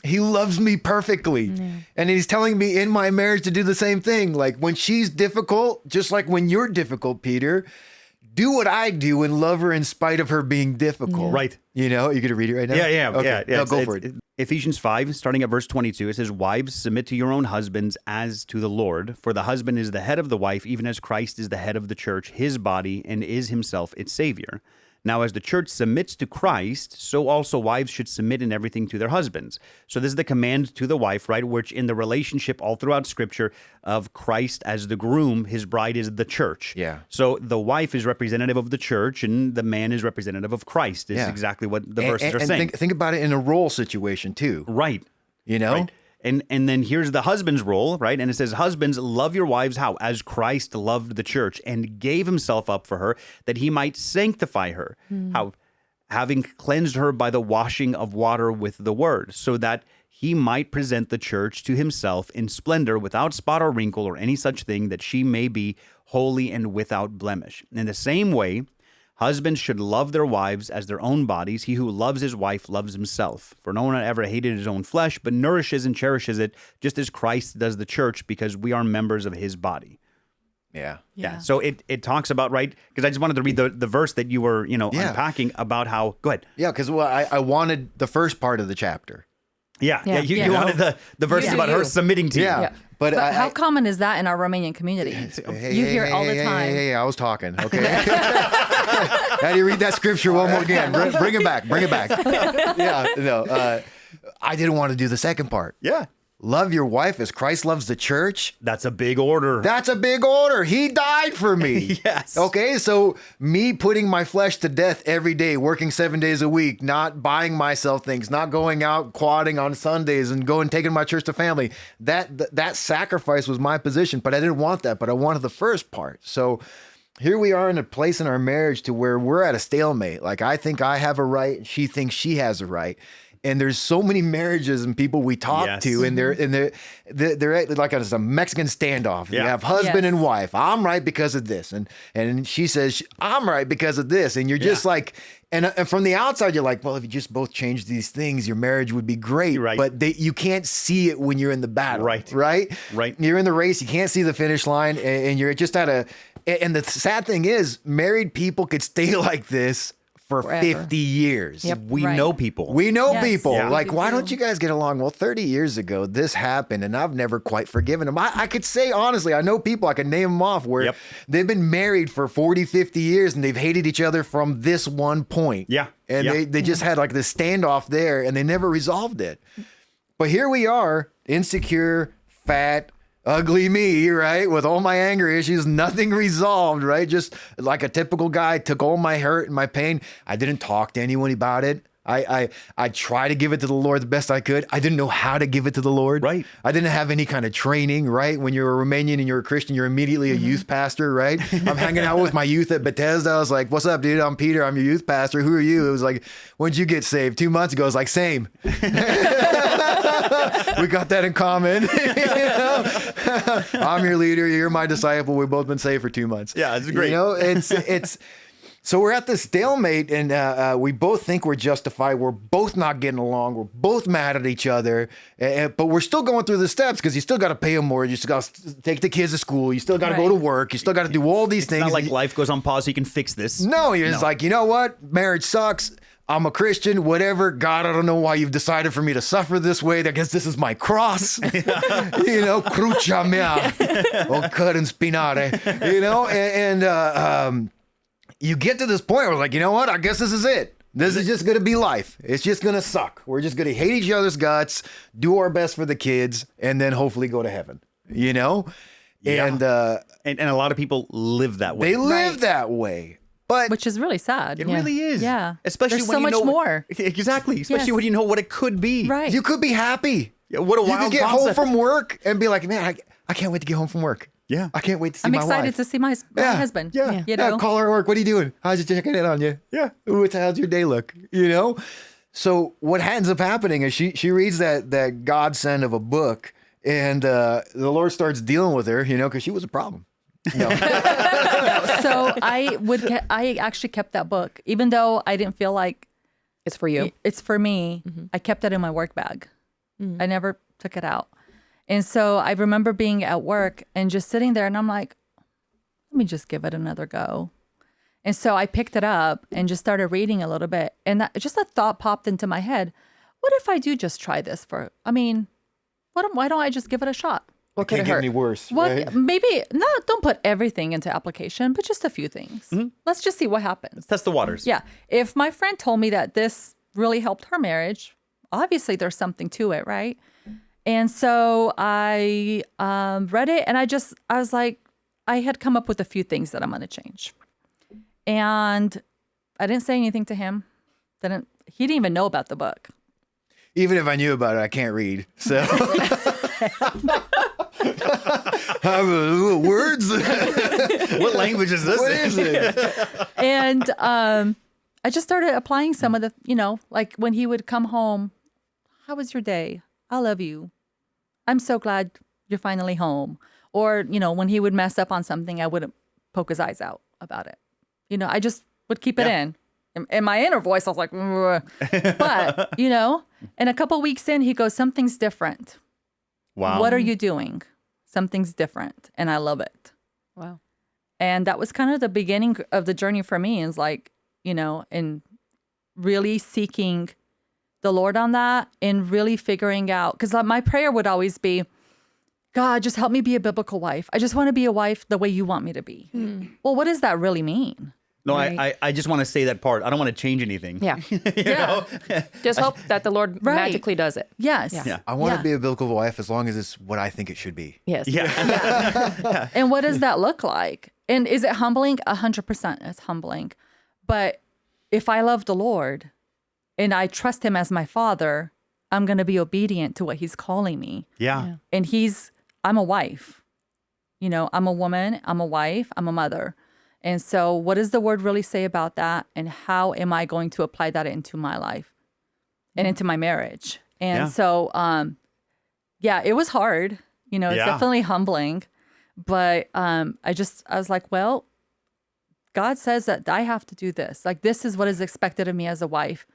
Speaker 2: He loves me perfectly. And he's telling me in my marriage to do the same thing. Like, when she's difficult, just like when you're difficult, Peter, do what I do and love her in spite of her being difficult.
Speaker 1: Right.
Speaker 2: You know, you going to read it right now?
Speaker 1: Yeah.
Speaker 2: Okay. No, go
Speaker 1: It's-
Speaker 2: for it.
Speaker 1: Ephesians 5, starting at verse 22, it says, "Wives, submit to your own husbands as to the Lord, for the husband is the head of the wife, even as Christ is the head of the church, his body, and is himself its Savior. Now, as the church submits to Christ, so also wives should submit in everything to their husbands." So this is the command to the wife, right? Which in the relationship all throughout Scripture of Christ as the groom, his bride is the church.
Speaker 2: Yeah.
Speaker 1: So the wife is representative of the church, and the man is representative of Christ. Is exactly what the verses are saying.
Speaker 2: Think about it in a role situation too.
Speaker 1: Right.
Speaker 2: You know?
Speaker 1: Right. And then here's the husband's role, right? And it says, husbands, love your wives how? As Christ loved the church and gave himself up for her, that he might sanctify her. How? Having cleansed her by the washing of water with the word, so that he might present the church to himself in splendor, without spot or wrinkle or any such thing, that she may be holy and without blemish. In the same way, husbands should love their wives as their own bodies. He who loves his wife loves himself. For no one ever hated his own flesh, but nourishes and cherishes it, just as Christ does the church, because we are members of his body.
Speaker 2: Yeah.
Speaker 1: Yeah. So it talks about, right? Because I just wanted to read the verse that you were, unpacking about how, go ahead.
Speaker 2: Yeah, because I wanted the first part of the chapter.
Speaker 1: Yeah.
Speaker 3: Yeah.
Speaker 1: You wanted the verse about her submitting to you.
Speaker 2: Yeah. But
Speaker 3: how common is that in our Romanian community? You hear it all the time.
Speaker 2: Hey, I was talking, okay? How do you read that scripture one more again? Bring it back. Yeah, no. I didn't want to do the second part.
Speaker 1: Yeah.
Speaker 2: Love your wife as Christ loves the church.
Speaker 1: That's a big order.
Speaker 2: That's a big order. He died for me.
Speaker 1: Yes.
Speaker 2: Okay, so me putting my flesh to death every day, working 7 days a week, not buying myself things, not going out quadding on Sundays and taking my church to family. That sacrifice was my position, but I didn't want that. But I wanted the first part. So here we are in a place in our marriage to where we're at a stalemate. Like, I think I have a right, and she thinks she has a right. And there's so many marriages and people we talk to, and they're like a Mexican standoff.
Speaker 1: Yeah.
Speaker 2: You have husband
Speaker 3: Yes.
Speaker 2: and wife. I'm right because of this, and she says I'm right because of this, and you're just like, and from the outside you're like, well, if you just both change these things, your marriage would be great.
Speaker 1: Right.
Speaker 2: But you can't see it when you're in the battle.
Speaker 1: Right.
Speaker 2: Right.
Speaker 1: You're
Speaker 2: in the race. You can't see the finish line, and you're just at a. And the sad thing is, married people could stay like this for
Speaker 4: Forever.
Speaker 2: 50 years.
Speaker 4: Yep.
Speaker 1: We
Speaker 3: Right.
Speaker 1: know people.
Speaker 2: We know
Speaker 3: Yes.
Speaker 2: people.
Speaker 1: Yeah.
Speaker 2: Like,
Speaker 3: We
Speaker 2: why
Speaker 3: do.
Speaker 2: don't you guys get along? Well, 30 years ago, this happened, and I've never quite forgiven them. I could say, honestly, I know people, I can name them off, where
Speaker 1: Yep.
Speaker 2: they've been married for 40, 50 years, and they've hated each other from this one point.
Speaker 1: Yeah.
Speaker 2: And
Speaker 1: Yeah.
Speaker 2: they just had like this standoff there, and they never resolved it. But here we are, insecure, fat, ugly me, right? With all my anger issues, nothing resolved, right? Just like a typical guy, took all my hurt and my pain. I didn't talk to anyone about it. I tried to give it to the Lord the best I could. I didn't know how to give it to the Lord.
Speaker 1: Right.
Speaker 2: I didn't have any kind of training, right? When you're a Romanian and you're a Christian, you're immediately a youth pastor, right? I'm hanging out with my youth at Bethesda. I was like, what's up, dude? I'm Peter. I'm your youth pastor. Who are you? It was like, when'd you get saved? 2 months ago. I was like, same. We got that in common. You know? I'm your leader. You're my disciple. We've both been saved for 2 months.
Speaker 1: Yeah, it's great.
Speaker 2: You know, it's so we're at this stalemate, and we both think we're justified. We're both not getting along. We're both mad at each other, but we're still going through the steps because you still got to pay a mortgage. You still got to take the kids to school. You still got to go to
Speaker 3: Right.
Speaker 2: work. You still got to do all these
Speaker 1: It's
Speaker 2: things.
Speaker 1: not like life goes on pause so you can fix this.
Speaker 2: No, you're just like, you know what? Marriage sucks. I'm a Christian, whatever. God, I don't know why you've decided for me to suffer this way. I guess this is my cross. You know, crucia mea, o cur in spinare. You know, and you get to this point where like, you know what? I guess this is it. This is just going to be life. It's just going to suck. We're just going to hate each other's guts, do our best for the kids, and then hopefully go to heaven. You know?
Speaker 1: Yeah.
Speaker 2: And
Speaker 1: And a lot of people live that way.
Speaker 2: they live
Speaker 3: Right.
Speaker 2: that way. But
Speaker 3: Which is really sad.
Speaker 1: It really is.
Speaker 3: Yeah.
Speaker 1: Especially
Speaker 3: There's
Speaker 1: when
Speaker 3: so
Speaker 1: you
Speaker 3: much
Speaker 1: know
Speaker 3: more.
Speaker 1: Exactly. Especially
Speaker 3: Yes.
Speaker 1: when you know what it could be.
Speaker 3: Right.
Speaker 2: you could be happy.
Speaker 1: Yeah, what a
Speaker 2: You
Speaker 1: wild
Speaker 2: could get
Speaker 1: concept.
Speaker 2: home from work and be like, man, I can't wait to get home from work.
Speaker 1: Yeah.
Speaker 2: I can't wait to see
Speaker 3: I'm
Speaker 2: my
Speaker 3: excited
Speaker 2: wife.
Speaker 3: to see my
Speaker 2: Yeah.
Speaker 3: husband.
Speaker 2: Yeah.
Speaker 3: You
Speaker 2: Yeah,
Speaker 3: know?
Speaker 2: call her at work. What are you doing? I was just checking in on you.
Speaker 1: Yeah.
Speaker 2: Ooh, how's your day look? You know? So what ends up happening is she reads that godsend of a book, and the Lord starts dealing with her, you know, because she was a problem. No.
Speaker 3: So I actually kept that book, even though I didn't feel like
Speaker 4: It's for you.
Speaker 3: it's for me. I kept it in my work bag. I never took it out. And so I remember being at work and just sitting there, and I'm like, let me just give it another go. And so I picked it up and just started reading a little bit. And just a thought popped into my head. What if I do just try this why don't I just give it a shot?
Speaker 4: What could
Speaker 2: Can't
Speaker 4: it
Speaker 2: get
Speaker 4: hurt?
Speaker 2: any worse.
Speaker 3: What
Speaker 2: Right?
Speaker 3: maybe not, don't put everything into application, but just a few things. Let's just see what happens.
Speaker 1: Test the waters.
Speaker 3: Yeah. If my friend told me that this really helped her marriage, obviously there's something to it, right? And so I read it, and I was like, I had come up with a few things that I'm going to change. And I didn't say anything to him. He didn't even know about the book.
Speaker 2: Even if I knew about it, I can't read. So words.
Speaker 1: What language is this?
Speaker 2: What is it?
Speaker 3: And I just started applying some of the, like when he would come home, how was your day? I love you. I'm so glad you're finally home. Or, when he would mess up on something, I wouldn't poke his eyes out about it. I just would keep it in. In my inner voice, I was like, but, and a couple weeks in, he goes, something's different.
Speaker 1: Wow.
Speaker 3: What are you doing? Something's different. And I love it.
Speaker 4: Wow.
Speaker 3: And that was kind of the beginning of the journey for me, is like, and really seeking the Lord on that and really figuring out, because my prayer would always be, God, just help me be a biblical wife. I just want to be a wife the way you want me to be. Well, what does that really mean?
Speaker 1: No,
Speaker 4: Right.
Speaker 1: I just want to say that part. I don't want to change anything.
Speaker 4: Yeah.
Speaker 3: Yeah.
Speaker 4: Just hope that the Lord
Speaker 3: Right.
Speaker 4: magically does it.
Speaker 3: Yes.
Speaker 1: Yeah.
Speaker 2: I want
Speaker 3: Yeah.
Speaker 2: to be a biblical wife as long as it's what I think it should be.
Speaker 4: Yes.
Speaker 1: Yeah.
Speaker 3: And what does that look like? And is it humbling? 100% it's humbling. But if I love the Lord and I trust him as my father, I'm going to be obedient to what he's calling me.
Speaker 1: Yeah.
Speaker 3: And I'm a wife. I'm a woman, I'm a wife, I'm a mother. And so what does the word really say about that? And how am I going to apply that into my life and into my marriage? And
Speaker 1: Yeah.
Speaker 3: so, it was hard. It's
Speaker 1: Yeah.
Speaker 3: definitely humbling. But I was like, well, God says that I have to do this. Like, this is what is expected of me as a wife.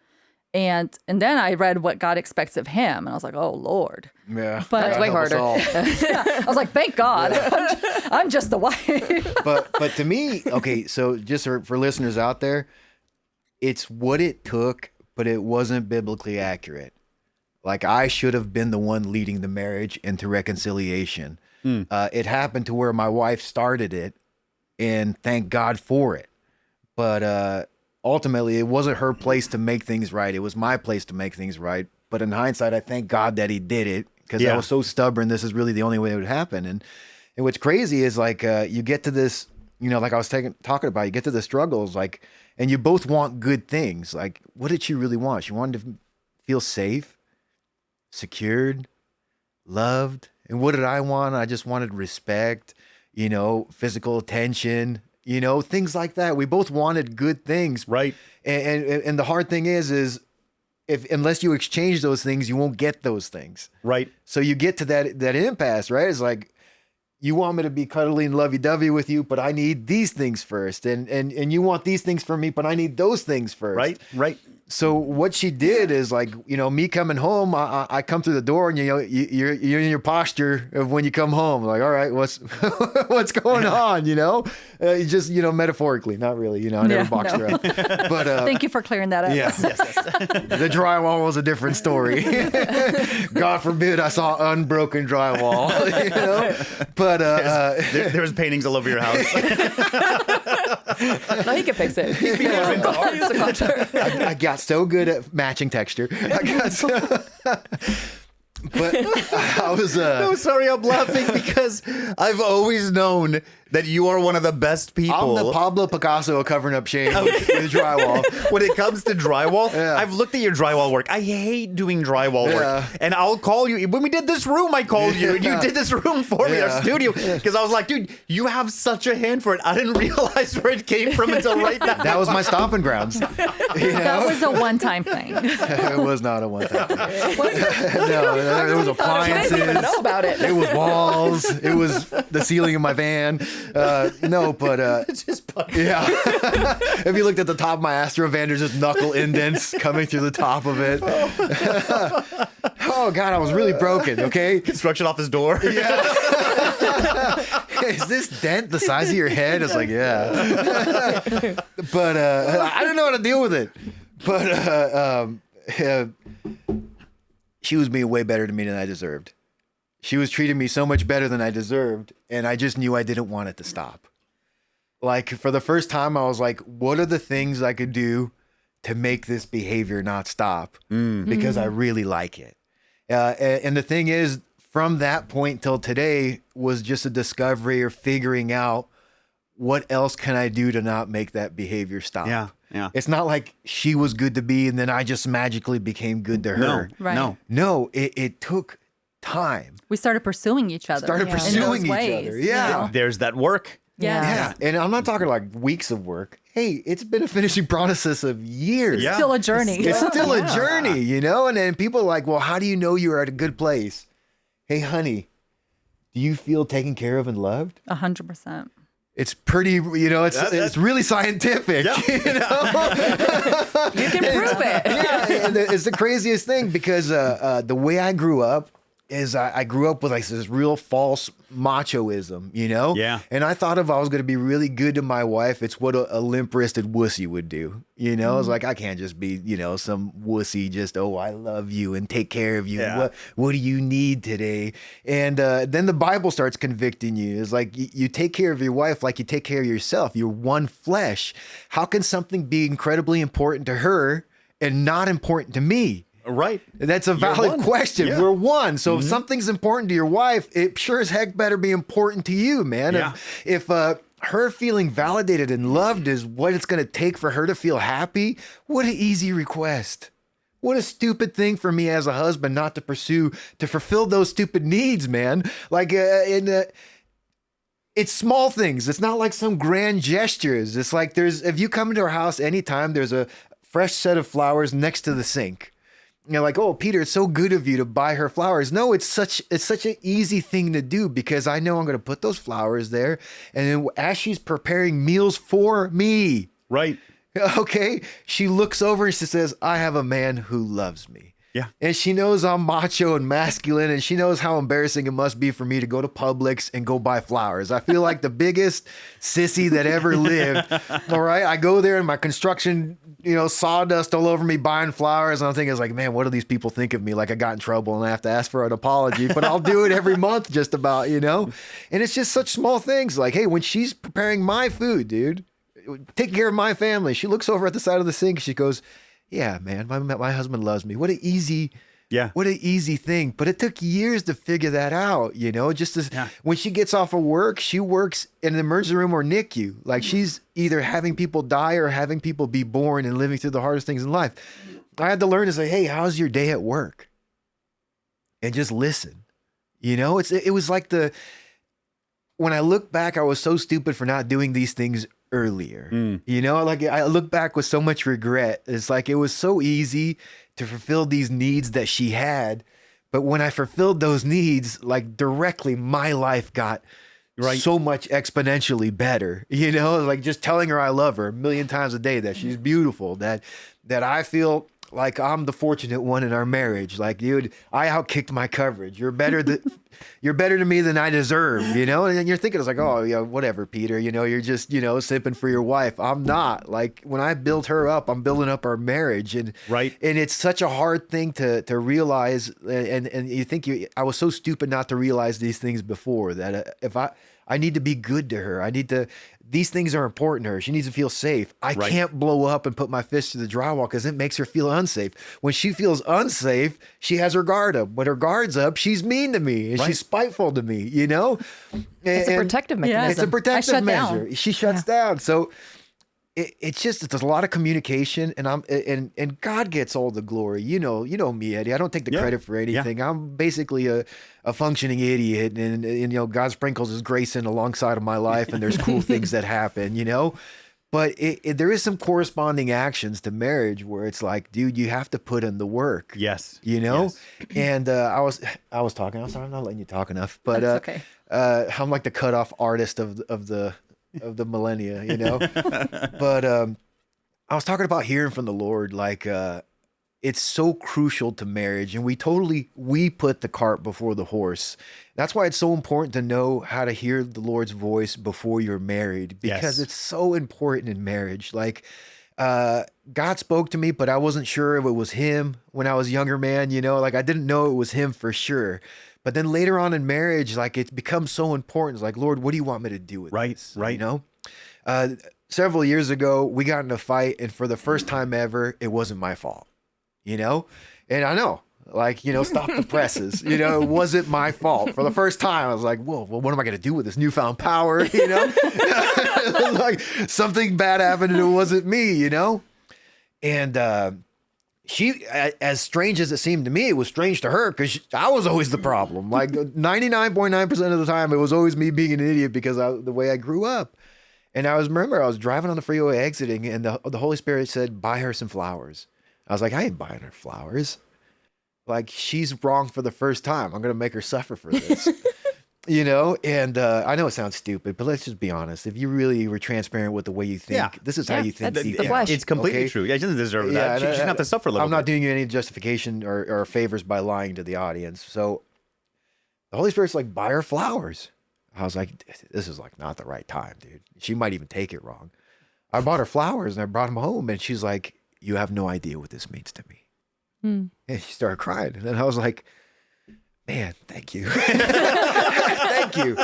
Speaker 3: And then I read what God expects of him. And I was like, oh, Lord.
Speaker 2: Yeah,
Speaker 3: But-
Speaker 4: That's way
Speaker 2: help us
Speaker 4: harder.
Speaker 2: all.
Speaker 3: I was like, thank God. I'm just the wife.
Speaker 2: but to me, okay, so just for listeners out there, it's what it took, but it wasn't biblically accurate. Like, I should have been the one leading the marriage into reconciliation. It happened to where my wife started it, and thank God for it. But ultimately, it wasn't her place to make things right. It was my place to make things right. But in hindsight, I thank God that he did it, because I
Speaker 1: Yeah.
Speaker 2: was so stubborn. This is really the only way it would happen. And what's crazy is, like, you get to this, like I was talking about, you get to the struggles, like, and you both want good things. Like, what did she really want? She wanted to feel safe, secured, loved. And what did I want? I just wanted respect, physical attention, things like that. We both wanted good things.
Speaker 1: Right.
Speaker 2: And the hard thing is unless you exchange those things, you won't get those things.
Speaker 1: Right.
Speaker 2: So you get to that impasse, right? It's like, you want me to be cuddly and lovey-dovey with you, but I need these things first. And you want these things from me, but I need those things first.
Speaker 1: Right. Right.
Speaker 2: So what she did is, like, me coming home, I come through the door, and you're in your posture of when you come home, like, all right, what's going on? You just, metaphorically, not really, I never
Speaker 3: Yeah,
Speaker 2: boxed
Speaker 3: no.
Speaker 2: her up, but
Speaker 3: Thank you for clearing that up.
Speaker 2: yeah, the drywall was a different story. God forbid I saw unbroken drywall, but
Speaker 1: There was paintings all over your house.
Speaker 4: No, he can fix it. He's a contractor.
Speaker 2: I got so good at matching texture. But I was
Speaker 1: No, sorry, I'm laughing because I've always known that you are one of the best people.
Speaker 2: I'm the Pablo Picasso of covering up shame with drywall.
Speaker 1: When it comes to drywall,
Speaker 2: Yeah.
Speaker 1: I've looked at your drywall work. I hate doing drywall
Speaker 2: Yeah.
Speaker 1: work. And I'll call you. When we did this room, I called you. And you did this room for me, our
Speaker 2: Yeah.
Speaker 1: studio. Because I was like, dude, you have such a hand for it. I didn't realize where it came from until right now.
Speaker 2: That was my stomping grounds.
Speaker 3: That was a one-time thing.
Speaker 2: It was not a one-time thing. No, there was
Speaker 4: I
Speaker 2: appliances.
Speaker 4: didn't even know about it.
Speaker 2: It was walls. It was the ceiling of my van.
Speaker 1: It's just funny.
Speaker 2: Yeah. If you looked at the top of my Astro van, there's just knuckle indents coming through the top of it. Oh God, I was really broken. Okay.
Speaker 1: Construction office door.
Speaker 2: Yeah. Is this dent the size of your head? It's like, yeah. But I didn't know how to deal with it. But she was being way better to me than I deserved. She was treating me so much better than I deserved, and I just knew I didn't want it to stop. Like, for the first time, I was like, what are the things I could do to make this behavior not stop? Because I really like it. And the thing is, from that point till today was just a discovery or figuring out what else can I do to not make that behavior stop.
Speaker 1: Yeah. Yeah.
Speaker 2: It's not like she was good to me and then I just magically became good to her.
Speaker 3: Right.
Speaker 2: No, it took time.
Speaker 3: We started pursuing each other.
Speaker 2: Started
Speaker 3: in those
Speaker 2: pursuing each
Speaker 3: ways.
Speaker 2: other. Yeah.
Speaker 1: There's that work.
Speaker 2: Yeah. And I'm not talking like weeks of work. Hey, it's been a finishing process of years.
Speaker 1: Yeah.
Speaker 3: Still a journey.
Speaker 2: It's still a journey, you know? And then people are like, well, how do you know you're at a good place? Hey, honey, do you feel taken care of and loved?
Speaker 3: 100%.
Speaker 2: It's pretty, you know, it's really scientific.
Speaker 1: Yeah.
Speaker 2: You know?
Speaker 4: You can prove it.
Speaker 2: Yeah, and it's the craziest thing because the way I grew up is I grew up with like this real false machoism, you know?
Speaker 1: Yeah.
Speaker 2: And I thought if I was going to be really good to my wife, it's what a limp-wristed wussy would do. You know, it's like, I can't just be, you know, some wussy, just, oh, I love you and take care of you.
Speaker 1: Yeah.
Speaker 2: What do you need today? And then the Bible starts convicting you. It's like, you take care of your wife like you take care of yourself. You're one flesh. How can something be incredibly important to her and not important to me?
Speaker 1: Right.
Speaker 2: That's a valid
Speaker 1: one.
Speaker 2: question.
Speaker 1: Yeah.
Speaker 2: We're one. So if something's important to your wife, it sure as heck better be important to you, man.
Speaker 1: Yeah.
Speaker 2: If her feeling validated and loved is what it's going to take for her to feel happy, what an easy request. What a stupid thing for me as a husband not to pursue, to fulfill those stupid needs, man. Like it's small things. It's not like some grand gestures. It's like if you come into our house anytime, there's a fresh set of flowers next to the sink. You're like, oh, Peter, it's so good of you to buy her flowers. No, it's such an easy thing to do because I know I'm going to put those flowers there. And then as she's preparing meals for me,
Speaker 1: Right.
Speaker 2: okay, she looks over and she says, I have a man who loves me.
Speaker 1: Yeah.
Speaker 2: And she knows I'm macho and masculine, and she knows how embarrassing it must be for me to go to Publix and go buy flowers. I feel like the biggest sissy that ever lived. All right. I go there and my construction, you know, sawdust all over me buying flowers. And I'm thinking, it's like, man, what do these people think of me? Like I got in trouble and I have to ask for an apology, but I'll do it every month just about, you know? And it's just such small things like, hey, when she's preparing my food, dude, taking care of my family, she looks over at the side of the sink. She goes, yeah, man, my husband loves me. What an easy thing. But it took years to figure that out, you know, just as when she gets off of work, she works in an emergency room or NICU. Like she's either having people die or having people be born and living through the hardest things in life. I had to learn to say, hey, how's your day at work? And just listen. You know, it was like when I look back, I was so stupid for not doing these things earlier. You know, like I look back with so much regret. It's like it was so easy to fulfill these needs that she had, but when I fulfilled those needs, like directly, my life got so much exponentially better. You know, like just telling her I love her 1,000,000 times a day, that she's beautiful, that I feel like I'm the fortunate one in our marriage. Like, dude, I outkicked my coverage. You're better to me than I deserve, you know? And then you're thinking, it's like, oh, yeah, whatever, Peter, you know, you're just, you know, simping for your wife. I'm not. Like when I build her up, I'm building up our marriage. And and it's such a hard thing to realize. And you think I was so stupid not to realize these things before, that if I need to be good to her. These things are important to her. She needs to feel safe. I can't blow up and put my fist to the drywall because it makes her feel unsafe. When she feels unsafe, she has her guard up. When her guard's up, she's mean to me and she's spiteful to me, you know?
Speaker 4: It's a protective mechanism.
Speaker 2: It's a protective measure.
Speaker 3: Down.
Speaker 2: She shuts down. So it's a lot of communication, and God gets all the glory. You know me, Eddie. I don't take the credit for anything. I'm basically a functioning idiot, and you know, God sprinkles His grace in alongside of my life, and there's cool things that happen, you know. But there is some corresponding actions to marriage where it's like, dude, you have to put in the work.
Speaker 1: Yes.
Speaker 2: You know.
Speaker 1: Yes.
Speaker 2: And I was talking. I'm sorry, I'm not letting you talk enough. But
Speaker 3: That's okay.
Speaker 2: I'm like the cutoff artist of the millennia, you know. But I was talking about hearing from the Lord, like it's so crucial to marriage, and we put the cart before the horse. That's why it's so important to know how to hear the Lord's voice before you're married, because it's so important in marriage. Like God spoke to me, but I wasn't sure if it was Him when I was a younger man, you know, like I didn't know it was Him for sure. But then later on in marriage, like it becomes so important. It's like, Lord, what do you want me to do with this?
Speaker 1: Right.
Speaker 2: You know, several years ago, we got in a fight, and for the first time ever, it wasn't my fault, you know? And I know Like, stop the presses. It wasn't my fault. For the first time, I was like, whoa, well, what am I going to do with this newfound power? Like something bad happened and it wasn't me, And she, as strange as it seemed to me, it was strange to her because I was always the problem. Like 99.9% of the time, it was always me being an idiot because the way I grew up. And I was driving on the freeway exiting and the Holy Spirit said, buy her some flowers. I was like, I ain't buying her flowers. Like, she's wrong for the first time. I'm going to make her suffer for this. And I know it sounds stupid, but let's just be honest. If you really were transparent with the way you think, this is how you think.
Speaker 4: That's the
Speaker 2: deep
Speaker 4: flesh.
Speaker 2: down,
Speaker 1: It's completely true. Yeah, she doesn't deserve that. She shouldn't have to suffer a little
Speaker 2: I'm not
Speaker 1: bit.
Speaker 2: doing you any justification or favors by lying to the audience. So the Holy Spirit's like, buy her flowers. I was like, this is like not the right time, dude. She might even take it wrong. I bought her flowers and I brought them home and she's like, you have no idea what this means to me. And she started crying. And then I was like, man, thank you. Thank you.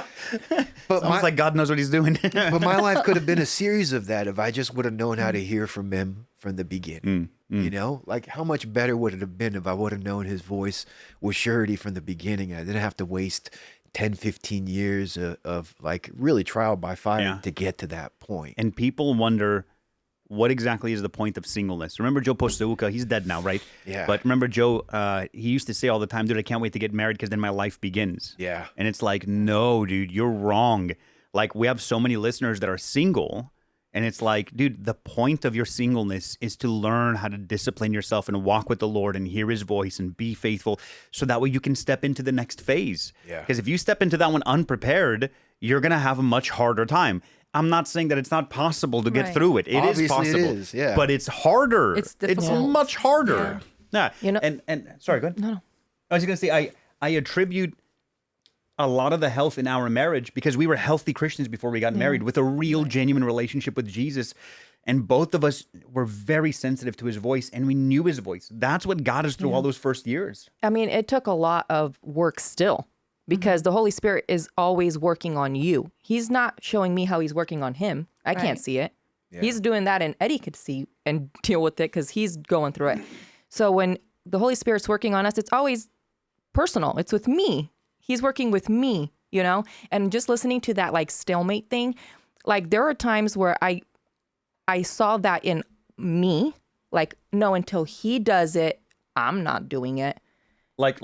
Speaker 2: But
Speaker 1: Sounds like God knows what he's doing.
Speaker 2: but my life could have been a series of that if I just would have known how to hear from him from the beginning. Like how much better would it have been if I would have known his voice was surety from the beginning. I didn't have to waste 10, 15 years of like really trial by fire to get to that point.
Speaker 1: And people wonder, what exactly is the point of singleness? Remember Joe Posteuka? He's dead now, right?
Speaker 2: Yeah.
Speaker 1: But remember Joe, he used to say all the time, dude, I can't wait to get married because then my life begins.
Speaker 2: Yeah.
Speaker 1: And it's like, no, dude, you're wrong. Like, we have so many listeners that are single, and it's like, dude, the point of your singleness is to learn how to discipline yourself and walk with the Lord and hear his voice and be faithful so that way you can step into the next phase.
Speaker 2: Yeah.
Speaker 1: Because if you step into that one unprepared, you're going to have a much harder time. I'm not saying that it's not possible to get through it. It is
Speaker 2: Obviously
Speaker 1: possible.
Speaker 2: it is, yeah.
Speaker 1: But it's harder.
Speaker 3: It's difficult.
Speaker 1: much harder. Yeah. And sorry, go ahead.
Speaker 4: No.
Speaker 1: I was going to say, I attribute a lot of the health in our marriage because we were healthy Christians before we got married with a real, genuine relationship with Jesus. And both of us were very sensitive to his voice and we knew his voice. That's what got us through all those first years.
Speaker 4: I mean, it took a lot of work still because the Holy Spirit is always working on you. He's not showing me how he's working on him. I can't see it. Yeah. He's doing that and Eddie could see and deal with it because he's going through it. So when the Holy Spirit's working on us, it's always personal. It's with me. He's working with me, and just listening to that like stalemate thing. Like there are times where I saw that in me, like, no, until he does it, I'm not doing it.
Speaker 1: Like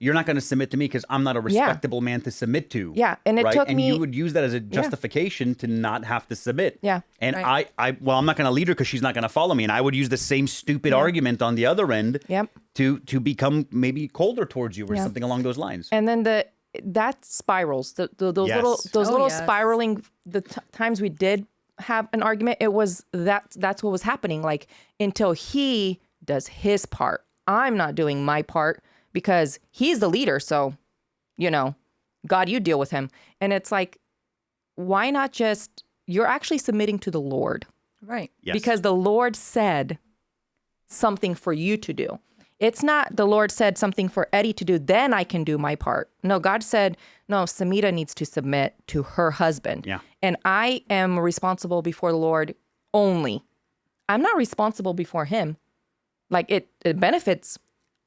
Speaker 1: you're not going to submit to me because I'm not a respectable man to submit to.
Speaker 4: Yeah, and it took
Speaker 1: and
Speaker 4: me.
Speaker 1: you would use that as a justification to not have to submit.
Speaker 4: Yeah,
Speaker 1: and I'm not going to lead her because she's not going to follow me, and I would use the same stupid argument on the other end. To become maybe colder towards you or something along those lines.
Speaker 4: And then that spirals. Those little spiraling. The times we did have an argument, it was that's what was happening. Like until he does his part, I'm not doing my part. Because he's the leader, so, God, you deal with him. And it's like, why not just, you're actually submitting to the Lord.
Speaker 3: Right.
Speaker 1: Yes.
Speaker 4: Because the Lord said something for you to do. It's not the Lord said something for Eddie to do, then I can do my part. No, God said, no, Samita needs to submit to her husband.
Speaker 1: Yeah.
Speaker 4: And I am responsible before the Lord only. I'm not responsible before him. Like it benefits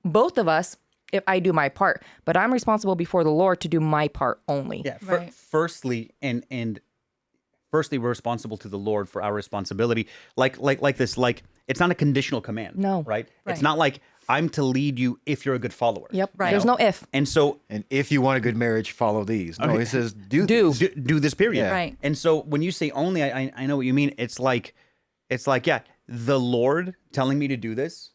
Speaker 4: both of us if I do my part, but I'm responsible before the Lord to do my part only.
Speaker 1: Yeah.
Speaker 3: Right.
Speaker 1: Firstly, we're responsible to the Lord for our responsibility. Like this. Like it's not a conditional command.
Speaker 4: No.
Speaker 1: Right.
Speaker 3: Right.
Speaker 1: It's not like I'm to lead you if you're a good follower.
Speaker 4: Yep.
Speaker 3: Right.
Speaker 4: There's no if.
Speaker 1: And so
Speaker 2: And if you want a good marriage, follow these. No, it says do.
Speaker 1: do this period.
Speaker 2: Yeah.
Speaker 3: Right.
Speaker 1: And so when you say only, I know what you mean. It's like, the Lord telling me to do this.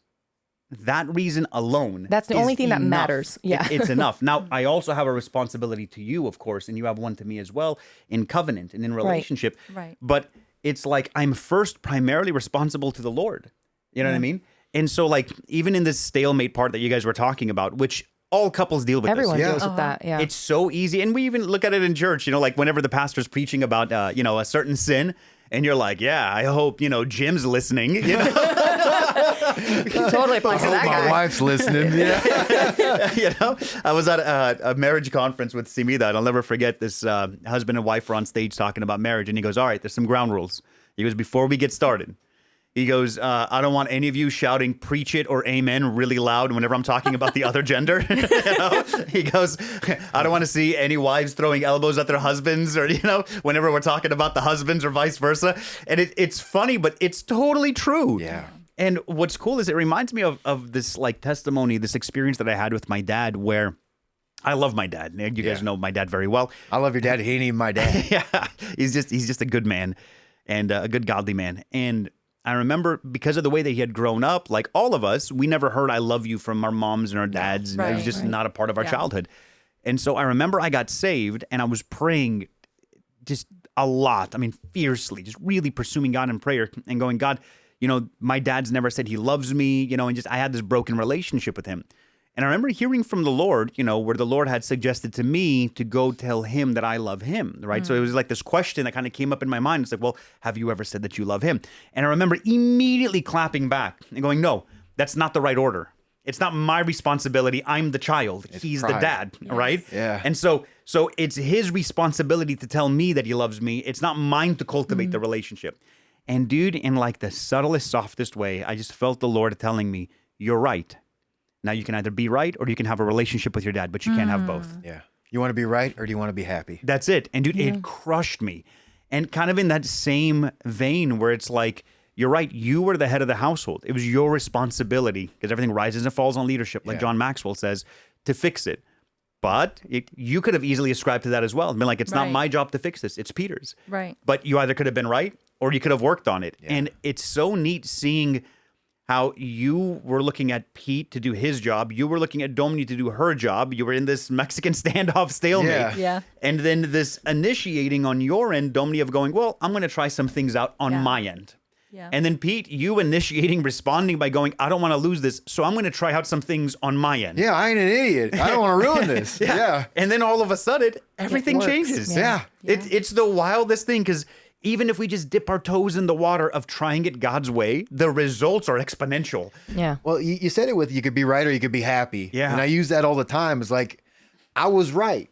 Speaker 1: That reason alone.
Speaker 4: That's the
Speaker 1: is
Speaker 4: only thing that
Speaker 1: enough.
Speaker 4: matters. Yeah.
Speaker 1: It's enough. Now, I also have a responsibility to you, of course, and you have one to me as well in covenant and in relationship.
Speaker 3: Right.
Speaker 1: But it's like I'm first primarily responsible to the Lord. You know what I mean? And so, like, even in this stalemate part that you guys were talking about, which all couples deal with
Speaker 4: Everyone
Speaker 1: this.
Speaker 4: deals with that. Yeah.
Speaker 1: It's so easy. And we even look at it in church, like whenever the pastor's preaching about, a certain sin, and you're like, yeah, I hope, Jim's listening.
Speaker 4: Totally plays
Speaker 2: I
Speaker 4: that
Speaker 2: hope my
Speaker 4: guy.
Speaker 2: wife's listening. Yeah.
Speaker 1: I was at a marriage conference with Simida, and I'll never forget this. Husband and wife were on stage talking about marriage, and he goes, all right, there's some ground rules. He goes, before we get started, He goes, I don't want any of you shouting "preach it" or "amen" really loud whenever I'm talking about the other gender. You know? He goes, I don't want to see any wives throwing elbows at their husbands, or whenever we're talking about the husbands or vice versa. And it's funny, but it's totally true.
Speaker 2: Yeah.
Speaker 1: And what's cool is it reminds me of this like testimony, this experience that I had with my dad, where I love my dad. You guys know my dad very well.
Speaker 2: I love your dad. He ain't even my dad.
Speaker 1: Yeah, he's just a good man, and a good godly man. And I remember, because of the way that he had grown up, like all of us, we never heard "I love you" from our moms and our dads. And it was just not a part of our childhood. And so I remember I got saved, and I was praying just a lot. I mean, fiercely, just really pursuing God in prayer and going, God, my dad's never said he loves me, and just I had this broken relationship with him. And I remember hearing from the Lord, where the Lord had suggested to me to go tell him that I love him, right? So it was like this question that kind of came up in my mind. It's like, well, have you ever said that you love him? And I remember immediately clapping back and going, no, that's not the right order. It's not my responsibility. I'm the child. He's
Speaker 2: pride.
Speaker 1: the dad, right?
Speaker 2: Yeah.
Speaker 1: And so it's his responsibility to tell me that he loves me. It's not mine to cultivate the relationship. And dude, in like the subtlest, softest way, I just felt the Lord telling me, you're right. Now you can either be right or you can have a relationship with your dad, but you can't have both.
Speaker 2: Yeah. You want to be right or do you want to be happy?
Speaker 1: That's it. And dude, it crushed me. And kind of in that same vein where it's like, you're right, you were the head of the household. It was your responsibility, because everything rises and falls on leadership, like John Maxwell says, to fix it. But you could have easily ascribed to that as well. Been like, it's not my job to fix this, it's Peter's.
Speaker 3: Right.
Speaker 1: But you either could have been right or you could have worked on it. Yeah. And it's so neat seeing how you were looking at Pete to do his job. You were looking at Domni to do her job. You were in this Mexican standoff stalemate.
Speaker 3: Yeah.
Speaker 1: And then this initiating on your end, Domni, of going, well, I'm going to try some things out on my end.
Speaker 3: Yeah.
Speaker 1: And then Pete, you initiating, responding by going, I don't want to lose this, so I'm going to try out some things on my end.
Speaker 2: Yeah, I ain't an idiot. I don't want to ruin this. Yeah.
Speaker 1: And then all of a sudden, everything
Speaker 4: works.
Speaker 1: changes.
Speaker 2: Yeah.
Speaker 1: It's the wildest thing, because even if we just dip our toes in the water of trying it God's way, the results are exponential.
Speaker 4: Yeah.
Speaker 2: Well, you said it with you could be right or you could be happy.
Speaker 1: Yeah.
Speaker 2: And I use that all the time. It's like, I was right.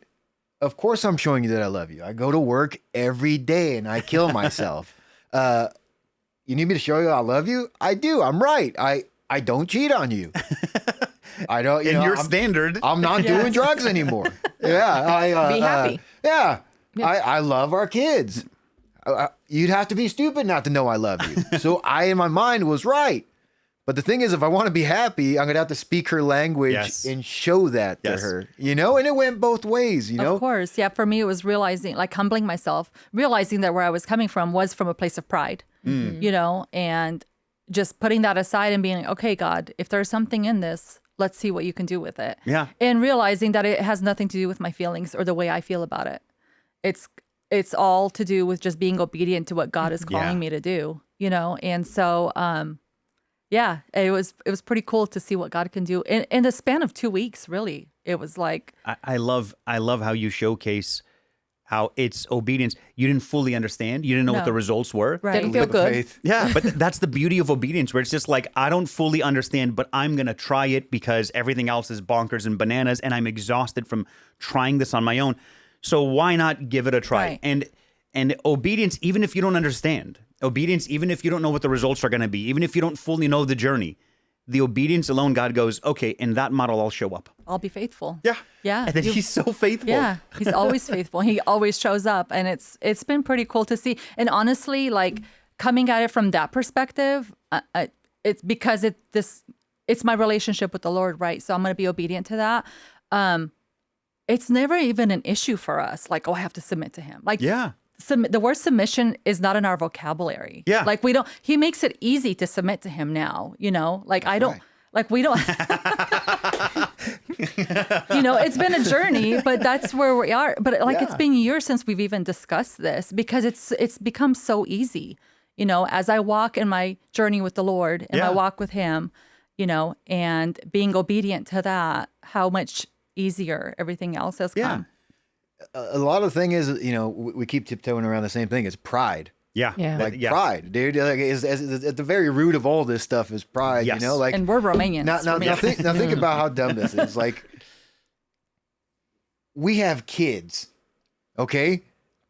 Speaker 2: Of course I'm showing you that I love you. I go to work every day and I kill myself. You need me to show you I love you? I do. I'm right. I don't cheat on you. I don't.
Speaker 1: In your standard.
Speaker 2: I'm not doing drugs anymore. Yeah.
Speaker 4: Be happy.
Speaker 2: Yeah. I love our kids. You'd have to be stupid not to know I love you. So I, in my mind, was right. But the thing is, if I want to be happy, I'm going to have to speak her language and show that to her, and it went both ways,
Speaker 3: Of course. Yeah. For me, it was realizing, like humbling myself, realizing that where I was coming from was from a place of pride, and just putting that aside and being like, okay, God, if there's something in this, let's see what you can do with it.
Speaker 1: Yeah.
Speaker 3: And realizing that it has nothing to do with my feelings or the way I feel about it. It's all to do with just being obedient to what God is calling me to do, And so, it was pretty cool to see what God can do in the span of 2 weeks. Really, it was like
Speaker 1: I love how you showcase how it's obedience. You didn't fully understand. You didn't know what the results were.
Speaker 3: Right.
Speaker 4: Didn't feel good.
Speaker 2: Faith.
Speaker 1: Yeah, but that's the beauty of obedience, where it's just like, I don't fully understand, but I'm going to try it because everything else is bonkers and bananas, and I'm exhausted from trying this on my own. So why not give it a try?
Speaker 3: Right.
Speaker 1: And obedience, even if you don't understand, obedience, even if you don't know what the results are going to be, even if you don't fully know the journey, the obedience alone, God goes, okay, in that model, I'll show up.
Speaker 3: I'll be faithful.
Speaker 1: Yeah.
Speaker 3: Yeah.
Speaker 1: And then he's so faithful.
Speaker 3: Yeah, he's always faithful. He always shows up, and it's been pretty cool to see. And honestly, like coming at it from that perspective, it's because it's my relationship with the Lord, right? So I'm going to be obedient to that. It's never even an issue for us. Like, oh, I have to submit to him. Like, the word submission is not in our vocabulary.
Speaker 1: Yeah.
Speaker 3: Like he makes it easy to submit to him now, like I don't, like we don't, it's been a journey, but that's where we are. But it's been years since we've even discussed this, because it's become so easy, as I walk in my journey with the Lord and I walk with him, and being obedient to that, how much easier everything else has come.
Speaker 2: A lot of the thing is, we keep tiptoeing around the same thing. It's pride.
Speaker 1: Yeah.
Speaker 2: Pride, dude. Like, is at the very root of all this stuff is pride.
Speaker 1: Yes.
Speaker 3: And we're Romanians.
Speaker 2: Now think about how dumb this is. Like, we have kids, okay,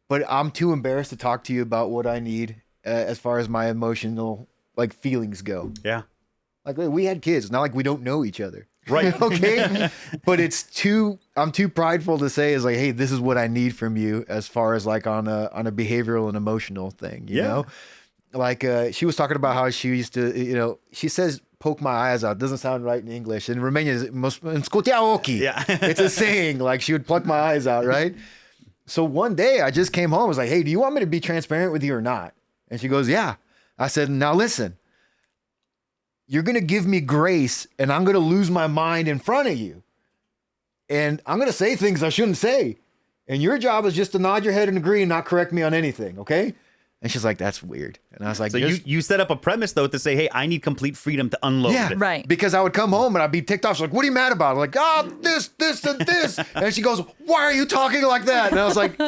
Speaker 2: but I'm too embarrassed to talk to you about what I need as far as my emotional like feelings go.
Speaker 1: Yeah.
Speaker 2: Like we had kids. It's not like we don't know each other.
Speaker 1: Right.
Speaker 2: Okay. But I'm too prideful to say is like, hey, this is what I need from you as far as like on a behavioral and emotional thing, you know? Like she was talking about how she used to, she says poke my eyes out. It doesn't sound right in English. In Romanian,
Speaker 1: Yeah.
Speaker 2: it's a saying, like she would pluck my eyes out, right? So one day I just came home, I was like, hey, do you want me to be transparent with you or not? And she goes, yeah. I said, now listen, you're going to give me grace and I'm going to lose my mind in front of you. And I'm going to say things I shouldn't say. And your job is just to nod your head and agree and not correct me on anything. Okay. And she's like, that's weird. And I was like,
Speaker 1: So you set up a premise though to say, hey, I need complete freedom to unload.
Speaker 2: yeah,
Speaker 3: Right.
Speaker 2: Because I would come home and I'd be ticked off. She's like, what are you mad about? I'm like, this, and this. And she goes, why are you talking like that? And I was like,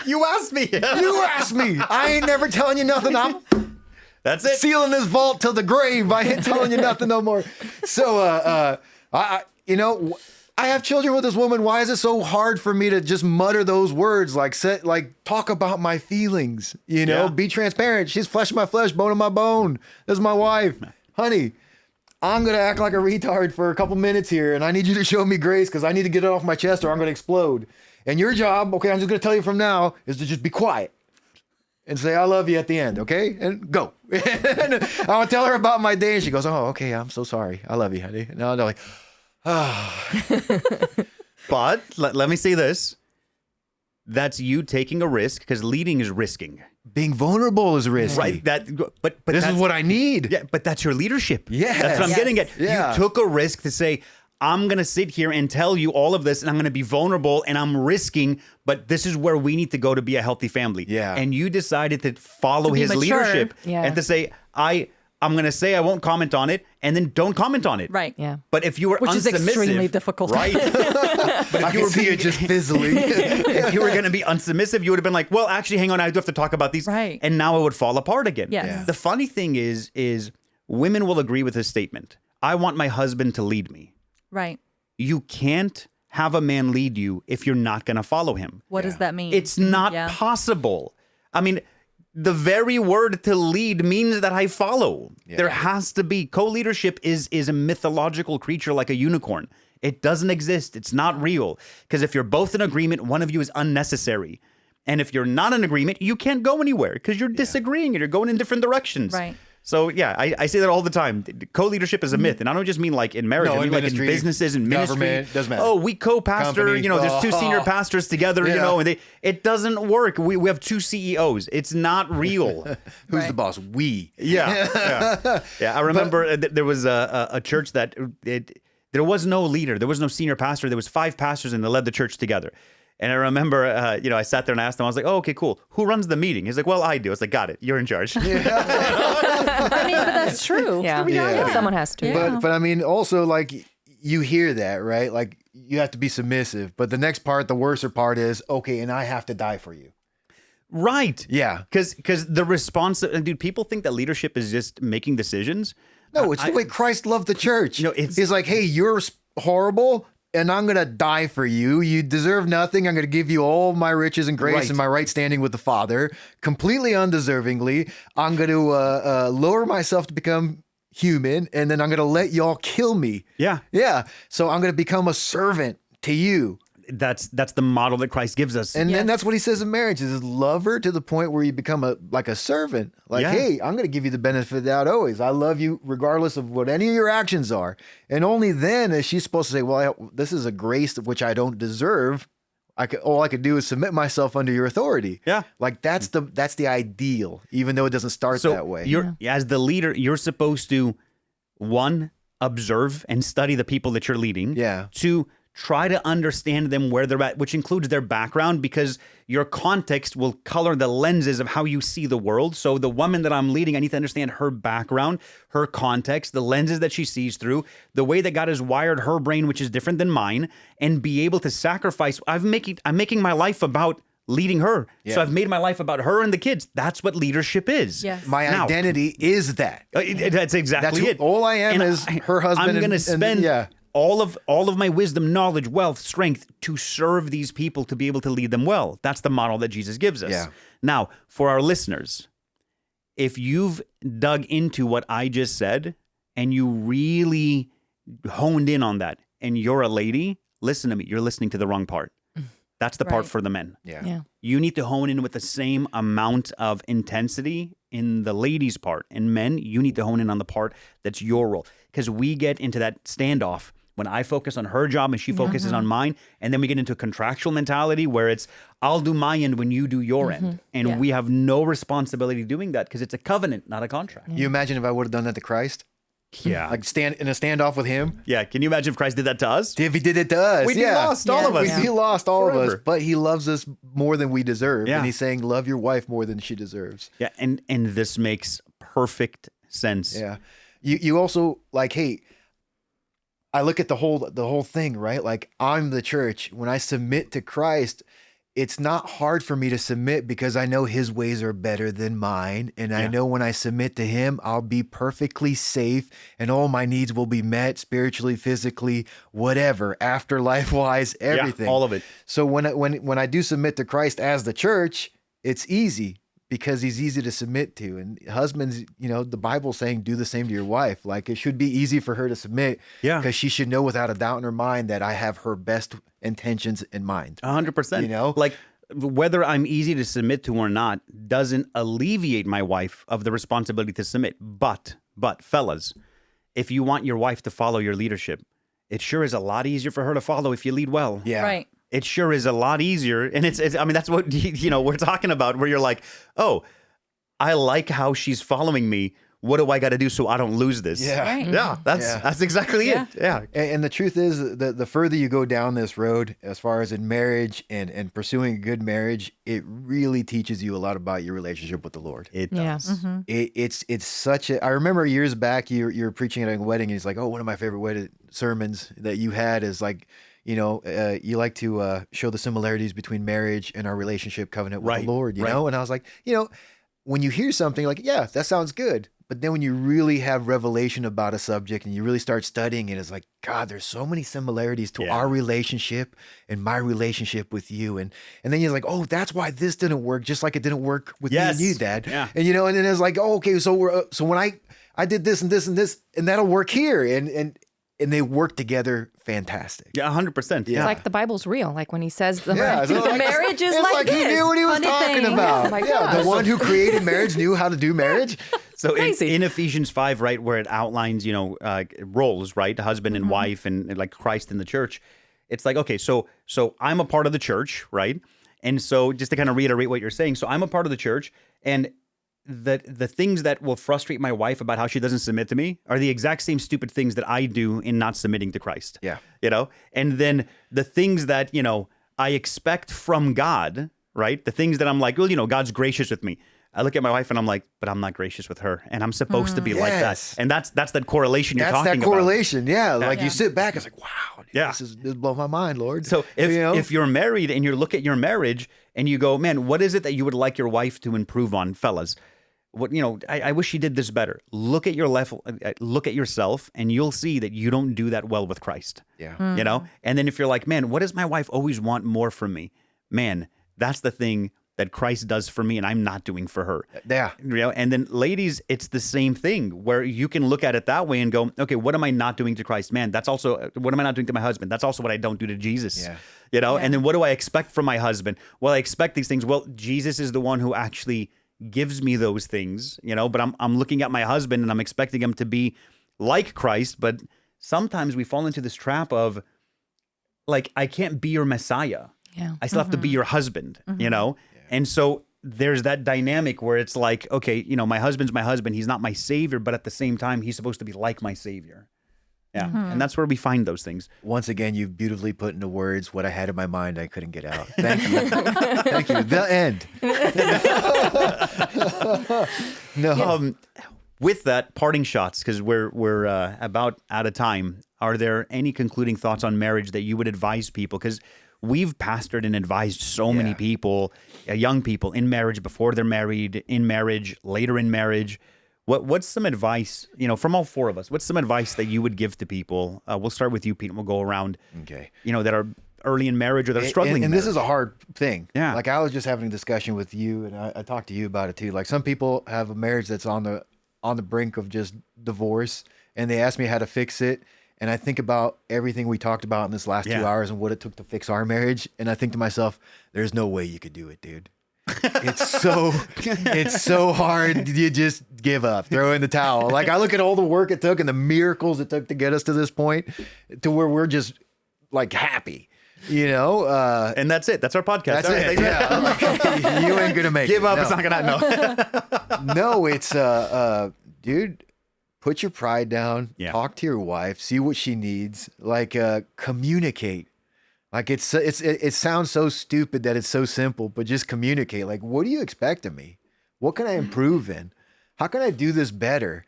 Speaker 1: You asked me.
Speaker 2: you asked me. I ain't never telling you nothing. I'm
Speaker 1: That's it.
Speaker 2: sealing this vault till the grave. I ain't telling you nothing no more. So, I have children with this woman. Why is it so hard for me to just mutter those words? Like talk about my feelings,
Speaker 1: Yeah.
Speaker 2: be transparent. She's flesh of my flesh, bone of my bone. This is my wife. Honey, I'm going to act like a retard for a couple minutes here. And I need you to show me grace because I need to get it off my chest or I'm going to explode. And your job, okay, I'm just going to tell you from now, is to just be quiet. And say, I love you at the end, okay? And go. And I'll tell her about my day. And she goes, oh, okay, I'm so sorry. I love you, honey. And I'm like,
Speaker 1: But let me say this. That's you taking a risk because leading is risking.
Speaker 2: being vulnerable is risky.
Speaker 1: Right. But
Speaker 2: This is what I need.
Speaker 1: Yeah, but that's your leadership.
Speaker 2: Yes.
Speaker 1: That's what I'm
Speaker 3: Yes.
Speaker 1: getting at.
Speaker 2: Yeah.
Speaker 1: You took a risk to say, I'm going to sit here and tell you all of this and I'm going to be vulnerable and I'm risking, but this is where we need to go to be a healthy family.
Speaker 2: Yeah.
Speaker 1: And you decided to follow
Speaker 3: To be
Speaker 1: his
Speaker 3: mature.
Speaker 1: leadership
Speaker 4: Yeah.
Speaker 1: and to say, I'm going to say I won't comment on it and then don't comment on it.
Speaker 3: Right.
Speaker 4: Yeah.
Speaker 1: But if you were
Speaker 3: Which is
Speaker 1: unsubmissive,
Speaker 3: extremely difficult.
Speaker 1: Right. But
Speaker 2: I
Speaker 1: if you
Speaker 2: can
Speaker 1: were
Speaker 2: see it just fizzling.
Speaker 1: if you were going to be unsubmissive, you would have been like, well, actually, hang on, I do have to talk about these.
Speaker 3: Right.
Speaker 1: And now it would fall apart again.
Speaker 3: Yes. Yeah.
Speaker 1: The funny thing is women will agree with this statement. I want my husband to lead me.
Speaker 3: Right.
Speaker 1: You can't have a man lead you if you're not going to follow him.
Speaker 3: What does that mean?
Speaker 1: It's not
Speaker 3: Yeah.
Speaker 1: possible. I mean, the very word to lead means that I follow. There has to be co-leadership is a mythological creature like a unicorn. It doesn't exist. It's not real. Because if you're both in agreement, one of you is unnecessary. And if you're not in agreement, you can't go anywhere because you're disagreeing and you're going in different directions.
Speaker 3: Right.
Speaker 1: So yeah, I say that all the time. Co-leadership is a myth, and I don't just mean like in marriage.
Speaker 2: No,
Speaker 1: I mean
Speaker 2: in
Speaker 1: like
Speaker 2: ministry,
Speaker 1: in businesses and ministry.
Speaker 2: government, doesn't matter.
Speaker 1: Oh, we co-pastor.
Speaker 2: Company.
Speaker 1: There's two senior pastors together.
Speaker 2: Yeah.
Speaker 1: And it doesn't work. We have two CEOs. It's not real.
Speaker 2: Who's the boss? We.
Speaker 1: Yeah. I remember there was a church that there was no leader. There was no senior pastor. There was 5 pastors and they led the church together. And I remember, I sat there and asked him, I was like, oh, okay, cool. Who runs the meeting? He's like, well, I do. I was like, got it. You're in charge.
Speaker 3: I mean, but that's true.
Speaker 4: Yeah.
Speaker 2: Yeah.
Speaker 4: Someone has to.
Speaker 3: Yeah.
Speaker 2: But I mean, also like you hear that, right? Like you have to be submissive. But the next part, the worser part is, okay, and I have to die for you.
Speaker 1: Right.
Speaker 2: Yeah.
Speaker 1: Because the response, dude, people think that leadership is just making decisions.
Speaker 2: No, it's the way Christ loved the church. He's like, hey, you're horrible. And I'm going to die for you. You deserve nothing. I'm going to give you all my riches and grace
Speaker 1: Right.
Speaker 2: and my right standing with the Father, completely undeservingly. I'm going to lower myself to become human, and then I'm going to let y'all kill me.
Speaker 1: Yeah.
Speaker 2: Yeah. So I'm going to become a servant to you.
Speaker 1: That's the model that Christ gives us.
Speaker 2: And then
Speaker 3: Yes.
Speaker 2: that's what he says in marriage is love her to the point where you become like a servant. Like,
Speaker 1: Yeah.
Speaker 2: hey, I'm going to give you the benefit of the doubt always. I love you regardless of what any of your actions are. And only then is she supposed to say, well, this is a grace of which I don't deserve. All I could do is submit myself under your authority.
Speaker 1: Yeah.
Speaker 2: Like that's the ideal, even though it doesn't start that way.
Speaker 1: You're as the leader, you're supposed to, 1, observe and study the people that you're leading.
Speaker 2: Yeah.
Speaker 1: 2, try to understand them where they're at, which includes their background, because your context will color the lenses of how you see the world. So the woman that I'm leading, I need to understand her background, her context, the lenses that she sees through, the way that God has wired her brain, which is different than mine, and be able to sacrifice. I'm making my life about leading her.
Speaker 2: Yeah.
Speaker 1: So I've made my life about her and the kids. That's what leadership is.
Speaker 3: Yes.
Speaker 2: My
Speaker 1: Now-
Speaker 2: identity is that.
Speaker 1: That's exactly
Speaker 2: That's
Speaker 1: it.
Speaker 2: all I am is her husband
Speaker 1: I'm going to
Speaker 2: and-
Speaker 1: spend
Speaker 2: yeah.
Speaker 1: all of my wisdom, knowledge, wealth, strength to serve these people to be able to lead them well. That's the model that Jesus gives us.
Speaker 2: Yeah.
Speaker 1: Now, for our listeners, if you've dug into what I just said and you really honed in on that and you're a lady, listen to me, you're listening to the wrong part. That's the part
Speaker 3: Right.
Speaker 1: for the men.
Speaker 2: Yeah.
Speaker 1: You need to hone in with the same amount of intensity in the ladies' part. And men, you need to hone in on the part that's your role. Because we get into that standoff when I focus on her job and she focuses on mine. And then we get into a contractual mentality where it's, I'll do my end when you do your end. And
Speaker 3: Yeah.
Speaker 1: we have no responsibility doing that because it's a covenant, not a contract.
Speaker 2: You imagine if I would have done that to Christ?
Speaker 1: Yeah.
Speaker 2: Like stand in a standoff with him?
Speaker 1: Yeah. Can you imagine if Christ did that to us?
Speaker 2: If he did it to us,
Speaker 1: We'd be lost, all of us.
Speaker 2: We'd be lost, all of us.
Speaker 1: Forever.
Speaker 2: But he loves us more than we deserve.
Speaker 1: Yeah.
Speaker 2: And he's saying, love your wife more than she deserves.
Speaker 1: Yeah. And this makes perfect sense.
Speaker 2: Yeah. You also like, hey, I look at the whole thing, right? Like I'm the church. When I submit to Christ, it's not hard for me to submit because I know his ways are better than mine. And I know when I submit to him, I'll be perfectly safe and all my needs will be met spiritually, physically, whatever, afterlife wise, everything.
Speaker 1: all of it.
Speaker 2: So when I do submit to Christ as the church, it's easy because he's easy to submit to. And husbands, the Bible's saying do the same to your wife. Like it should be easy for her to submit because she should know without a doubt in her mind that I have her best intentions in mind.
Speaker 1: 100%. Like whether I'm easy to submit to or not doesn't alleviate my wife of the responsibility to submit. But fellas, if you want your wife to follow your leadership, it sure is a lot easier for her to follow if you lead well.
Speaker 2: Yeah.
Speaker 3: Right.
Speaker 1: It sure is a lot easier. And it's I mean, that's what, we're talking about where you're like, oh, I like how she's following me. What do I got to do so I don't lose this?
Speaker 2: Yeah.
Speaker 3: Right.
Speaker 1: Yeah, that's exactly it. Yeah.
Speaker 2: And the truth is the further you go down this road, as far as in marriage and pursuing a good marriage, it really teaches you a lot about your relationship with the Lord.
Speaker 1: It
Speaker 4: Yeah.
Speaker 1: does.
Speaker 2: It's such a, I remember years back, you were preaching at a wedding and he's like, oh, one of my favorite wedding sermons that you had is like, you like to show the similarities between marriage and our relationship covenant with the Lord, you know? And I was like, when you hear something like, yeah, that sounds good. But then when you really have revelation about a subject and you really start studying it, it's like, God, there's so many similarities to our relationship and my relationship with you. And then you're like, oh, that's why this didn't work, just like it didn't work with me and you, Dad.
Speaker 1: Yeah.
Speaker 2: And, and then it's like, oh, okay, so when I did this and this and this, and that'll work here. And they work together fantastic.
Speaker 1: Yeah, 100%. Yeah.
Speaker 4: It's like the Bible's real. Like when he says the
Speaker 2: it's like-
Speaker 4: marriage is
Speaker 2: it's
Speaker 4: like
Speaker 2: he
Speaker 4: this.
Speaker 2: knew what he was
Speaker 3: Funny
Speaker 2: talking
Speaker 3: thing.
Speaker 2: about.
Speaker 4: Oh my
Speaker 2: Yeah,
Speaker 4: gosh.
Speaker 2: the one who created marriage knew how to do marriage.
Speaker 1: So
Speaker 4: Crazy.
Speaker 1: in Ephesians 5, right, where it outlines, roles, right, husband and wife and like Christ in the church, it's like, okay, so I'm a part of the church, right? And so just to kind of reiterate what you're saying, so I'm a part of the church, and the things that will frustrate my wife about how she doesn't submit to me are the exact same stupid things that I do in not submitting to Christ.
Speaker 2: Yeah.
Speaker 1: And then the things that, I expect from God, right? The things that I'm like, well, God's gracious with me. I look at my wife and I'm like, but I'm not gracious with her, and I'm supposed to be like
Speaker 2: Yes.
Speaker 1: that. And that's that correlation you're
Speaker 2: That's
Speaker 1: talking
Speaker 2: that
Speaker 1: about.
Speaker 2: correlation. Yeah. Like you sit back, it's like, wow,
Speaker 1: Yeah.
Speaker 2: this blows my mind, Lord.
Speaker 1: So if you're married and you look at your marriage and you go, man, what is it that you would like your wife to improve on, fellas? What I wish she did this better. Look at your look at yourself, and you'll see that you don't do that well with Christ.
Speaker 2: Yeah.
Speaker 1: And then if you're like, man, what does my wife always want more from me? Man, that's the thing that Christ does for me and I'm not doing for her.
Speaker 2: Yeah.
Speaker 1: And then ladies, it's the same thing where you can look at it that way and go, okay, what am I not doing to Christ? Man, that's also, what am I not doing to my husband? That's also what I don't do to Jesus.
Speaker 2: Yeah.
Speaker 1: And then what do I expect from my husband? Well, I expect these things. Well, Jesus is the one who actually gives me those things, but I'm looking at my husband and I'm expecting him to be like Christ. But sometimes we fall into this trap of like, I can't be your Messiah.
Speaker 4: Yeah.
Speaker 1: I still have to be your husband, And so there's that dynamic where it's like, okay, my husband's my husband. He's not my savior, but at the same time, he's supposed to be like my savior. Yeah. And that's where we find those things.
Speaker 2: Once again, you've beautifully put into words what I had in my mind I couldn't get out. Thank you. Thank you. The end. No.
Speaker 1: With that, parting shots, because we're about out of time. Are there any concluding thoughts on marriage that you would advise people? Because we've pastored and advised so many people, young people in marriage, before they're married, in marriage, later in marriage. What's some advice, from all four of us? What's some advice that you would give to people? We'll start with you, Pete, and we'll go around.
Speaker 2: Okay.
Speaker 1: That are early in marriage or they're struggling.
Speaker 2: And
Speaker 1: in
Speaker 2: this is a hard thing.
Speaker 1: Yeah.
Speaker 2: Like I was just having a discussion with you, and I talked to you about it too. Like some people have a marriage that's on the brink of just divorce, and they ask me how to fix it. And I think about everything we talked about in this last 2 hours and what it took to fix our marriage. And I think to myself, there's no way you could do it, dude. It's so hard. You just give up, throw in the towel. Like I look at all the work it took and the miracles it took to get us to this point to where we're just like happy, you know?
Speaker 1: And that's it. That's our podcast.
Speaker 2: That's it. Yeah. Like, you ain't gonna make
Speaker 1: Give
Speaker 2: it.
Speaker 1: up.
Speaker 2: No.
Speaker 1: It's not gonna, no.
Speaker 2: No, it's dude, put your pride down, talk to your wife, see what she needs, like communicate. Like it sounds so stupid that it's so simple, but just communicate. Like, what do you expect of me? What can I improve in? How can I do this better?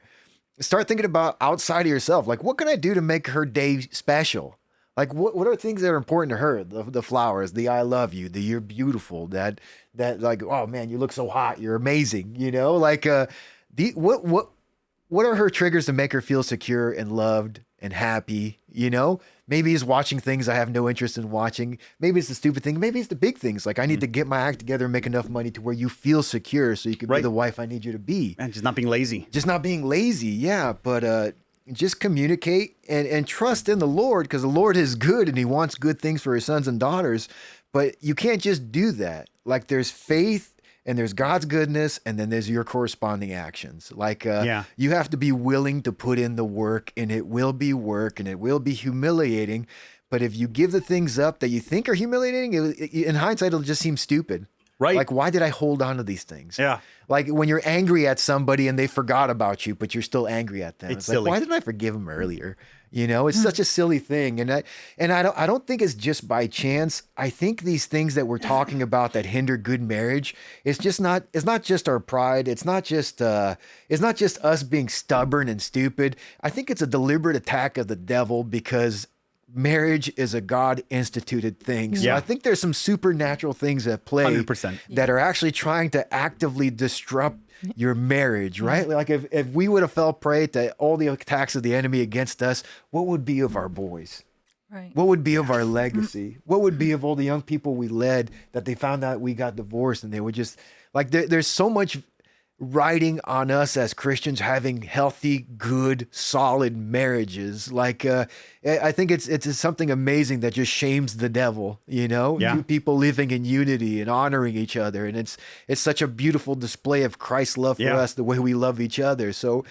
Speaker 2: Start thinking about outside of yourself. Like, what can I do to make her day special? Like, what are things that are important to her? The flowers, the I love you, the you're beautiful, that like, oh man, you look so hot, you're amazing. You know, like what are her triggers to make her feel secure and loved and happy? You know, maybe it's watching things I have no interest in watching. Maybe it's the stupid thing. Maybe it's the big things. Like I need to get my act together and make enough money to where you feel secure so you can be the wife I need you to be.
Speaker 1: And just not being lazy.
Speaker 2: Just not being lazy. Yeah. But just communicate and trust in the Lord, because the Lord is good and he wants good things for his sons and daughters. But you can't just do that. Like there's faith and there's God's goodness, and then there's your corresponding actions. Like you have to be willing to put in the work, and it will be work, and it will be humiliating. But if you give the things up that you think are humiliating, in hindsight, it'll just seem stupid.
Speaker 1: Right.
Speaker 2: Like, why did I hold on to these things?
Speaker 1: Yeah.
Speaker 2: Like when you're angry at somebody and they forgot about you, but you're still angry at them.
Speaker 1: It's
Speaker 2: like,
Speaker 1: silly.
Speaker 2: why didn't I forgive them earlier? You know, it's such a silly thing. And I don't think it's just by chance. I think these things that we're talking about that hinder good marriage, it's not just our pride. It's not just us being stubborn and stupid. I think it's a deliberate attack of the devil, because marriage is a God instituted thing. So I think there's some supernatural things at play
Speaker 1: 100%.
Speaker 2: that are actually trying to actively disrupt your marriage, right? Like if we would have fell prey to all the attacks of the enemy against us, what would be of our boys?
Speaker 3: Right.
Speaker 2: What would be of our legacy? What would be of all the young people we led that they found out we got divorced, and they would just like, there's so much riding on us as Christians having healthy, good, solid marriages. Like, I think it's something amazing that just shames the devil, you know?
Speaker 1: Yeah.
Speaker 2: Two people living in unity and honoring each other. And it's such a beautiful display of Christ's love for us, the way we love each other. So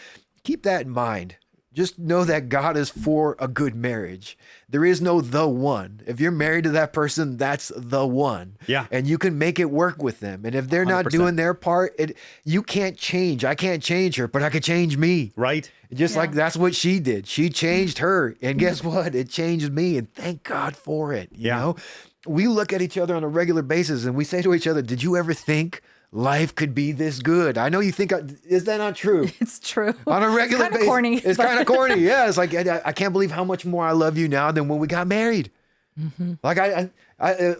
Speaker 2: keep that in mind. Just know that God is for a good marriage. There is no the one. If you're married to that person, that's the one.
Speaker 1: Yeah.
Speaker 2: And you can make it work with them. And if they're not
Speaker 1: 100%.
Speaker 2: doing their part, you can't change. I can't change her, but I could change me.
Speaker 1: Right.
Speaker 2: Just like that's what she did. She changed her. And guess what? It changed me. And thank God for it. You know? We look at each other on a regular basis and we say to each other, did you ever think life could be this good? I know you think, is that not true?
Speaker 3: It's true.
Speaker 2: On a regular basis.
Speaker 3: Corny,
Speaker 2: it's kind of corny. Yeah. It's like, I can't believe how much more I love you now than when we got married. Mm-hmm. Like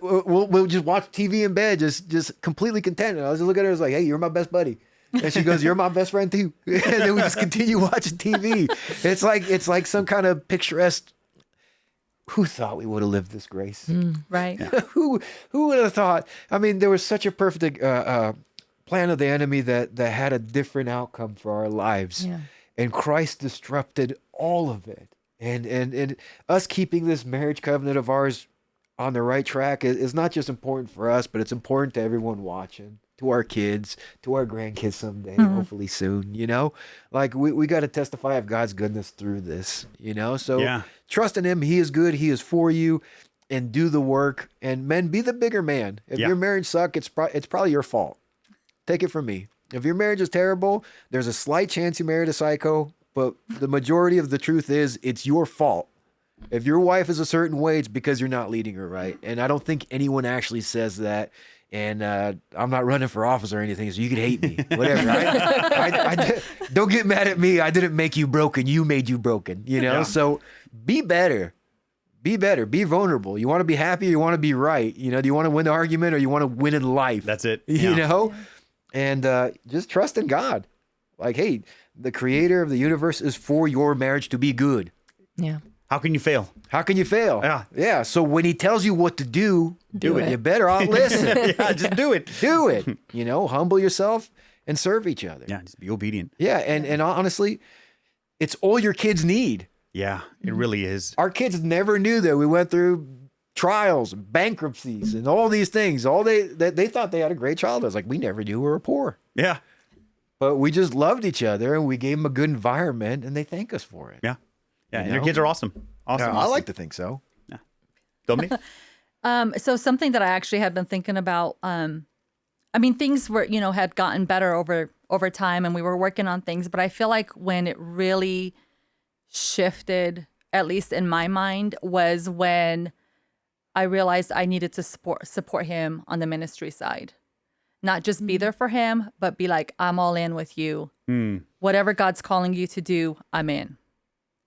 Speaker 2: we'll just watch TV in bed, just completely content. And I was just looking at her, I was like, hey, you're my best buddy. And she goes, you're my best friend too. And then we just continue watching TV. It's like some kind of picturesque. Who thought we would have lived this grace?
Speaker 3: Right.
Speaker 2: Who would have thought? I mean, there was such a perfect plan of the enemy that had a different outcome for our lives.
Speaker 4: Yeah.
Speaker 2: And Christ disrupted all of it. And us keeping this marriage covenant of ours on the right track is not just important for us, but it's important to everyone watching, to our kids, to our grandkids someday, hopefully soon, you know? Like we got to testify of God's goodness through this, you know? So trust in him. He is good. He is for you, and do the work. And men, be the bigger man. If your marriage sucks, it's probably your fault. Take it from me. If your marriage is terrible, there's a slight chance you married a psycho, but the majority of the truth is it's your fault. If your wife is a certain way, it's because you're not leading her right. And I don't think anyone actually says that. And I'm not running for office or anything, so you can hate me, whatever. I don't get mad at me. I didn't make you broken. You made you broken, you know? So be better. Be better. Be vulnerable. You want to be happy or you want to be right? You know, do you want to win the argument or you want to win in life?
Speaker 1: That's it.
Speaker 2: You know? And just trust in God. Like, hey, the creator of the universe is for your marriage to be good.
Speaker 4: Yeah.
Speaker 1: How can you fail?
Speaker 2: How can you fail?
Speaker 1: Yeah.
Speaker 2: Yeah. So when he tells you what to do,
Speaker 4: Do it.
Speaker 2: You better all listen.
Speaker 1: Yeah, just do it.
Speaker 2: Do it. You know, humble yourself and serve each other.
Speaker 1: Yeah, just be obedient.
Speaker 2: Yeah. And honestly, it's all your kids need.
Speaker 1: Yeah, it really is.
Speaker 2: Our kids never knew that we went through trials, bankruptcies, and all these things. They thought they had a great childhood. It's like, we never knew we were poor.
Speaker 1: Yeah.
Speaker 2: But we just loved each other and we gave them a good environment and they thank us for it.
Speaker 1: Yeah. Yeah.
Speaker 2: You
Speaker 1: And your
Speaker 2: know?
Speaker 1: kids are awesome. Awesome.
Speaker 2: Yeah, I like to think so.
Speaker 1: Dominic?
Speaker 3: So something that I actually had been thinking about, I mean, things were, had gotten better over time and we were working on things, but I feel like when it really shifted, at least in my mind, was when I realized I needed to support him on the ministry side. Not just be there for him, but be like, I'm all in with you. Whatever God's calling you to do, I'm in.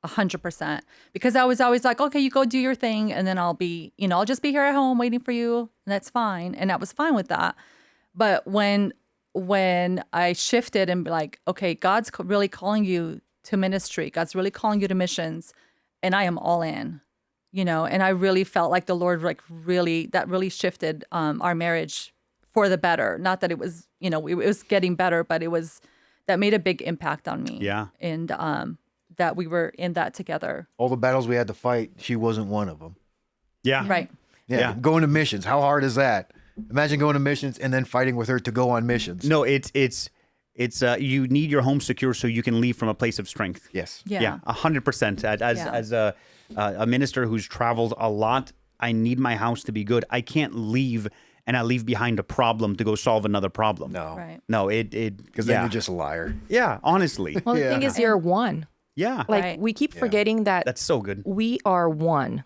Speaker 3: 100%. Because I was always like, okay, you go do your thing. And then I'll just be here at home waiting for you. And that's fine. And I was fine with that. But when I shifted and be like, okay, God's really calling you to ministry. God's really calling you to missions. And I am all in, and I really felt like the Lord, that really shifted our marriage for the better. Not that it was, it was getting better, but that made a big impact on me.
Speaker 1: Yeah.
Speaker 3: And that we were in that together.
Speaker 2: All the battles we had to fight, she wasn't one of them.
Speaker 1: Yeah.
Speaker 3: Right.
Speaker 2: Yeah.
Speaker 1: Yeah.
Speaker 2: Going to missions. How hard is that? Imagine going to missions and then fighting with her to go on missions.
Speaker 1: No, it's you need your home secure so you can leave from a place of strength.
Speaker 2: Yes.
Speaker 3: Yeah.
Speaker 1: 100%. As a minister who's traveled a lot, I need my house to be good. I can't leave and I leave behind a problem to go solve another problem.
Speaker 2: No.
Speaker 3: Right.
Speaker 1: No,
Speaker 2: Because then you're just a liar.
Speaker 1: Yeah, honestly.
Speaker 4: Well, the thing is, you're one.
Speaker 1: Yeah.
Speaker 4: Like,
Speaker 3: Right.
Speaker 4: we keep forgetting that
Speaker 1: That's so good.
Speaker 4: we are one.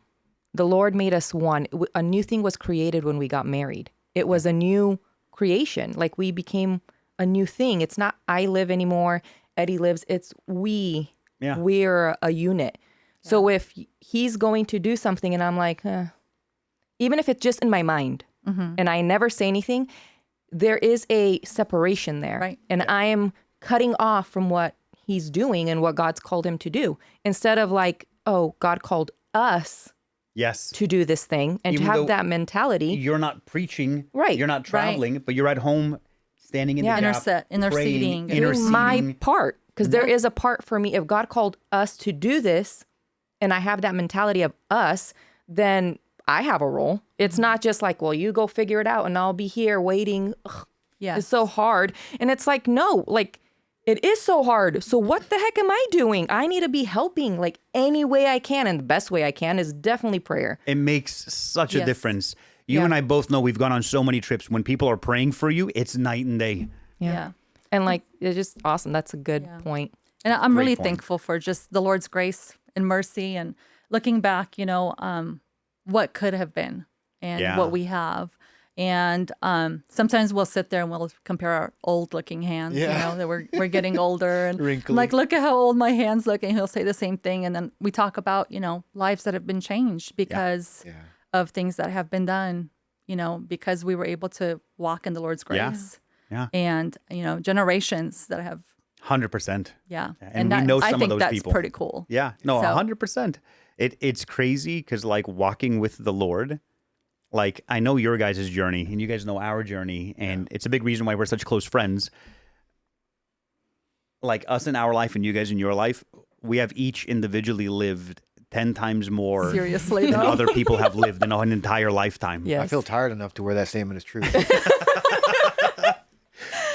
Speaker 4: The Lord made us one. A new thing was created when we got married. It was a new creation. Like, we became a new thing. It's not I live anymore, Eddie lives. It's we.
Speaker 1: Yeah.
Speaker 4: We're a unit. So if he's going to do something and I'm like, even if it's just in my mind and I never say anything, there is a separation there.
Speaker 3: Right.
Speaker 4: And I am cutting off from what he's doing and what God's called him to do. Instead of like, oh, God called us
Speaker 1: Yes.
Speaker 4: to do this thing and
Speaker 1: Even
Speaker 4: to
Speaker 1: though
Speaker 4: have that mentality.
Speaker 1: You're not preaching.
Speaker 4: Right.
Speaker 1: You're not traveling, but you're at home standing in the gap.
Speaker 3: Interceding.
Speaker 1: praying,
Speaker 4: Doing my
Speaker 1: interceding.
Speaker 4: part, because there is a part for me. If God called us to do this and I have that mentality of us, then I have a role. It's not just like, well, you go figure it out and I'll be here waiting. Ugh,
Speaker 3: Yes.
Speaker 4: it's so hard. And it's like, no, like, it is so hard. So what the heck am I doing? I need to be helping like any way I can. And the best way I can is definitely prayer.
Speaker 1: It makes such a
Speaker 3: Yes.
Speaker 1: difference. You
Speaker 4: Yeah.
Speaker 1: and I both know we've gone on so many trips. When people are praying for you, it's night and day.
Speaker 3: Yeah.
Speaker 4: And like, it's just awesome. That's a good point.
Speaker 3: And I'm really
Speaker 1: point.
Speaker 3: thankful for just the Lord's grace and mercy and looking back, what could have been and
Speaker 1: Yeah.
Speaker 3: what we have. And sometimes we'll sit there and we'll compare our old looking hands, that we're getting older and
Speaker 2: Wrinkly.
Speaker 3: like, look at how old my hands look. And he'll say the same thing. And then we talk about, lives that have been changed because of things that have been done, because we were able to walk in the Lord's
Speaker 1: Yeah.
Speaker 3: grace.
Speaker 1: Yeah.
Speaker 3: And, generations that have
Speaker 1: 100%.
Speaker 3: Yeah.
Speaker 1: And we know some
Speaker 3: I
Speaker 1: of
Speaker 3: think
Speaker 1: those
Speaker 3: that's
Speaker 1: people.
Speaker 3: pretty cool.
Speaker 1: Yeah. No,
Speaker 3: So-
Speaker 1: 100%. It's crazy because like walking with the Lord, like I know your guys' journey and you guys know our journey, and it's a big reason why we're such close friends. Like us in our life and you guys in your life, we have each individually lived 10 times more
Speaker 3: Seriously,
Speaker 1: than
Speaker 3: though.
Speaker 1: other people have lived in an entire lifetime.
Speaker 4: Yes.
Speaker 2: I feel tired enough to where that statement is true.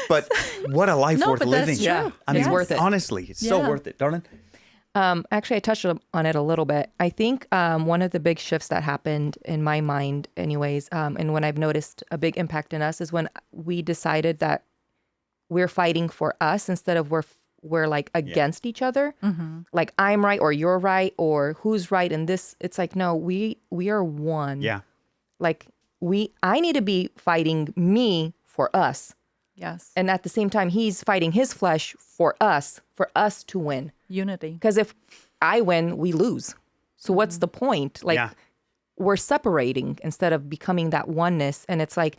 Speaker 1: But what a life
Speaker 3: No,
Speaker 1: worth
Speaker 3: but that's
Speaker 1: living.
Speaker 3: true.
Speaker 4: Yeah.
Speaker 1: I mean,
Speaker 4: It's worth it.
Speaker 1: Honestly, it's so
Speaker 3: Yeah.
Speaker 1: worth it, darling.
Speaker 4: Actually, I touched on it a little bit. I think one of the big shifts that happened in my mind, anyways, and when I've noticed a big impact in us is when we decided that we're fighting for us instead of we're like against each other. Like I'm right or you're right or who's right in this. It's like, no, we are one.
Speaker 1: Yeah.
Speaker 4: Like I need to be fighting me for us.
Speaker 3: Yes.
Speaker 4: And at the same time, he's fighting his flesh for us to win.
Speaker 3: Unity.
Speaker 4: Because if I win, we lose. So what's the point? Like
Speaker 1: Yeah.
Speaker 4: we're separating instead of becoming that oneness. And it's like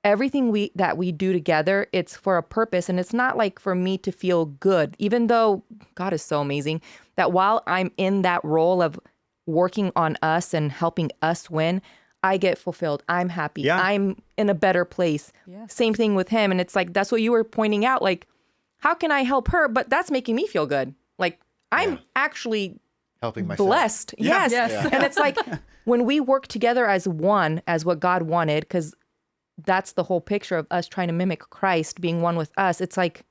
Speaker 4: everything that we do together, it's for a purpose. And it's not like for me to feel good, even though God is so amazing that while I'm in that role of working on us and helping us win, I get fulfilled. I'm happy.
Speaker 1: Yeah.
Speaker 4: I'm in a better place.
Speaker 3: Yes.
Speaker 4: Same thing with him. And it's like, that's what you were pointing out. Like, how can I help her? But that's making me feel good. Like, I'm actually
Speaker 2: Helping myself.
Speaker 4: blessed.
Speaker 1: Yeah.
Speaker 4: Yes.
Speaker 3: Yes.
Speaker 4: And it's like when we work together as one, as what God wanted, because that's the whole picture of us trying to mimic Christ being one with us. It's like,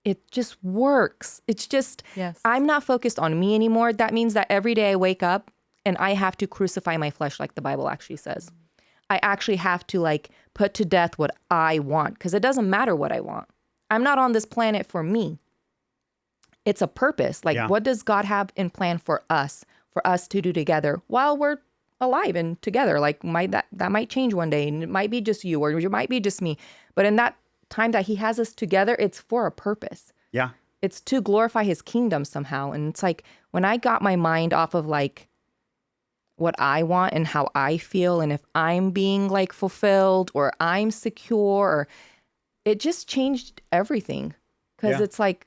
Speaker 4: it just works. It's just,
Speaker 3: Yes.
Speaker 4: I'm not focused on me anymore. That means that every day I wake up and I have to crucify my flesh, like the Bible actually says. I actually have to like put to death what I want, because it doesn't matter what I want. I'm not on this planet for me. It's a purpose. Like,
Speaker 1: Yeah.
Speaker 4: what does God have in plan for us to do together while we're alive and together? Like, that might change one day, and it might be just you, or it might be just me. But in that time that he has us together, it's for a purpose.
Speaker 1: Yeah.
Speaker 4: It's to glorify his kingdom somehow. And it's like, when I got my mind off of like what I want and how I feel, and if I'm being like fulfilled or I'm secure, or it just changed everything. Because
Speaker 1: Yeah.
Speaker 4: it's like,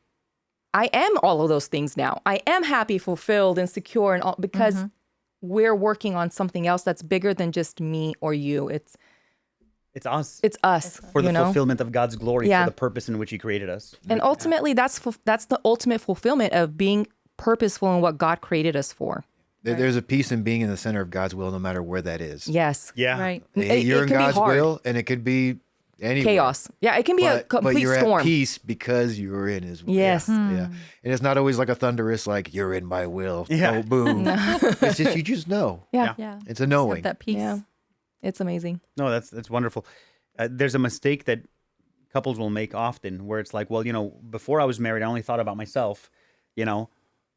Speaker 4: I am all of those things now. I am happy, fulfilled, and secure, and all, because we're working on something else that's bigger than just me or you. It's
Speaker 1: us.
Speaker 4: it's us,
Speaker 1: For the
Speaker 4: you know?
Speaker 1: fulfillment of God's glory,
Speaker 4: Yeah.
Speaker 1: for the purpose in which he created us.
Speaker 4: And ultimately, that's the ultimate fulfillment of being purposeful in what God created us for.
Speaker 2: There's a peace in being in the center of God's will, no matter where that is.
Speaker 4: Yes.
Speaker 1: Yeah.
Speaker 3: Right.
Speaker 2: You're in
Speaker 4: can be
Speaker 2: God's
Speaker 4: hard.
Speaker 2: will, and it could be anywhere.
Speaker 4: Chaos. Yeah, it can be a
Speaker 2: But
Speaker 4: complete
Speaker 2: you're
Speaker 4: storm.
Speaker 2: at peace because you're in his will.
Speaker 4: Yes.
Speaker 2: Yeah. And it's not always like a thunderous, like, you're in my will.
Speaker 1: Yeah.
Speaker 2: Oh, boom. It's just, you just know.
Speaker 4: Yeah.
Speaker 3: Yeah.
Speaker 2: It's a knowing.
Speaker 3: That peace.
Speaker 4: Yeah. It's amazing.
Speaker 1: No, that's wonderful. There's a mistake that couples will make often where it's like, well, before I was married, I only thought about myself,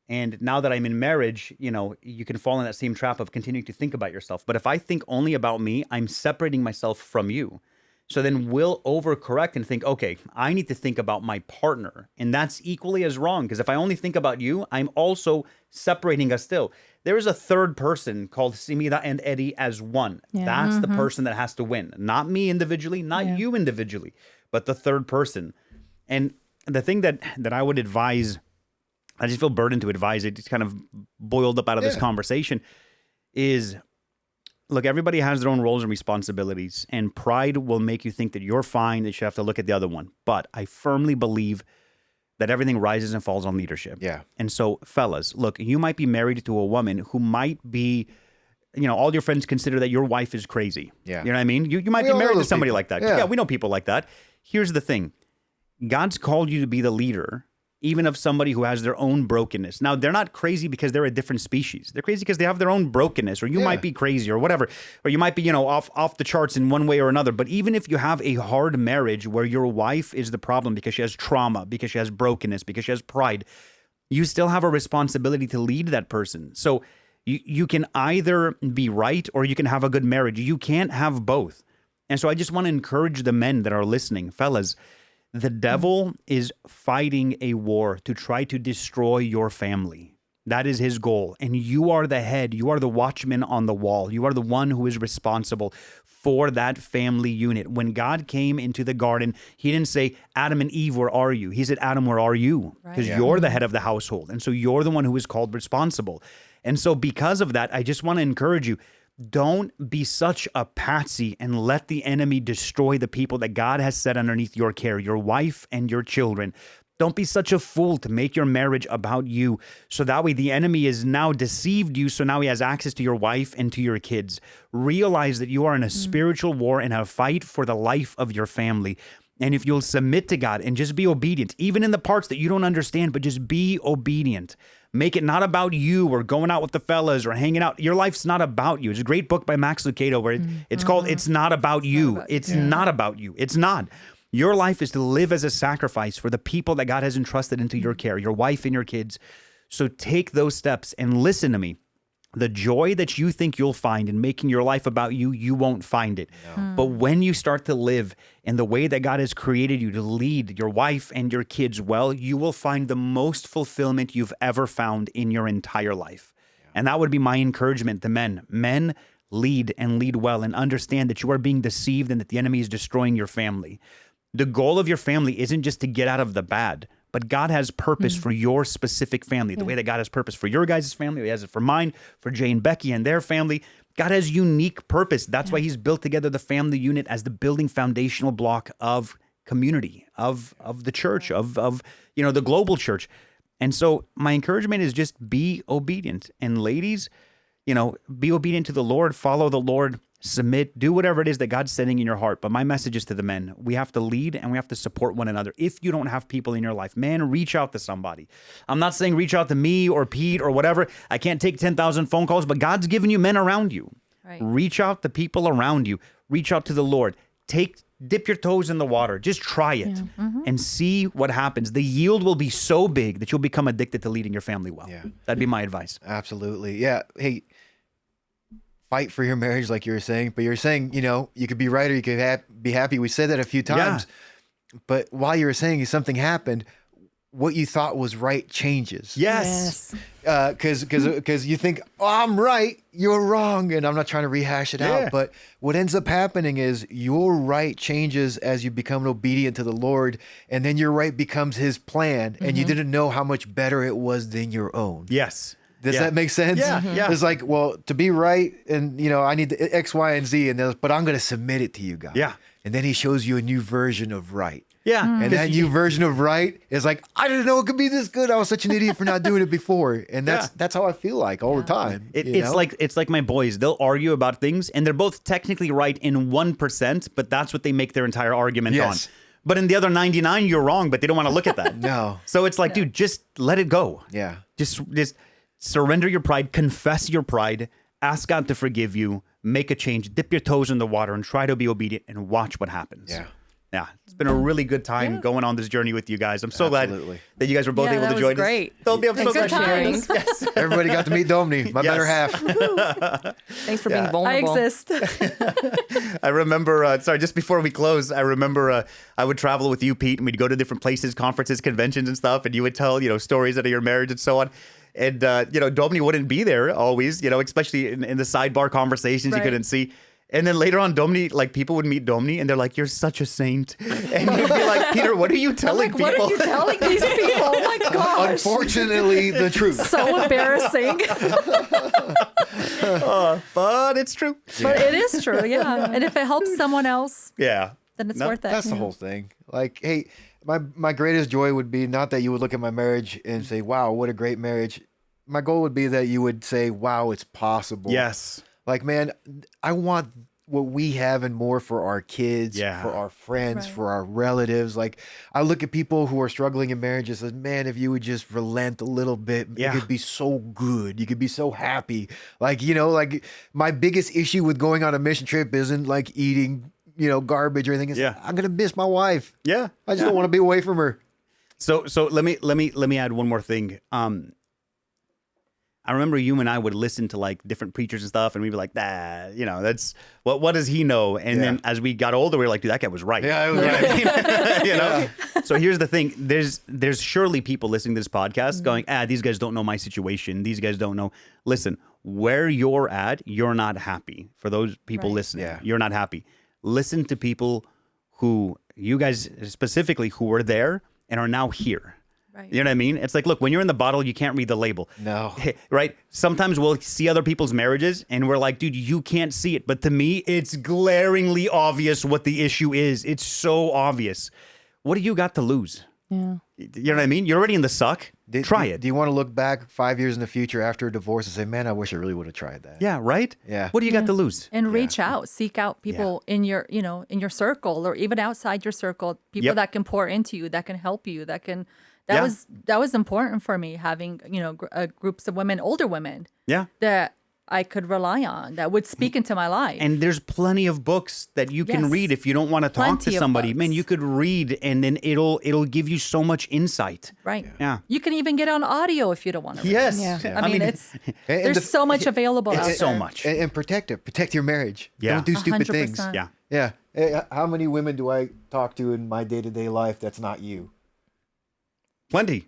Speaker 1: and now that I'm in marriage, you can fall in that same trap of continuing to think about yourself. But if I think only about me, I'm separating myself from you. So then we'll overcorrect and think, okay, I need to think about my partner. And that's equally as wrong, because if I only think about you, I'm also separating us still. There is a third person called Simira and Eddie as one.
Speaker 4: Yeah.
Speaker 1: That's the person that has to win. Not me individually, not you individually, but the third person. And the thing that I would advise, I just feel burdened to advise, it just kind of boiled up out of this conversation, is look, everybody has their own roles and responsibilities, and pride will make you think that you're fine, that you have to look at the other one. But I firmly believe that everything rises and falls on leadership.
Speaker 2: Yeah.
Speaker 1: And so, fellas, look, you might be married to a woman who might be, all your friends consider that your wife is crazy.
Speaker 2: Yeah.
Speaker 1: You know what I mean? You might
Speaker 2: We
Speaker 1: be
Speaker 2: all know
Speaker 1: married to
Speaker 2: those
Speaker 1: somebody
Speaker 2: people.
Speaker 1: like that.
Speaker 2: Yeah.
Speaker 1: Yeah, we know people like that. Here's the thing. God's called you to be the leader, even of somebody who has their own brokenness. Now, they're not crazy because they're a different species. They're crazy because they have their own brokenness, or you might be crazy or whatever, or you might be, off the charts in one way or another. But even if you have a hard marriage where your wife is the problem because she has trauma, because she has brokenness, because she has pride, you still have a responsibility to lead that person. So you can either be right or you can have a good marriage. You can't have both. And so I just want to encourage the men that are listening, fellas. The devil is fighting a war to try to destroy your family. That is his goal. And you are the head. You are the watchman on the wall. You are the one who is responsible for that family unit. When God came into the garden, he didn't say, Adam and Eve, where are you? He said, Adam, where are you? Because you're the head of the household. And so you're the one who is called responsible. And so because of that, I just want to encourage you, don't be such a patsy and let the enemy destroy the people that God has set underneath your care, your wife and your children. Don't be such a fool to make your marriage about you. So that way the enemy is now deceived you. So now he has access to your wife and to your kids. Realize that you are in a spiritual war and a fight for the life of your family. And if you'll submit to God and just be obedient, even in the parts that you don't understand, but just be obedient. Make it not about you or going out with the fellas or hanging out. Your life's not about you. It's a great book by Max Lucado where it's called It's Not About You. It's not about you. It's not. Your life is to live as a sacrifice for the people that God has entrusted into your care, your wife and your kids. So take those steps and listen to me. The joy that you think you'll find in making your life about you, you won't find it. No. But when you start to live in the way that God has created you to lead your wife and your kids well, you will find the most fulfillment you've ever found in your entire life. Yeah. And that would be my encouragement to men. Men, lead and lead well and understand that you are being deceived and that the enemy is destroying your family. The goal of your family isn't just to get out of the bad, but God has purpose for your specific family. The way that God has purpose for your guys' family, He has it for mine, for Jay and Becky and their family. God has unique purpose. That's why He's built together the family unit as the building foundational block of community, of the church, of the global church. And so my encouragement is just be obedient. And ladies, be obedient to the Lord, follow the Lord, submit, do whatever it is that God's setting in your heart. But my message is to the men. We have to lead and we have to support one another. If you don't have people in your life, man, reach out to somebody. I'm not saying reach out to me or Pete or whatever. I can't take 10,000 phone calls, but God's given you men around you.
Speaker 3: Right.
Speaker 1: Reach out to people around you. Reach out to the Lord. Dip your toes in the water. Just try it and see what happens. The yield will be so big that you'll become addicted to leading your family well.
Speaker 2: Yeah.
Speaker 1: That'd be my advice.
Speaker 2: Absolutely. Yeah. Hey, fight for your marriage, like you were saying. But you're saying, you could be right or you could be happy. We said that a few times. Yeah. But while you were saying something happened, what you thought was right changes.
Speaker 1: Yes.
Speaker 2: Because you think, oh, I'm right, you're wrong. And I'm not trying to rehash it out. But what ends up happening is your right changes as you become obedient to the Lord. And then your right becomes His plan. And you didn't know how much better it was than your own.
Speaker 1: Yes.
Speaker 2: Does that make sense?
Speaker 1: Yeah.
Speaker 2: It's like, well, to be right, and I need the X, Y, and Z, but I'm going to submit it to you, God.
Speaker 1: Yeah.
Speaker 2: And then He shows you a new version of right.
Speaker 1: Yeah.
Speaker 2: And that new version of right is like, I didn't know it could be this good. I was such an idiot for not doing it before. And that's how I feel like all the time.
Speaker 1: It's like my boys. They'll argue about things, and they're both technically right in 1%, but that's what they make their entire argument on. But in the other 99, you're wrong, but they don't want to look at that.
Speaker 2: No.
Speaker 1: So it's like, dude, just let it go.
Speaker 2: Yeah.
Speaker 1: Just surrender your pride, confess your pride, ask God to forgive you, make a change, dip your toes in the water, and try to be obedient and watch what happens. Yeah, it's been a really good time going on this journey with you guys. I'm so glad that you guys were both able to join
Speaker 3: great.
Speaker 1: us. Dolby, I'm so
Speaker 3: Good
Speaker 1: glad you
Speaker 3: times.
Speaker 1: joined us. Yes.
Speaker 2: Everybody got to meet Domni, my better half.
Speaker 4: Thanks for being vulnerable.
Speaker 3: I exist.
Speaker 1: I remember, just before we close, I remember I would travel with you, Pete, and we'd go to different places, conferences, conventions and stuff, and you would tell, stories out of your marriage and so on. And, Domni wouldn't be there always, especially in the sidebar conversations you couldn't see. And then later on, Domni, people would meet Domni and they're like, you're such a saint. And you'd be like, Peter, what are you telling people?
Speaker 3: What are you telling these people? Oh my gosh.
Speaker 2: Unfortunately, the truth.
Speaker 3: So embarrassing.
Speaker 1: But it's true.
Speaker 3: But it is true, yeah. And if it helps someone else, then it's worth it.
Speaker 2: That's the whole thing. Like, hey, my greatest joy would be not that you would look at my marriage and say, wow, what a great marriage. My goal would be that you would say, wow, it's possible.
Speaker 1: Yes.
Speaker 2: Like, man, I want what we have and more for our kids, for our friends, for our relatives. Like, I look at people who are struggling in marriages and says, man, if you would just relent a little bit, it could be so good. You could be so happy. Like, my biggest issue with going on a mission trip isn't like eating, garbage or anything. It's, I'm going to miss my wife.
Speaker 1: Yeah.
Speaker 2: I just don't want to be away from her.
Speaker 1: So let me add one more thing. I remember you and I would listen to different preachers and stuff, and we'd be like, that's what does he know? And then as we got older, we were like, dude, that guy was right.
Speaker 2: Yeah, it was right.
Speaker 1: So here's the thing: there's surely people listening to this podcast going, these guys don't know my situation. These guys don't know. Listen, where you're at, you're not happy. For those people listening, you're not happy. Listen to people who you guys specifically who were there and are now here.
Speaker 3: Right.
Speaker 1: You know what I mean? It's like, look, when you're in the bottle, you can't read the label.
Speaker 2: No.
Speaker 1: Right? Sometimes we'll see other people's marriages and we're like, dude, you can't see it. But to me, it's glaringly obvious what the issue is. It's so obvious. What do you got to lose?
Speaker 4: Yeah.
Speaker 1: You know what I mean? You're already in the suck. Try it.
Speaker 2: Do you want to look back 5 years in the future after a divorce and say, man, I wish I really would have tried that?
Speaker 1: Yeah, right?
Speaker 2: Yeah.
Speaker 1: What do you got to lose?
Speaker 3: And reach out, seek out people in your, in your circle or even outside your circle, people that can pour into you, that can help you, that can... That was important for me, having groups of women, older women, that I could rely on, that would speak into my life.
Speaker 1: And there's plenty of books that you can read if you don't want to talk to somebody. Man, you could read, and then it'll give you so much insight.
Speaker 3: Right.
Speaker 1: Yeah.
Speaker 3: You can even get on audio if you don't want to.
Speaker 1: Yes.
Speaker 3: Yeah. I mean, there's so much available out there.
Speaker 1: So much.
Speaker 2: And protect it. Protect your marriage.
Speaker 1: Yeah.
Speaker 2: Don't do stupid
Speaker 3: 100%.
Speaker 2: things.
Speaker 1: Yeah.
Speaker 2: Yeah. Hey, how many women do I talk to in my day-to-day life that's not you?
Speaker 1: Plenty.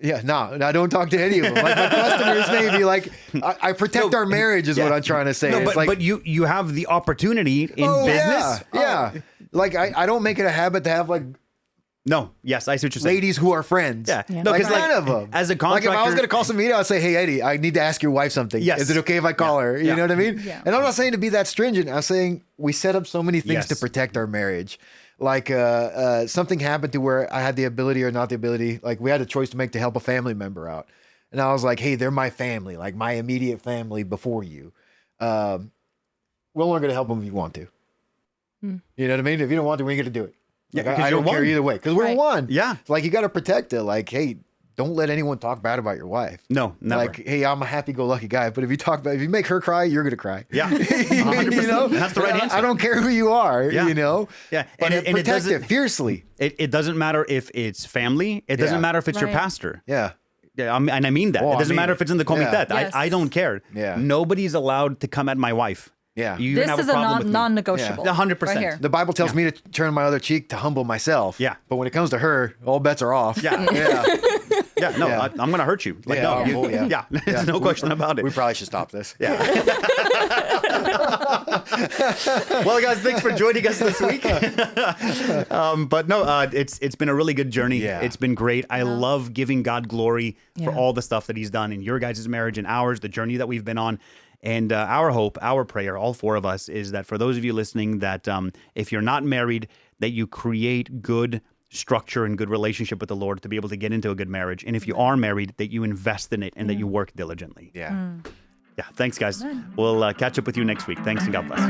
Speaker 2: Yeah, no, I don't talk to any of them. Like my customers, maybe. Like I protect our marriage is what I'm trying to say.
Speaker 1: No,
Speaker 2: it's
Speaker 1: but you have the opportunity in business.
Speaker 2: Yeah. Like I don't make it a habit to have like
Speaker 1: No, yes, I see what you're saying.
Speaker 2: Ladies who are friends.
Speaker 1: Yeah.
Speaker 4: Yeah.
Speaker 1: No,
Speaker 2: Like,
Speaker 1: because
Speaker 2: none of them.
Speaker 1: as a
Speaker 2: Like
Speaker 1: contractor,
Speaker 2: if I was going to call some meeting, I'd say, hey, Eddie, I need to ask your wife something.
Speaker 1: Yes.
Speaker 2: Is it okay if I call her? You
Speaker 1: Yeah.
Speaker 2: know what I mean?
Speaker 3: Yeah.
Speaker 2: And I'm not saying to be that stringent. I'm saying we set up so many things to
Speaker 1: Yes.
Speaker 2: protect our marriage. Like something happened to where I had the ability or not the ability. Like we had a choice to make to help a family member out. And I was like, hey, they're my family, like my immediate family before you. We're only going to help them if you want to. You know what I mean? If you don't want to, we ain't going to do it.
Speaker 1: Yeah,
Speaker 2: Like,
Speaker 1: 'cause
Speaker 2: I
Speaker 1: you're
Speaker 2: don't care
Speaker 1: one.
Speaker 2: either way because we're
Speaker 3: Right.
Speaker 2: one.
Speaker 1: Yeah.
Speaker 2: Like you got to protect it. Like, hey, don't let anyone talk bad about your wife.
Speaker 1: No, never.
Speaker 2: Like, hey, I'm a happy-go-lucky guy, but if you make her cry, you're gonna cry.
Speaker 1: Yeah,
Speaker 2: You
Speaker 1: 100%.
Speaker 2: know?
Speaker 1: That's the right answer.
Speaker 2: I don't care who you are.
Speaker 1: Yeah.
Speaker 2: You know.
Speaker 1: Yeah,
Speaker 2: But
Speaker 1: and it
Speaker 2: protect
Speaker 1: doesn't-
Speaker 2: it fiercely.
Speaker 1: It doesn't matter if it's family. It doesn't
Speaker 2: Yeah.
Speaker 1: matter if it's your
Speaker 3: Right.
Speaker 1: pastor.
Speaker 2: Yeah.
Speaker 1: Yeah, and I mean that.
Speaker 2: Oh,
Speaker 1: it
Speaker 2: I
Speaker 1: doesn't
Speaker 2: mean
Speaker 1: matter
Speaker 2: it.
Speaker 1: if it's in the
Speaker 2: Yeah.
Speaker 1: Comitet.
Speaker 3: Yes.
Speaker 1: I don't care.
Speaker 2: Yeah.
Speaker 1: Nobody's allowed to come at my wife.
Speaker 2: Yeah.
Speaker 1: You
Speaker 3: This
Speaker 1: even have
Speaker 3: is
Speaker 1: a
Speaker 3: a
Speaker 1: problem with me.
Speaker 3: non-negotiable.
Speaker 1: Yeah. 100%.
Speaker 3: Right here.
Speaker 2: The Bible tells me to turn my other cheek to humble myself.
Speaker 1: Yeah.
Speaker 2: But when it comes to her, all bets are off.
Speaker 1: Yeah.
Speaker 2: Yeah.
Speaker 1: Yeah, no,
Speaker 2: Yeah.
Speaker 1: I'm gonna hurt you. Like,
Speaker 2: Yeah,
Speaker 1: no,
Speaker 2: oh, yeah.
Speaker 1: yeah, there's no question about it.
Speaker 2: We probably should stop this.
Speaker 1: Yeah. Well, guys, thanks for joining us this week. But no, it's been a really good journey.
Speaker 2: Yeah.
Speaker 1: It's been great. I love giving God glory for
Speaker 4: Yeah.
Speaker 1: all the stuff that He's done in your guys' marriage and ours, the journey that we've been on. And our hope, our prayer, all four of us, is that for those of you listening, that if you're not married, that you create good structure and good relationship with the Lord to be able to get into a good marriage. And if you are married, that you invest in it and that you work diligently.
Speaker 2: Yeah.
Speaker 1: Yeah. Thanks, guys. We'll catch up with you next week. Thanks and God bless.